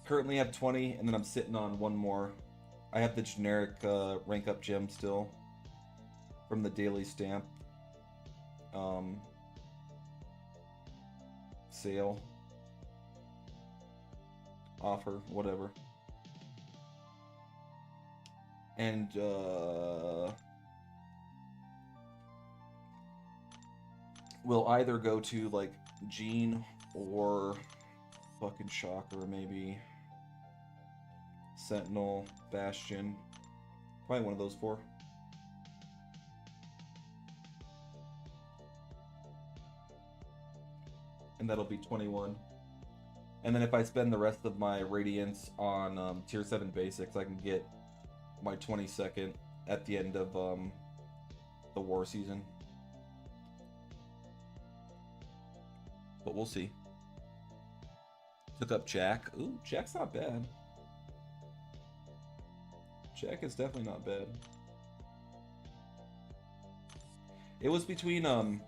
Currently have 20, and then I'm sitting on one more. I have the generic rank up gem still from the daily stamp sale offer, whatever. And we'll either go to like Gene or fucking Shocker, maybe Sentinel, Bastion, probably one of those 4. And that'll be 21. And then if I spend the rest of my Radiance on tier 7 basics, I can get my 22nd at the end of the war season. But we'll see. Took up Jack. Ooh, Jack's not bad. Jack is definitely not bad. It was between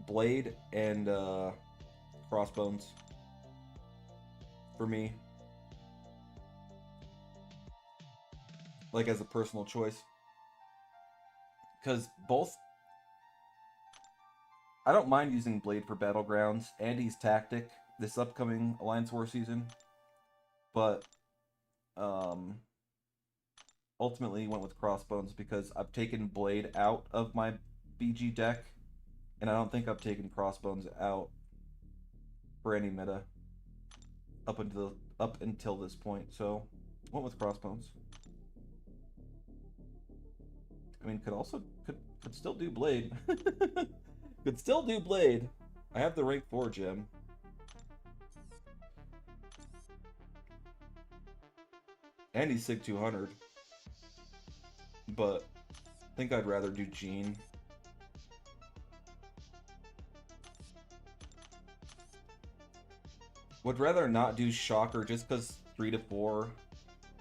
Blade and Crossbones for me, like as a personal choice, because both, I don't mind using Blade for Battlegrounds and he's tactic this upcoming Alliance War season, but ultimately went with Crossbones because I've taken Blade out of my BG deck, and I don't think I've taken Crossbones out for any meta up until this point. So went with Crossbones. I mean, could still do Blade. Could still do Blade. I have the rank 4 gem. And he's Sig 200. But I think I'd rather do Gene. Would rather not do Shocker just because 3 to 4,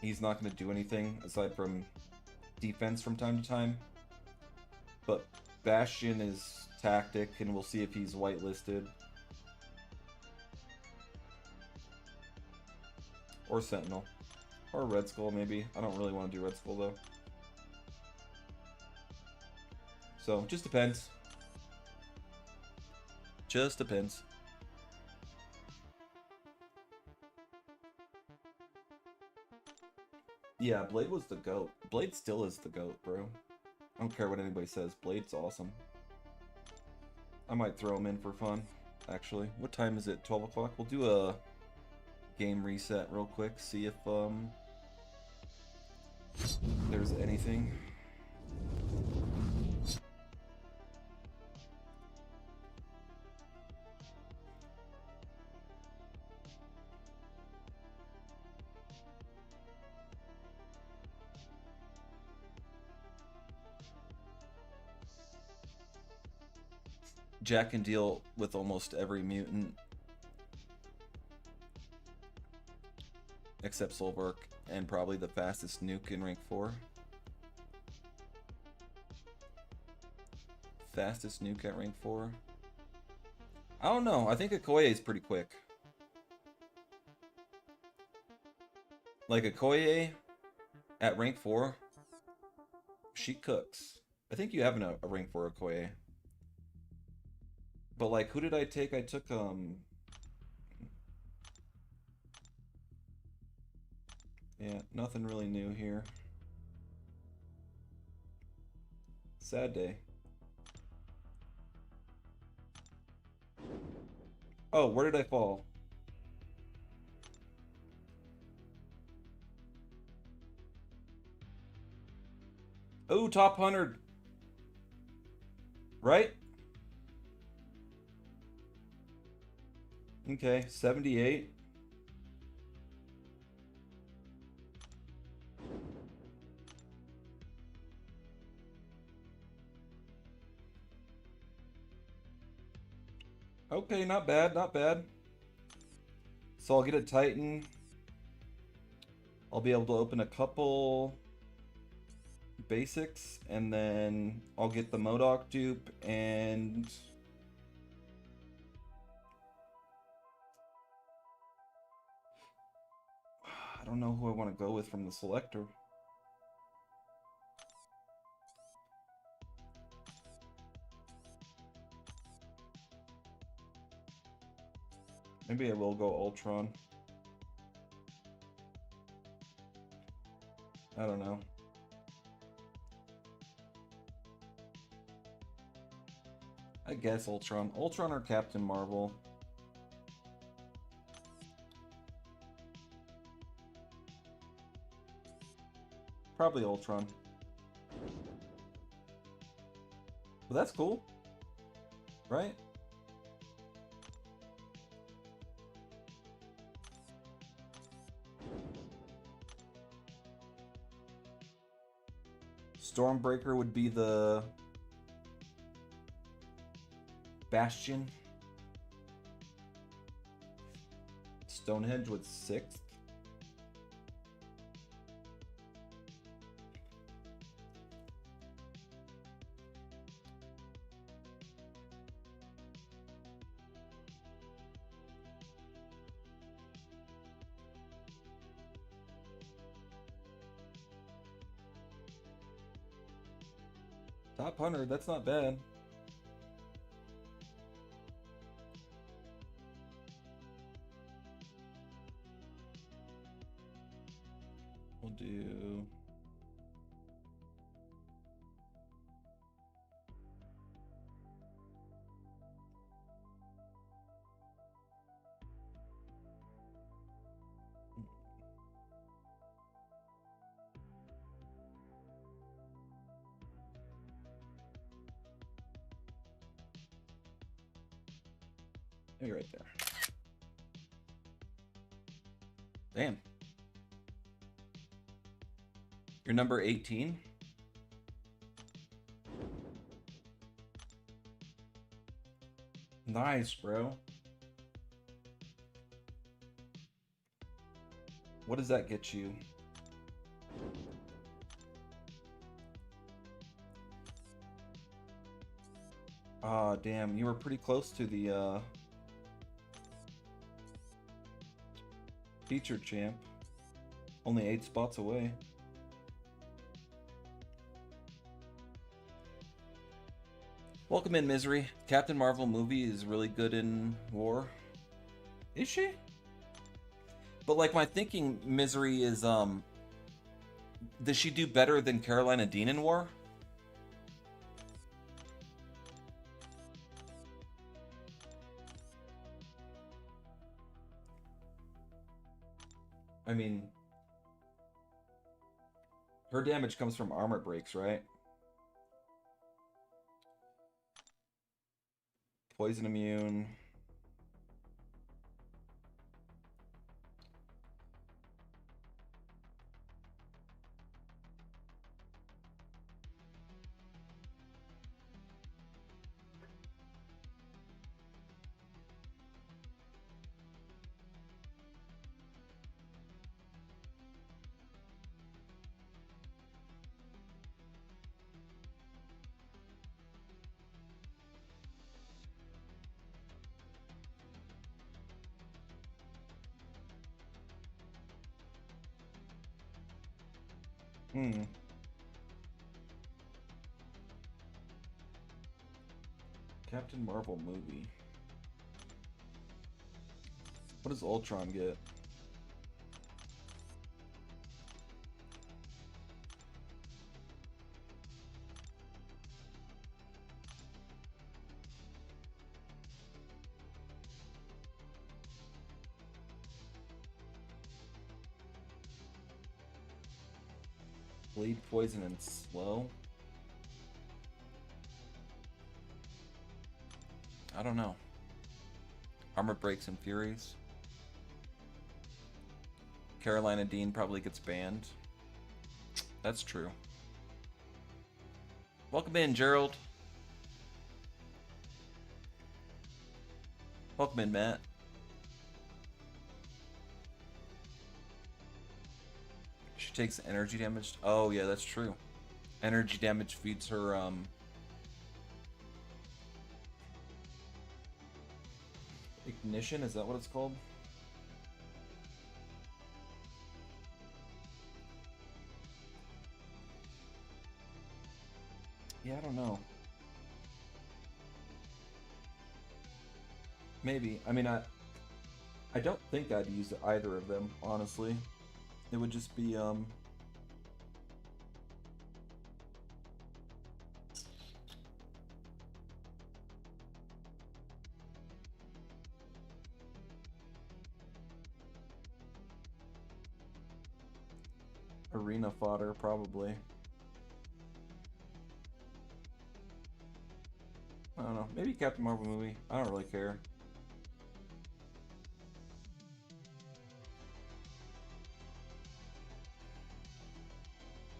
he's not going to do anything aside from defense from time to time. But Bastion is tactic, and we'll see if he's whitelisted. Or Sentinel. Or Red Skull, maybe. I don't really want to do Red Skull, though. So, just depends. Just depends. Yeah, Blade was the GOAT. Blade still is the GOAT, bro. I don't care what anybody says. Blade's awesome. I might throw him in for fun, actually. What time is it? 12 o'clock? We'll do a game reset real quick. See if there's anything. Jack can deal with almost every mutant except Solvark, and probably the fastest nuke in rank 4. Fastest nuke at rank 4. I don't know. I think Okoye is pretty quick. Like Okoye at rank 4, she cooks. I think you have a rank 4 Okoye. But like, who did I take? I took yeah, nothing really new here. Sad day. Oh, where did I fall? Oh, top 100. Right? Okay, 78. Okay, not bad, not bad. So I'll get a Titan. I'll be able to open a couple basics, and then I'll get the MODOK dupe, and I don't know who I want to go with from the selector. Maybe I will go Ultron. I don't know. I guess Ultron. Ultron or Captain Marvel. Probably Ultron. But that's cool. Right? Stormbreaker would be the Bastion. Stonehenge was 6th. Top 100, that's not bad. We'll do... Maybe right there. Damn. You're number 18? Nice, bro. What does that get you? Ah, damn. You were pretty close to the, featured champ. Only 8 spots away. Welcome in, Misery. Captain Marvel movie is really good in war. Is she? But like my thinking, Misery is does she do better than Carolina Dean in war? I mean, her damage comes from armor breaks, right? Poison immune. Captain Marvel movie. What does Ultron get? Bleed, poison, and slow? I don't know. Armor breaks and furies. Carolina Dean probably gets banned. That's true. Welcome in, Gerald. Welcome in, Matt. She takes energy damage. Oh, yeah, that's true. Energy damage feeds her, ignition, is that what it's called? Yeah, I don't know. Maybe. I mean, I don't think I'd use either of them, honestly. It would just be, arena fodder, probably. I don't know. Maybe Captain Marvel movie. I don't really care.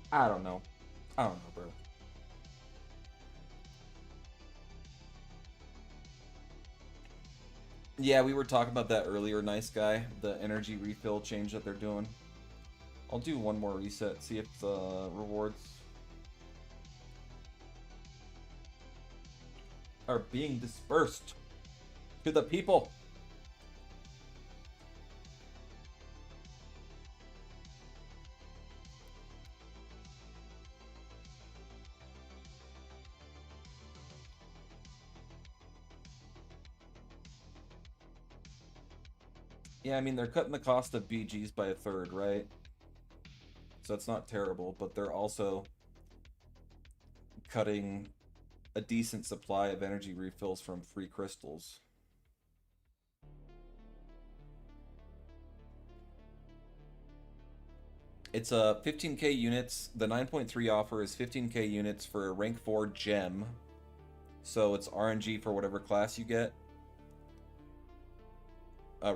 I don't know. I don't know, bro. Yeah, we were talking about that earlier, nice guy. The energy refill change that they're doing. I'll do one more reset, see if the rewards are being dispersed to the people. Yeah, I mean, they're cutting the cost of BGs by a third, right? So it's not terrible, but they're also cutting a decent supply of energy refills from free crystals. It's 15k units. The 9.3 offer is 15k units for a rank 4 gem. So it's RNG for whatever class you get.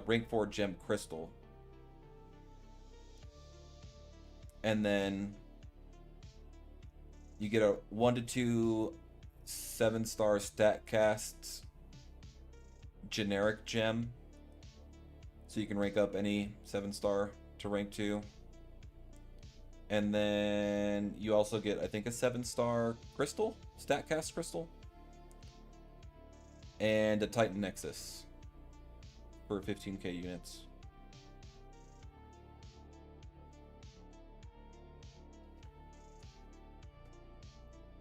Rank 4 gem crystal. And then You get a 1 to 2 7-star stat cast generic gem. So you can rank up any 7-star to rank 2. And then you also get, I think, a 7-star crystal, StatCast crystal, and a Titan Nexus for 15k units.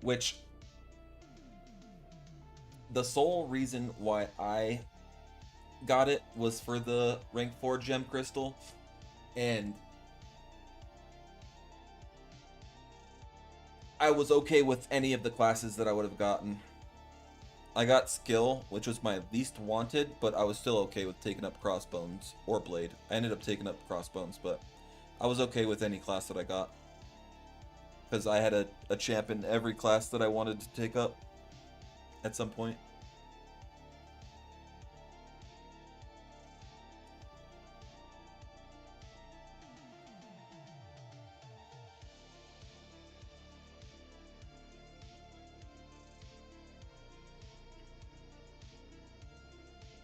Which, the sole reason why I got it was for the rank 4 gem crystal, and I was okay with any of the classes that I would have gotten. I got skill, which was my least wanted, but I was still okay with taking up crossbones or blade. I ended up taking up crossbones, but I was okay with any class that I got, because I had a champ in every class that I wanted to take up at some point.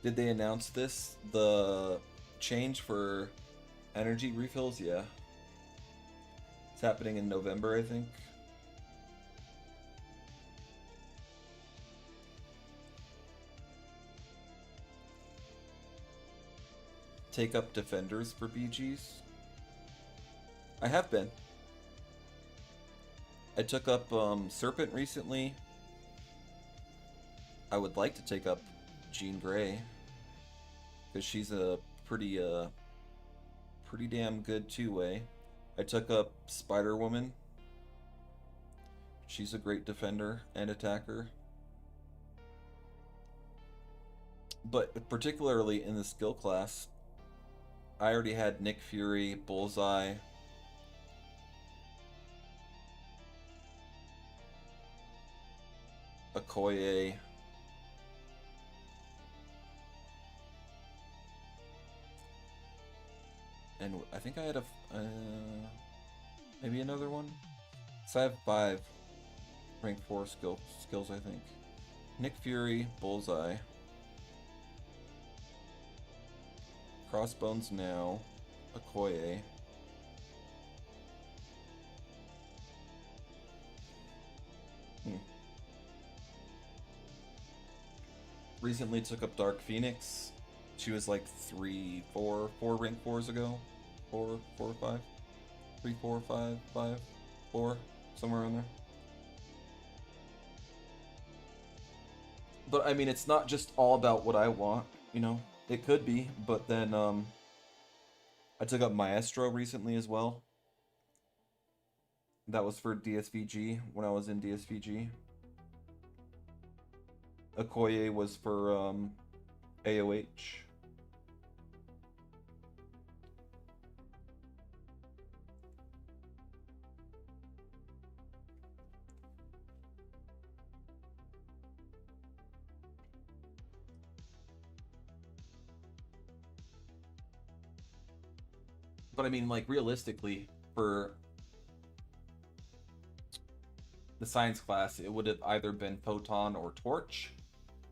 Did they announce this? The change for energy refills? Yeah. It's happening in November, I think. Take up defenders for BGs. I have been. I took up Serpent recently. I would like to take up Jean Grey, because she's a pretty damn good two-way. I took up Spider-Woman. She's a great defender and attacker. But particularly in the skill class, I already had Nick Fury, Bullseye, Okoye, and I think I had maybe another one. So I have 5 rank 4 skills, I think. Nick Fury, Bullseye, Crossbones now, Okoye, Recently took up Dark Phoenix. She was like 4 rank 4s ago. 4 or 5? 3, 4, 5, 5, 4, somewhere in there. But I mean, it's not just all about what I want, you know? It could be, but then I took up Maestro recently as well. That was for DSVG, when I was in DSVG. Okoye was for AOH. But I mean, like, realistically, for the science class, it would have either been Photon or Torch.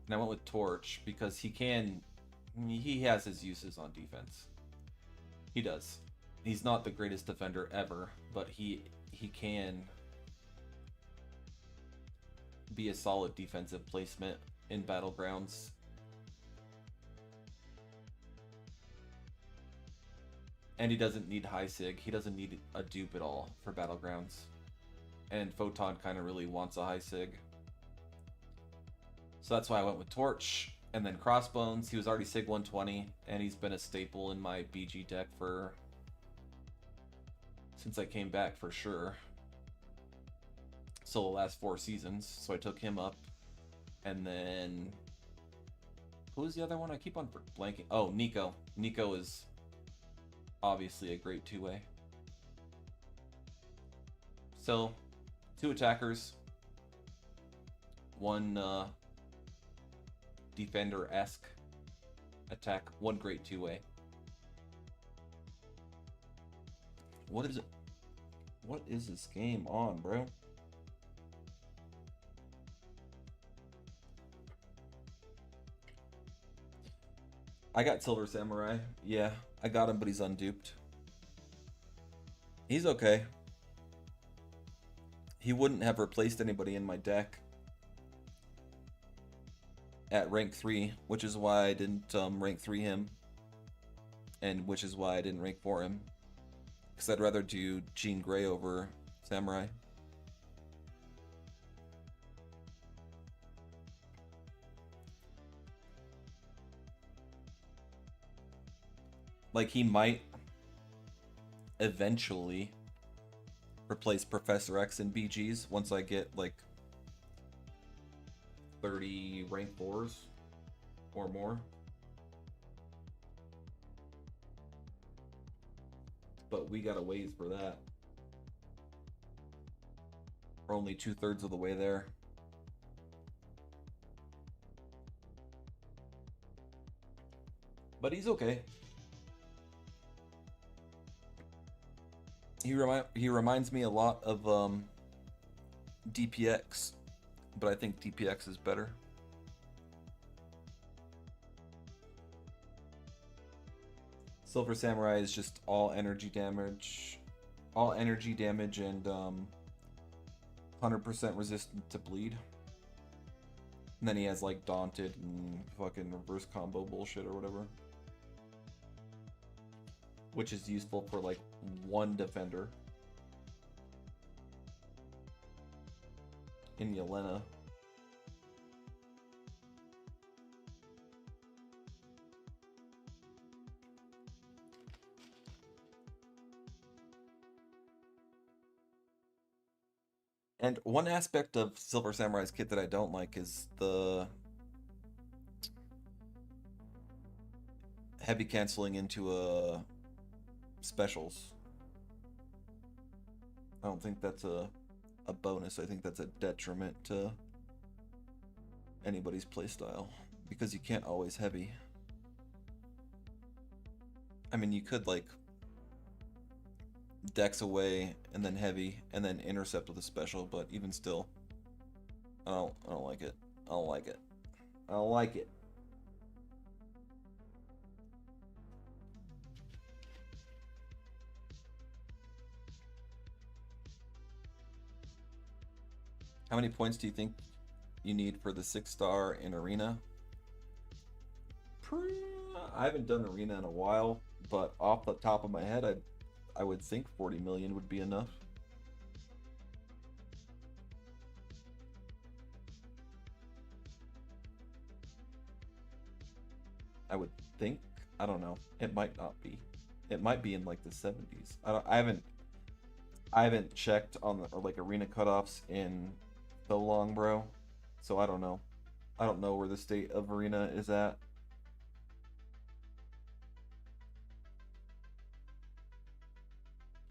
And I went with Torch because he has his uses on defense. He does. He's not the greatest defender ever, but he can be a solid defensive placement in Battlegrounds. And he doesn't need high sig. He doesn't need a dupe at all for Battlegrounds. And Photon kind of really wants a high sig. So that's why I went with Torch. And then Crossbones, he was already sig 120, and he's been a staple in my BG deck since I came back, for sure. So the last 4 seasons. So I took him up. And then who was the other one? I keep on blanking. Oh, Nico. Nico is obviously a great two-way. So 2 attackers, 1 defender-esque attack, 1 great two-way. What is it? What is this game on, bro? I got Silver Samurai. Yeah, I got him, but he's unduped. He's okay. He wouldn't have replaced anybody in my deck at rank 3, which is why I didn't rank 3 him, and which is why I didn't rank 4 him, because I'd rather do Jean Grey over Samurai. Like, he might eventually replace Professor X in BGs once I get like 30 rank 4s or more. But we got a ways for that. We're only 2/3 of the way there. But he's okay. He reminds me a lot of DPX, but I think DPX is better. Silver Samurai is just all energy damage and 100% resistant to bleed. And then he has like Daunted and fucking reverse combo bullshit or whatever, which is useful for like one defender in Yelena. And one aspect of Silver Samurai's kit that I don't like is the heavy canceling into specials. I don't think that's a bonus. I think that's a detriment to anybody's playstyle, because you can't always heavy. I mean, you could like dex away and then heavy and then intercept with a special, but even still, I don't like it. I don't like it. I don't like it. How many points do you think you need for the 6-star in Arena? I haven't done Arena in a while, but off the top of my head, I would think 40 million would be enough. I would think. I don't know. It might not be. It might be in like the 70s. I haven't checked on the like Arena cutoffs in so long, bro. So I don't know. I don't know where the state of Arena is at.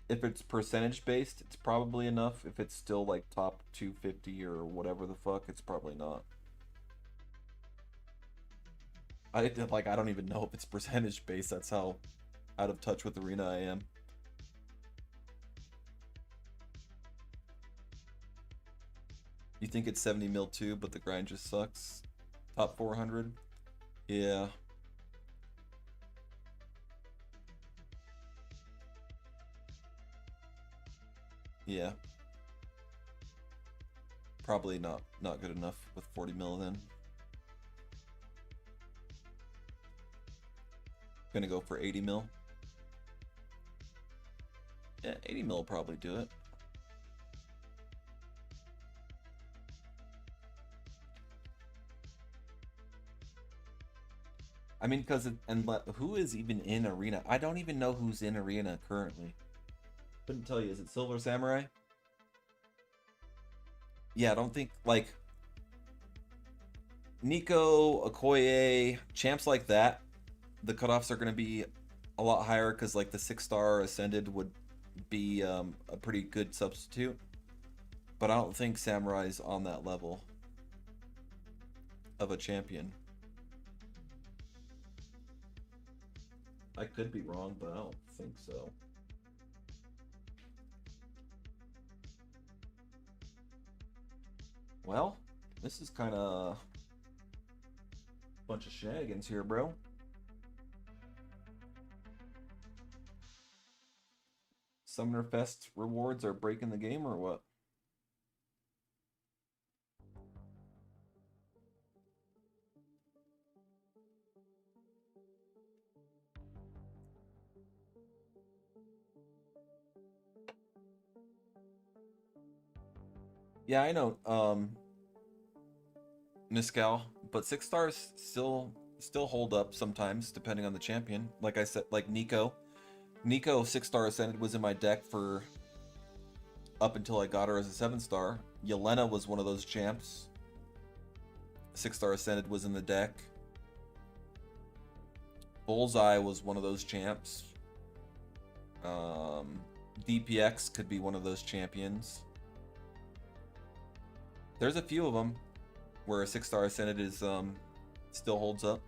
If it's percentage based, it's probably enough. If it's still like top 250 or whatever the fuck, it's probably not. I don't even know if it's percentage based. That's how out of touch with Arena I am. You think it's 70 mil too, but the grind just sucks? Top 400? Yeah. Yeah. Probably not good enough with 40 mil then. Gonna go for 80 mil. Yeah, 80 mil will probably do it. I mean, who is even in Arena? I don't even know who's in Arena currently. Couldn't tell you. Is it Silver Samurai? Yeah, I don't think, like, Nico, Okoye, champs like that, the cutoffs are going to be a lot higher because, like, the 6-star Ascended would be a pretty good substitute. But I don't think Samurai's on that level of a champion. I could be wrong, but I don't think so. Well, this is kind of a bunch of shenanigans here, bro. Summoner Fest rewards are breaking the game or what? Yeah, I know, Niskal, but 6 stars still hold up sometimes, depending on the champion. Like I said, like Nico. Nico 6-star Ascended was in my deck for up until I got her as a 7-star. Yelena was one of those champs. 6-star Ascended was in the deck. Bullseye was one of those champs. DPX could be one of those champions. There's a few of them where a 6-star Ascended is still holds up.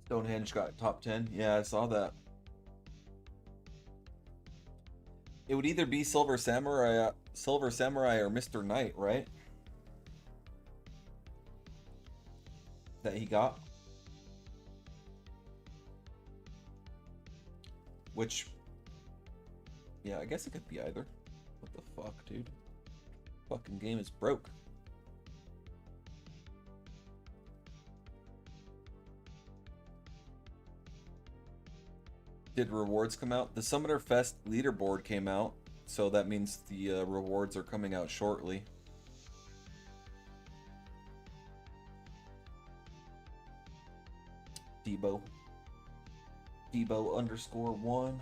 Stonehenge got top 10. Yeah, I saw that. It would either be Silver Samurai or Mr. Knight, right? That he got. Which, yeah, I guess it could be either. What the fuck, dude? Fucking game is broke. Did rewards come out? The Summoner Fest leaderboard came out, so that means the rewards are coming out shortly. Debo _1.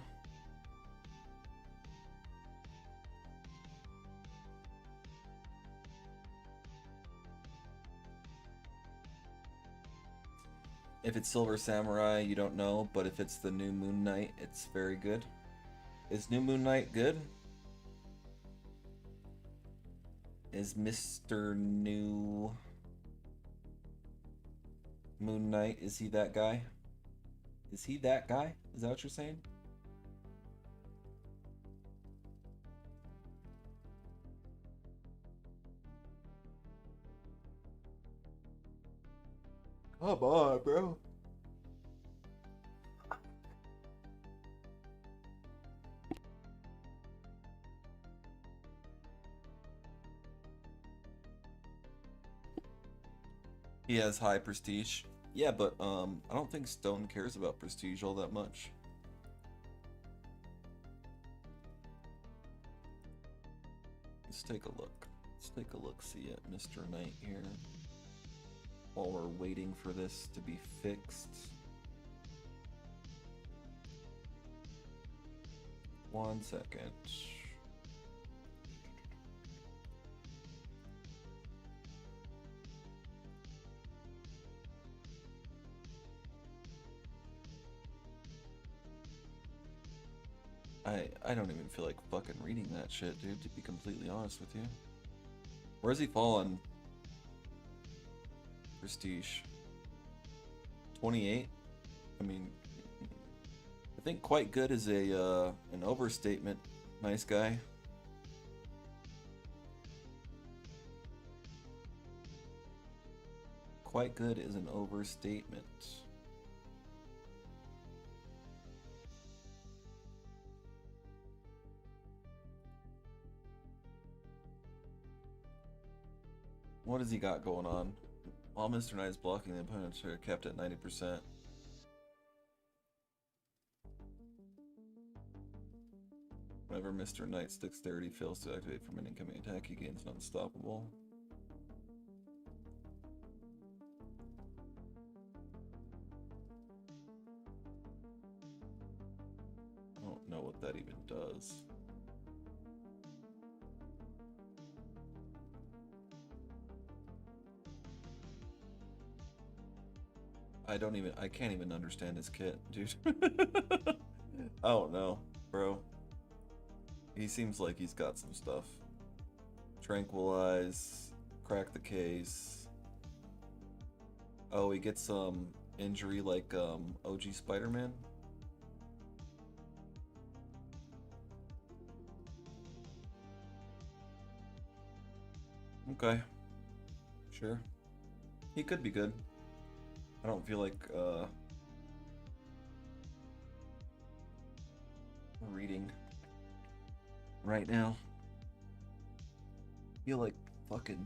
If it's Silver Samurai, you don't know, but if it's the new Moon Knight, it's very good. Is new Moon Knight good? Is Mr. New Moon Knight, is he that guy? Is he that guy? Is that what you're saying? Come on, bro. He has high prestige. Yeah, but I don't think Stone cares about prestige all that much. Let's take a look. Let's take a look-see at Mr. Knight here. While we're waiting for this to be fixed. 1 second. I don't even feel like fucking reading that shit, dude, to be completely honest with you. Where's he fallen? Prestige. 28? I mean, I think quite good is a an overstatement. Nice guy. Quite good is an overstatement. What has he got going on? While Mr. Knight is blocking, the opponents are kept at 90%. Whenever Mr. Knight's dexterity fails to activate from an incoming attack, he gains an unstoppable. I don't know what that even does. I can't even understand his kit, dude. I don't know, bro. He seems like he's got some stuff. Tranquilize, crack the case. Oh, he gets some injury like OG Spider-Man. Okay. Sure. He could be good. I don't feel like reading right now. I feel like fucking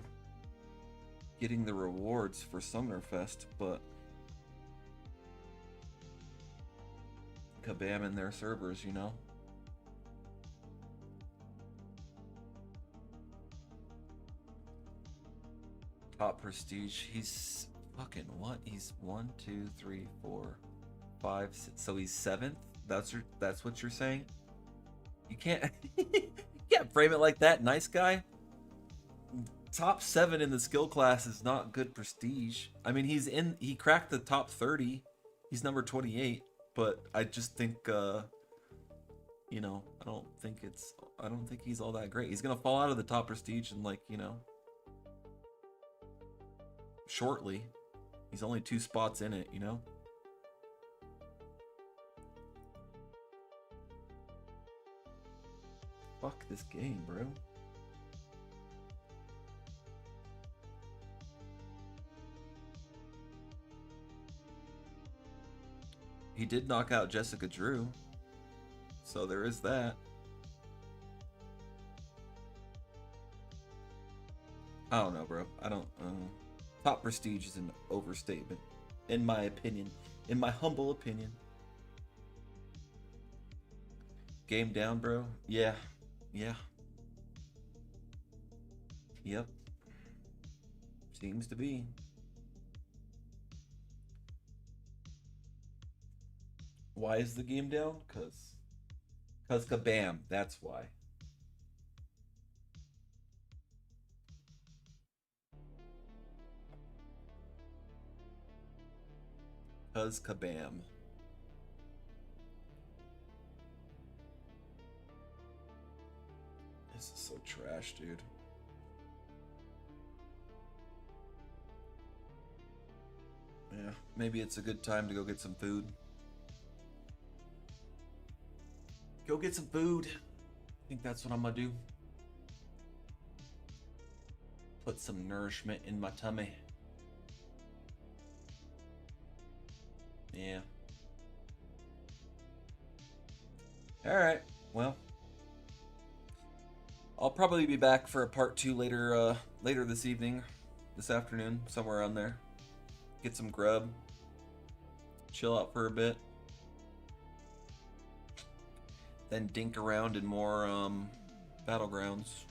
getting the rewards for Summerfest, but kabam in their servers, you know? Top prestige. He's fucking what? He's 1, 2, 3, 4, 5, 6. So he's 7th? That's what you're saying? You can't you can't frame it like that, nice guy. Top 7 in the skill class is not good prestige. I mean, he cracked the top 30. He's number 28, but I just think you know, I don't think he's all that great. He's gonna fall out of the top prestige in, like, you know, shortly. He's only 2 spots in it, you know? Fuck this game, bro. He did knock out Jessica Drew, so there is that. I don't know, bro. I don't. Top prestige is an overstatement, in my opinion. In my humble opinion. Game down, bro. Yeah. Yeah. Yep. Seems to be. Why is the game down? Cause kabam. That's why. Cause kabam. This is so trash, dude. Yeah, maybe it's a good time to go get some food. Go get some food. I think that's what I'm gonna do. Put some nourishment in my tummy. Yeah. Alright, well. I'll probably be back for a part 2 later this evening. This afternoon, somewhere around there. Get some grub. Chill out for a bit. Then dink around in more Battlegrounds.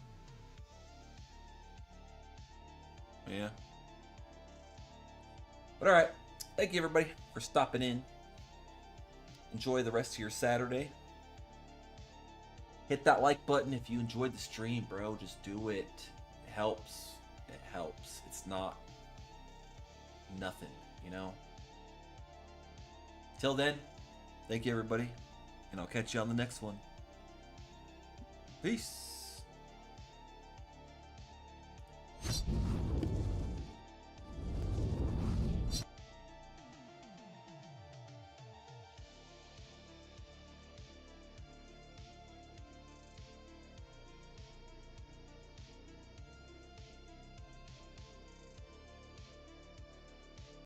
Yeah. But alright. Thank you everybody for stopping in. Enjoy the rest of your Saturday. Hit that like button if you enjoyed the stream, bro. Just do it. It helps. It helps. It's not nothing, you know? Till then, thank you everybody. And I'll catch you on the next one. Peace.